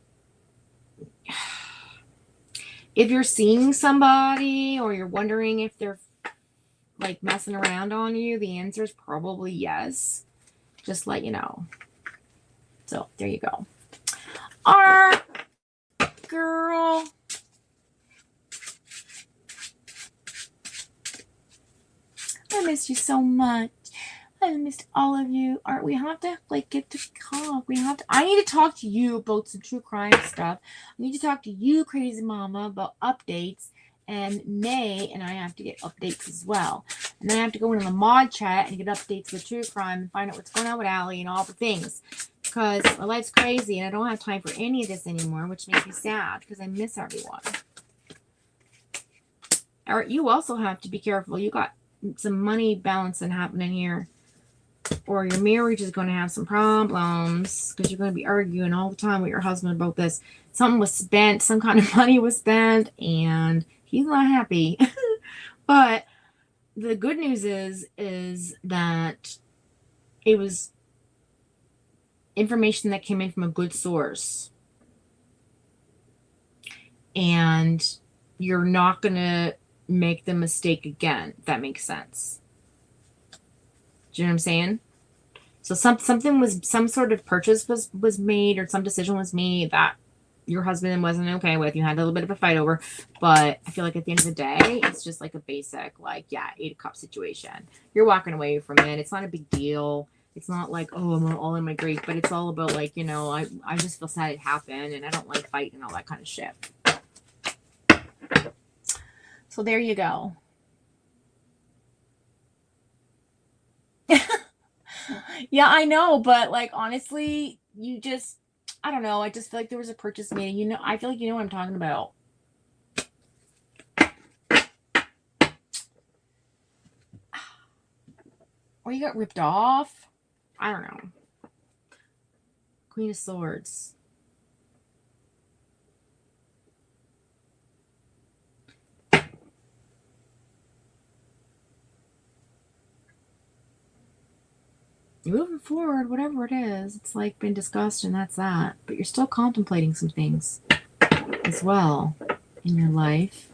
if you're seeing somebody or you're wondering if they're like messing around on you, the answer is probably yes. Just let you know. So there you go. Our girl. I missed you so much. I missed all of you. Art, we have to like get to talk. I need to talk to you about some true crime stuff. I need to talk to you, crazy mama, about updates. And May and I have to get updates as well. And then I have to go into the mod chat and get updates with true crime and find out what's going on with Allie and all the things. Because my life's crazy and I don't have time for any of this anymore, which makes me sad because I miss everyone. Art, you also have to be careful. You got some money balancing happening here. Or your marriage is going to have some problems because you're going to be arguing all the time with your husband about this. Something was spent, some kind of money was spent, and he's not happy. But the good news is that it was information that came in from a good source. And you're not going to make the mistake again, if that makes sense. Do you know what I'm saying? So some sort of purchase was made or some decision was made that your husband wasn't okay with. You had a little bit of a fight over, but I feel like at the end of the day, it's just like a basic, like, yeah, 8 cup situation. You're walking away from it. It's not a big deal. It's not like, oh, I'm all in my grief, but it's all about like, you know, I just feel sad it happened and I don't like fighting and all that kind of shit. So there you go. Yeah, I know, but like honestly, you just, I don't know. I just feel like there was a purchase made. You know, I feel like you know what I'm talking about. Or you got ripped off. I don't know. Queen of Swords. You're moving forward, whatever it is. It's like been discussed and that's that. But you're still contemplating some things as well in your life.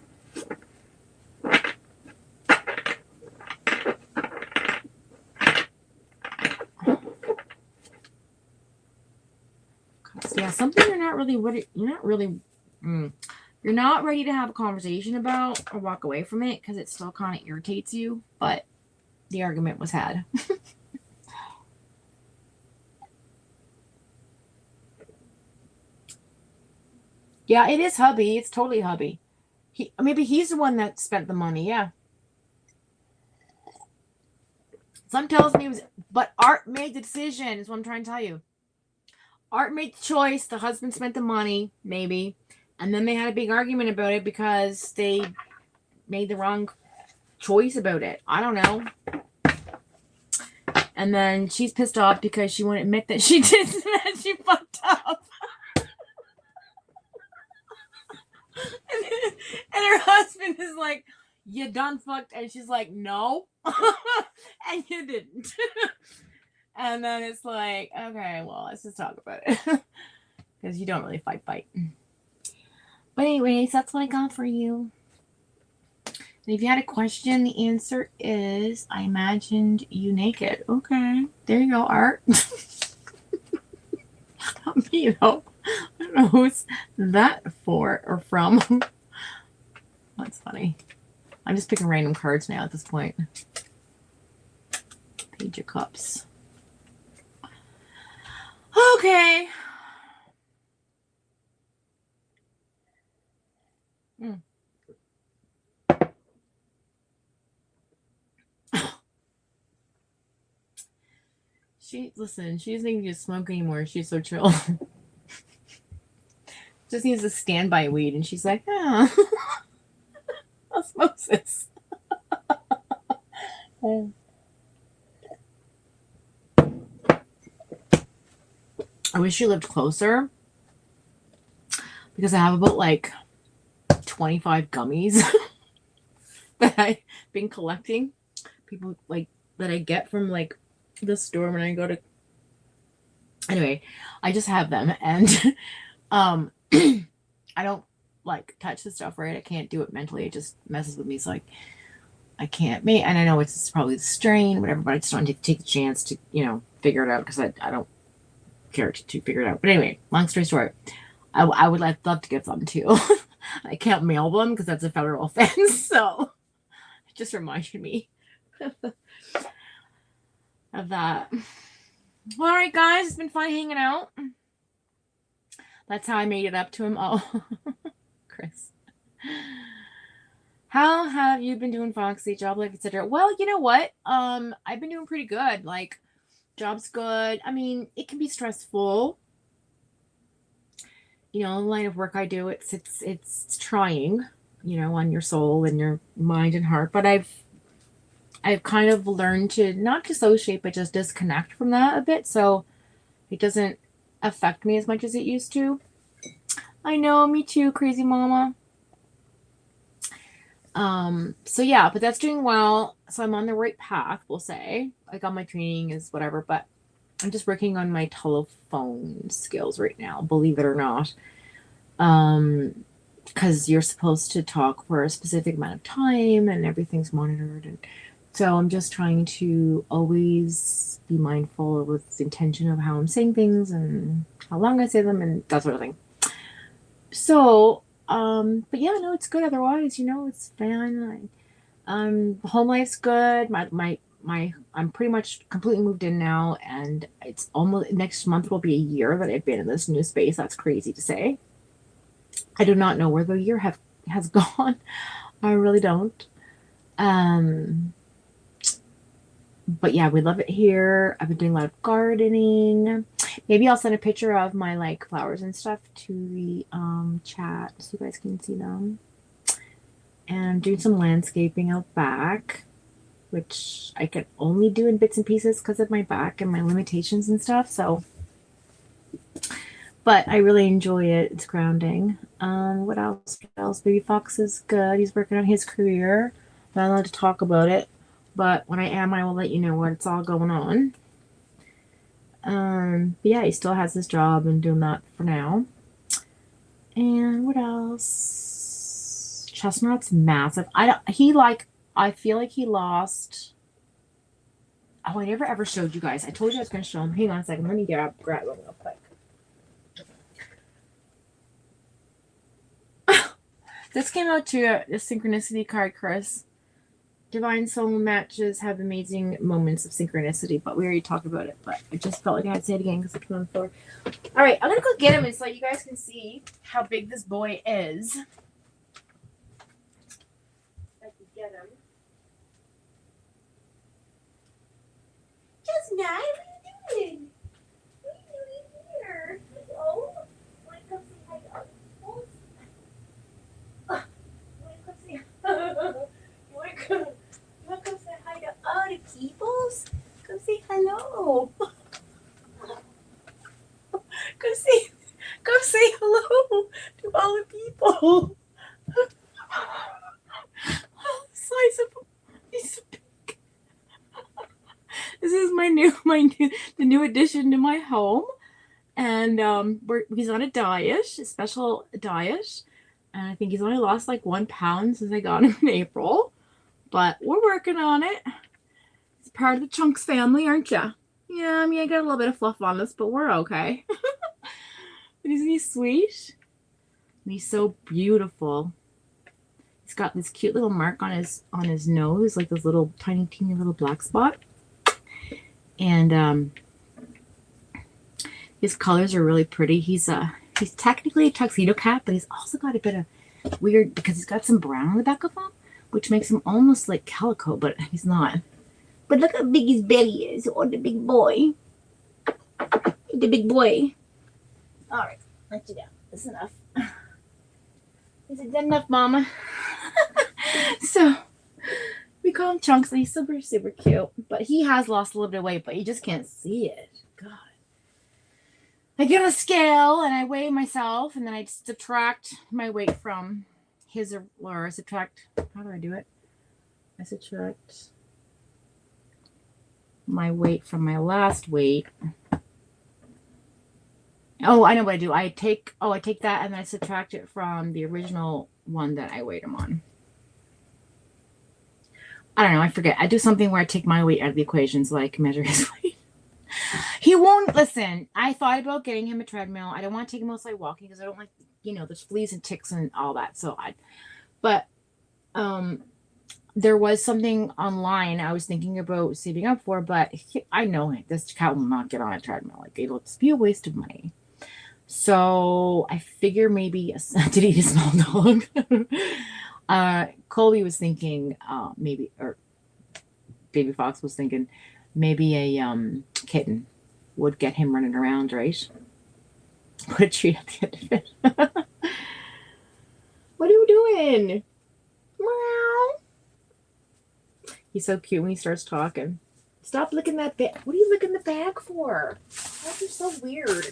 Yeah, something you're not ready to have a conversation about or walk away from it because it still kind of irritates you, but the argument was had. Yeah, it is hubby. It's totally hubby. Maybe he's the one that spent the money. Yeah. Some tells me it was, but Art made the decision. Is what I'm trying to tell you. Art made the choice. The husband spent the money, maybe, and then they had a big argument about it because they made the wrong choice about it. I don't know. And then she's pissed off because she won't admit that she did that. She fucked up. And her husband is like, you done fucked. And she's like, no. And you didn't. And then it's like, okay, well, let's just talk about it. Because you don't really fight. But anyways, that's what I got for you. And if you had a question, the answer is, I imagined you naked. Okay, there you go, Art. You know, I don't know who's that for or from. That's funny. I'm just picking random cards now at this point. Page of Cups. Okay. She doesn't even need to smoke anymore. She's so chill. Just needs a standby weed, and she's like, yeah. Osmosis. I wish you lived closer because I have about like 25 gummies that I've been collecting. People like that I get from like the store when I go to. Anyway, I just have them, and I don't like touch the stuff right. I can't do it mentally. It just messes with me. So I can't make, and I know it's probably the strain, whatever, but I just don't take the chance to, figure it out because I don't care to figure it out. But anyway, long story short, I would love to give them too. I can't mail them because that's a federal offense. So it just reminded me of that. All right, guys, it's been fun hanging out. That's how I made it up to him. Oh, Chris. How have you been doing, Foxy? Job life, etc. Well, you know what? I've been doing pretty good. Like, job's good. I mean, it can be stressful. The line of work I do, it's trying, on your soul and your mind and heart. But I've kind of learned to not dissociate, but just disconnect from that a bit, so it doesn't affect me as much as it used to. I know, me too, crazy mama. So yeah, but that's doing well. So I'm on the right path, we'll say. I got my training is whatever, but I'm just working on my telephone skills right now, believe it or not. Because you're supposed to talk for a specific amount of time and everything's monitored. And so I'm just trying to always be mindful with the intention of how I'm saying things and how long I say them and that sort of thing. So, but yeah, no, it's good otherwise, it's fine. Home life's good. I'm pretty much completely moved in now, and it's almost next month will be a year that I've been in this new space. That's crazy to say. I do not know where the year has gone. I really don't. But yeah, we love it here. I've been doing a lot of gardening. Maybe I'll send a picture of my like flowers and stuff to the chat so you guys can see them. And I'm doing some landscaping out back, which I can only do in bits and pieces because of my back and my limitations and stuff. So, but I really enjoy it. It's grounding. What else? Baby Fox is good. He's working on his career. I'm not allowed to talk about it, but when I am, I will let you know what's all going on. But yeah, he still has his job and doing that for now. And what else? Chestnut's massive. I feel like he lost. Oh, I never ever showed you guys. I told you I was going to show him. Hang on a second. Let me grab one real quick. This came out to a synchronicity card, Chris. Divine soul matches have amazing moments of synchronicity, but we already talked about it. But I just felt like I had to say it again because I put it on the floor. All right, I'm gonna go get him and so you guys can see how big this boy is. I can get him. Just nice. What are you doing? What are you doing here? Oh, want to come say hi to other people? Want to come say you want to come say hi to other peoples? Come say hello. Come say hello to all the people. Size of he's so big. This is the new addition to my home, and he's on a diet, a special diet, and I think he's only lost like 1 pound since I got him in April, but we're working on it. He's part of the Chunks family, aren't you? Yeah, I mean, I got a little bit of fluff on this, but we're okay. Isn't he sweet? And he's so beautiful. He's got this cute little mark on his nose, like this little tiny, teeny little black spot. And his colors are really pretty. He's technically a tuxedo cat, but he's also got a bit of weird because he's got some brown on the back of him, which makes him almost like calico, but he's not. But look how big his belly is. Oh, the big boy. The big boy. All right, let you down. That's enough. Is it good enough, Mama? So we call him Chunks, and he's super, super cute. But he has lost a little bit of weight, but you just can't see it. God. I get on a scale and I weigh myself, and then I subtract my weight from his, or subtract. How do I do it? I subtract my weight from my last weight. Oh, I know what I do. I take that and I subtract it from the original one that I weighed him on. I don't know. I forget. I do something where I take my weight out of the equation so I can measure his weight. He won't listen. I thought about getting him a treadmill. I don't want to take him outside walking because I don't like, there's fleas and ticks and all that. But there was something online I was thinking about saving up for, but I know this cat will not get on a treadmill. Like, it'll just be a waste of money. So I figure maybe did he eat a small dog? Colby was thinking maybe, or Baby Fox was thinking maybe a kitten would get him running around, right? Put a treat at the end of it. What are you doing? Meow. He's so cute when he starts talking. Stop licking that bag. What are you licking the bag for? That's just so weird.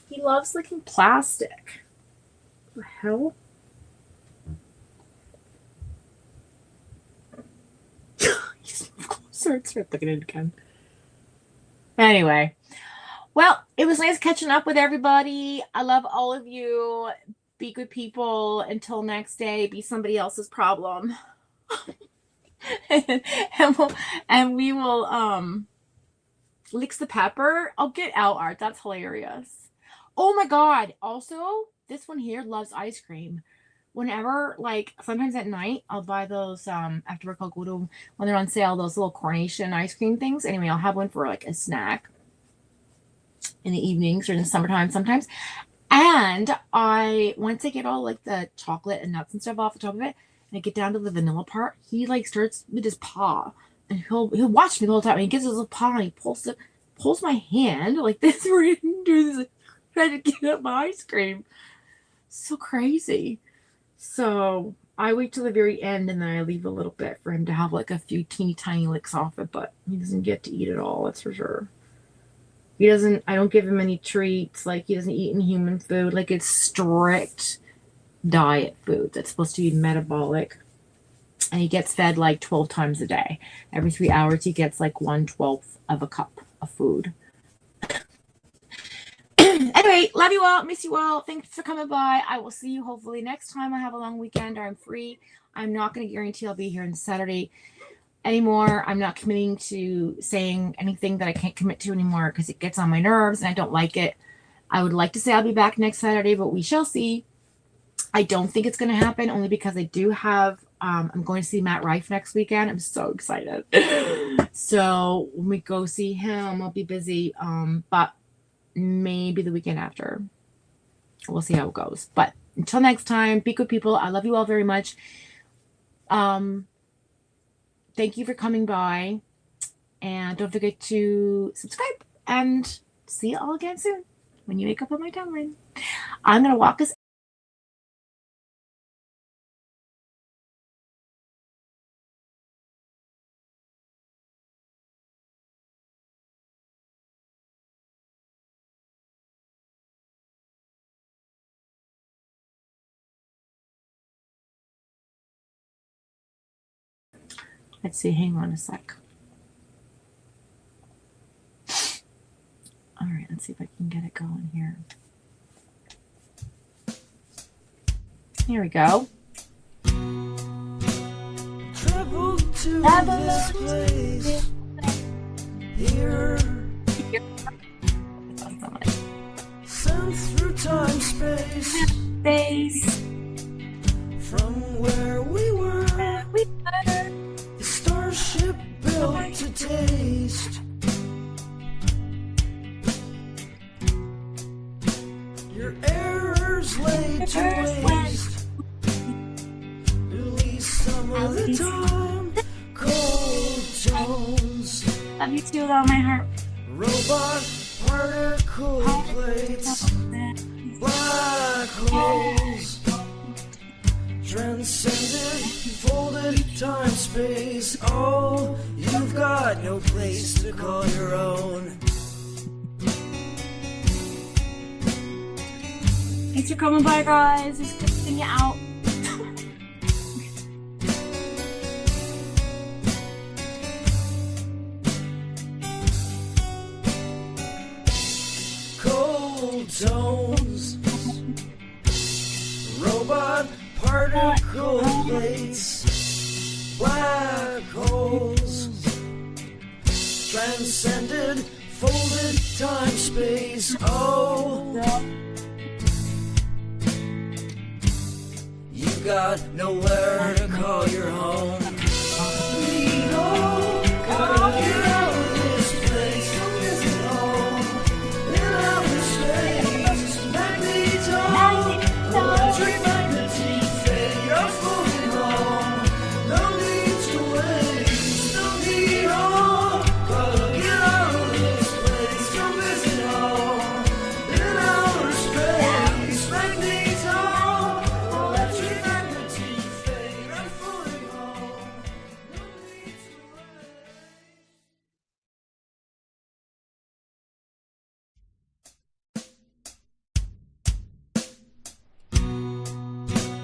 He loves licking plastic. What the hell? He's closer and start looking at it again. Anyway. Well, it was nice catching up with everybody. I love all of you. Be good people. Until next day, be somebody else's problem. and we will licks the pepper. I'll get out art. That's hilarious. Oh my god. Also, this one here loves ice cream. Whenever, like, sometimes at night, I'll buy those, after work, I'll go to, when they're on sale, those little Coronation ice cream things. Anyway, I'll have one for, like, a snack in the evenings or in the summertime sometimes. And once I get all, like, the chocolate and nuts and stuff off the top of it, and I get down to the vanilla part, he, like, starts with his paw. And he'll watch me the whole time. And he gives his little paw and he pulls my hand like this. We're gonna do this, trying to get up my ice cream. So crazy. So I wait till the very end and then I leave a little bit for him to have like a few teeny tiny licks off it, but he doesn't get to eat it all, that's for sure. I don't give him any treats. Like, he doesn't eat any human food. Like, it's strict diet food that's supposed to be metabolic. And he gets fed like 12 times a day. Every 3 hours, he gets like 1/12 of a cup of food. Anyway, love you all. Miss you all. Thanks for coming by. I will see you hopefully next time I have a long weekend or I'm free. I'm not going to guarantee I'll be here on Saturday anymore. I'm not committing to saying anything that I can't commit to anymore because it gets on my nerves and I don't like it. I would like to say I'll be back next Saturday, but we shall see. I don't think it's going to happen only because I do have, I'm going to see Matt Rife next weekend. I'm so excited. So when we go see him, I'll be busy. But maybe the weekend after. We'll see how it goes. But until next time, be good people. I love you all very much. Thank you for coming by. And don't forget to subscribe. And see you all again soon when you wake up on my timeline. I'm going to walk us. Let's see. Hang on a sec. All right. Let's see if I can get it going here. Here we go. Travel to this place. Here. Sent through time space. From where we were. The starship built to taste. Your errors laid to waste. Release some of the time. Cold Jones. Love you too, though, my heart. Robot particle plates. Black holes. Transcended, folded time space. Oh, you've got no place to call your own. Thanks for coming by, guys. It's good seeing you out. Cold tones, robot particle plates, black holes, transcended, folded time-space. Oh, you got nowhere to call your home.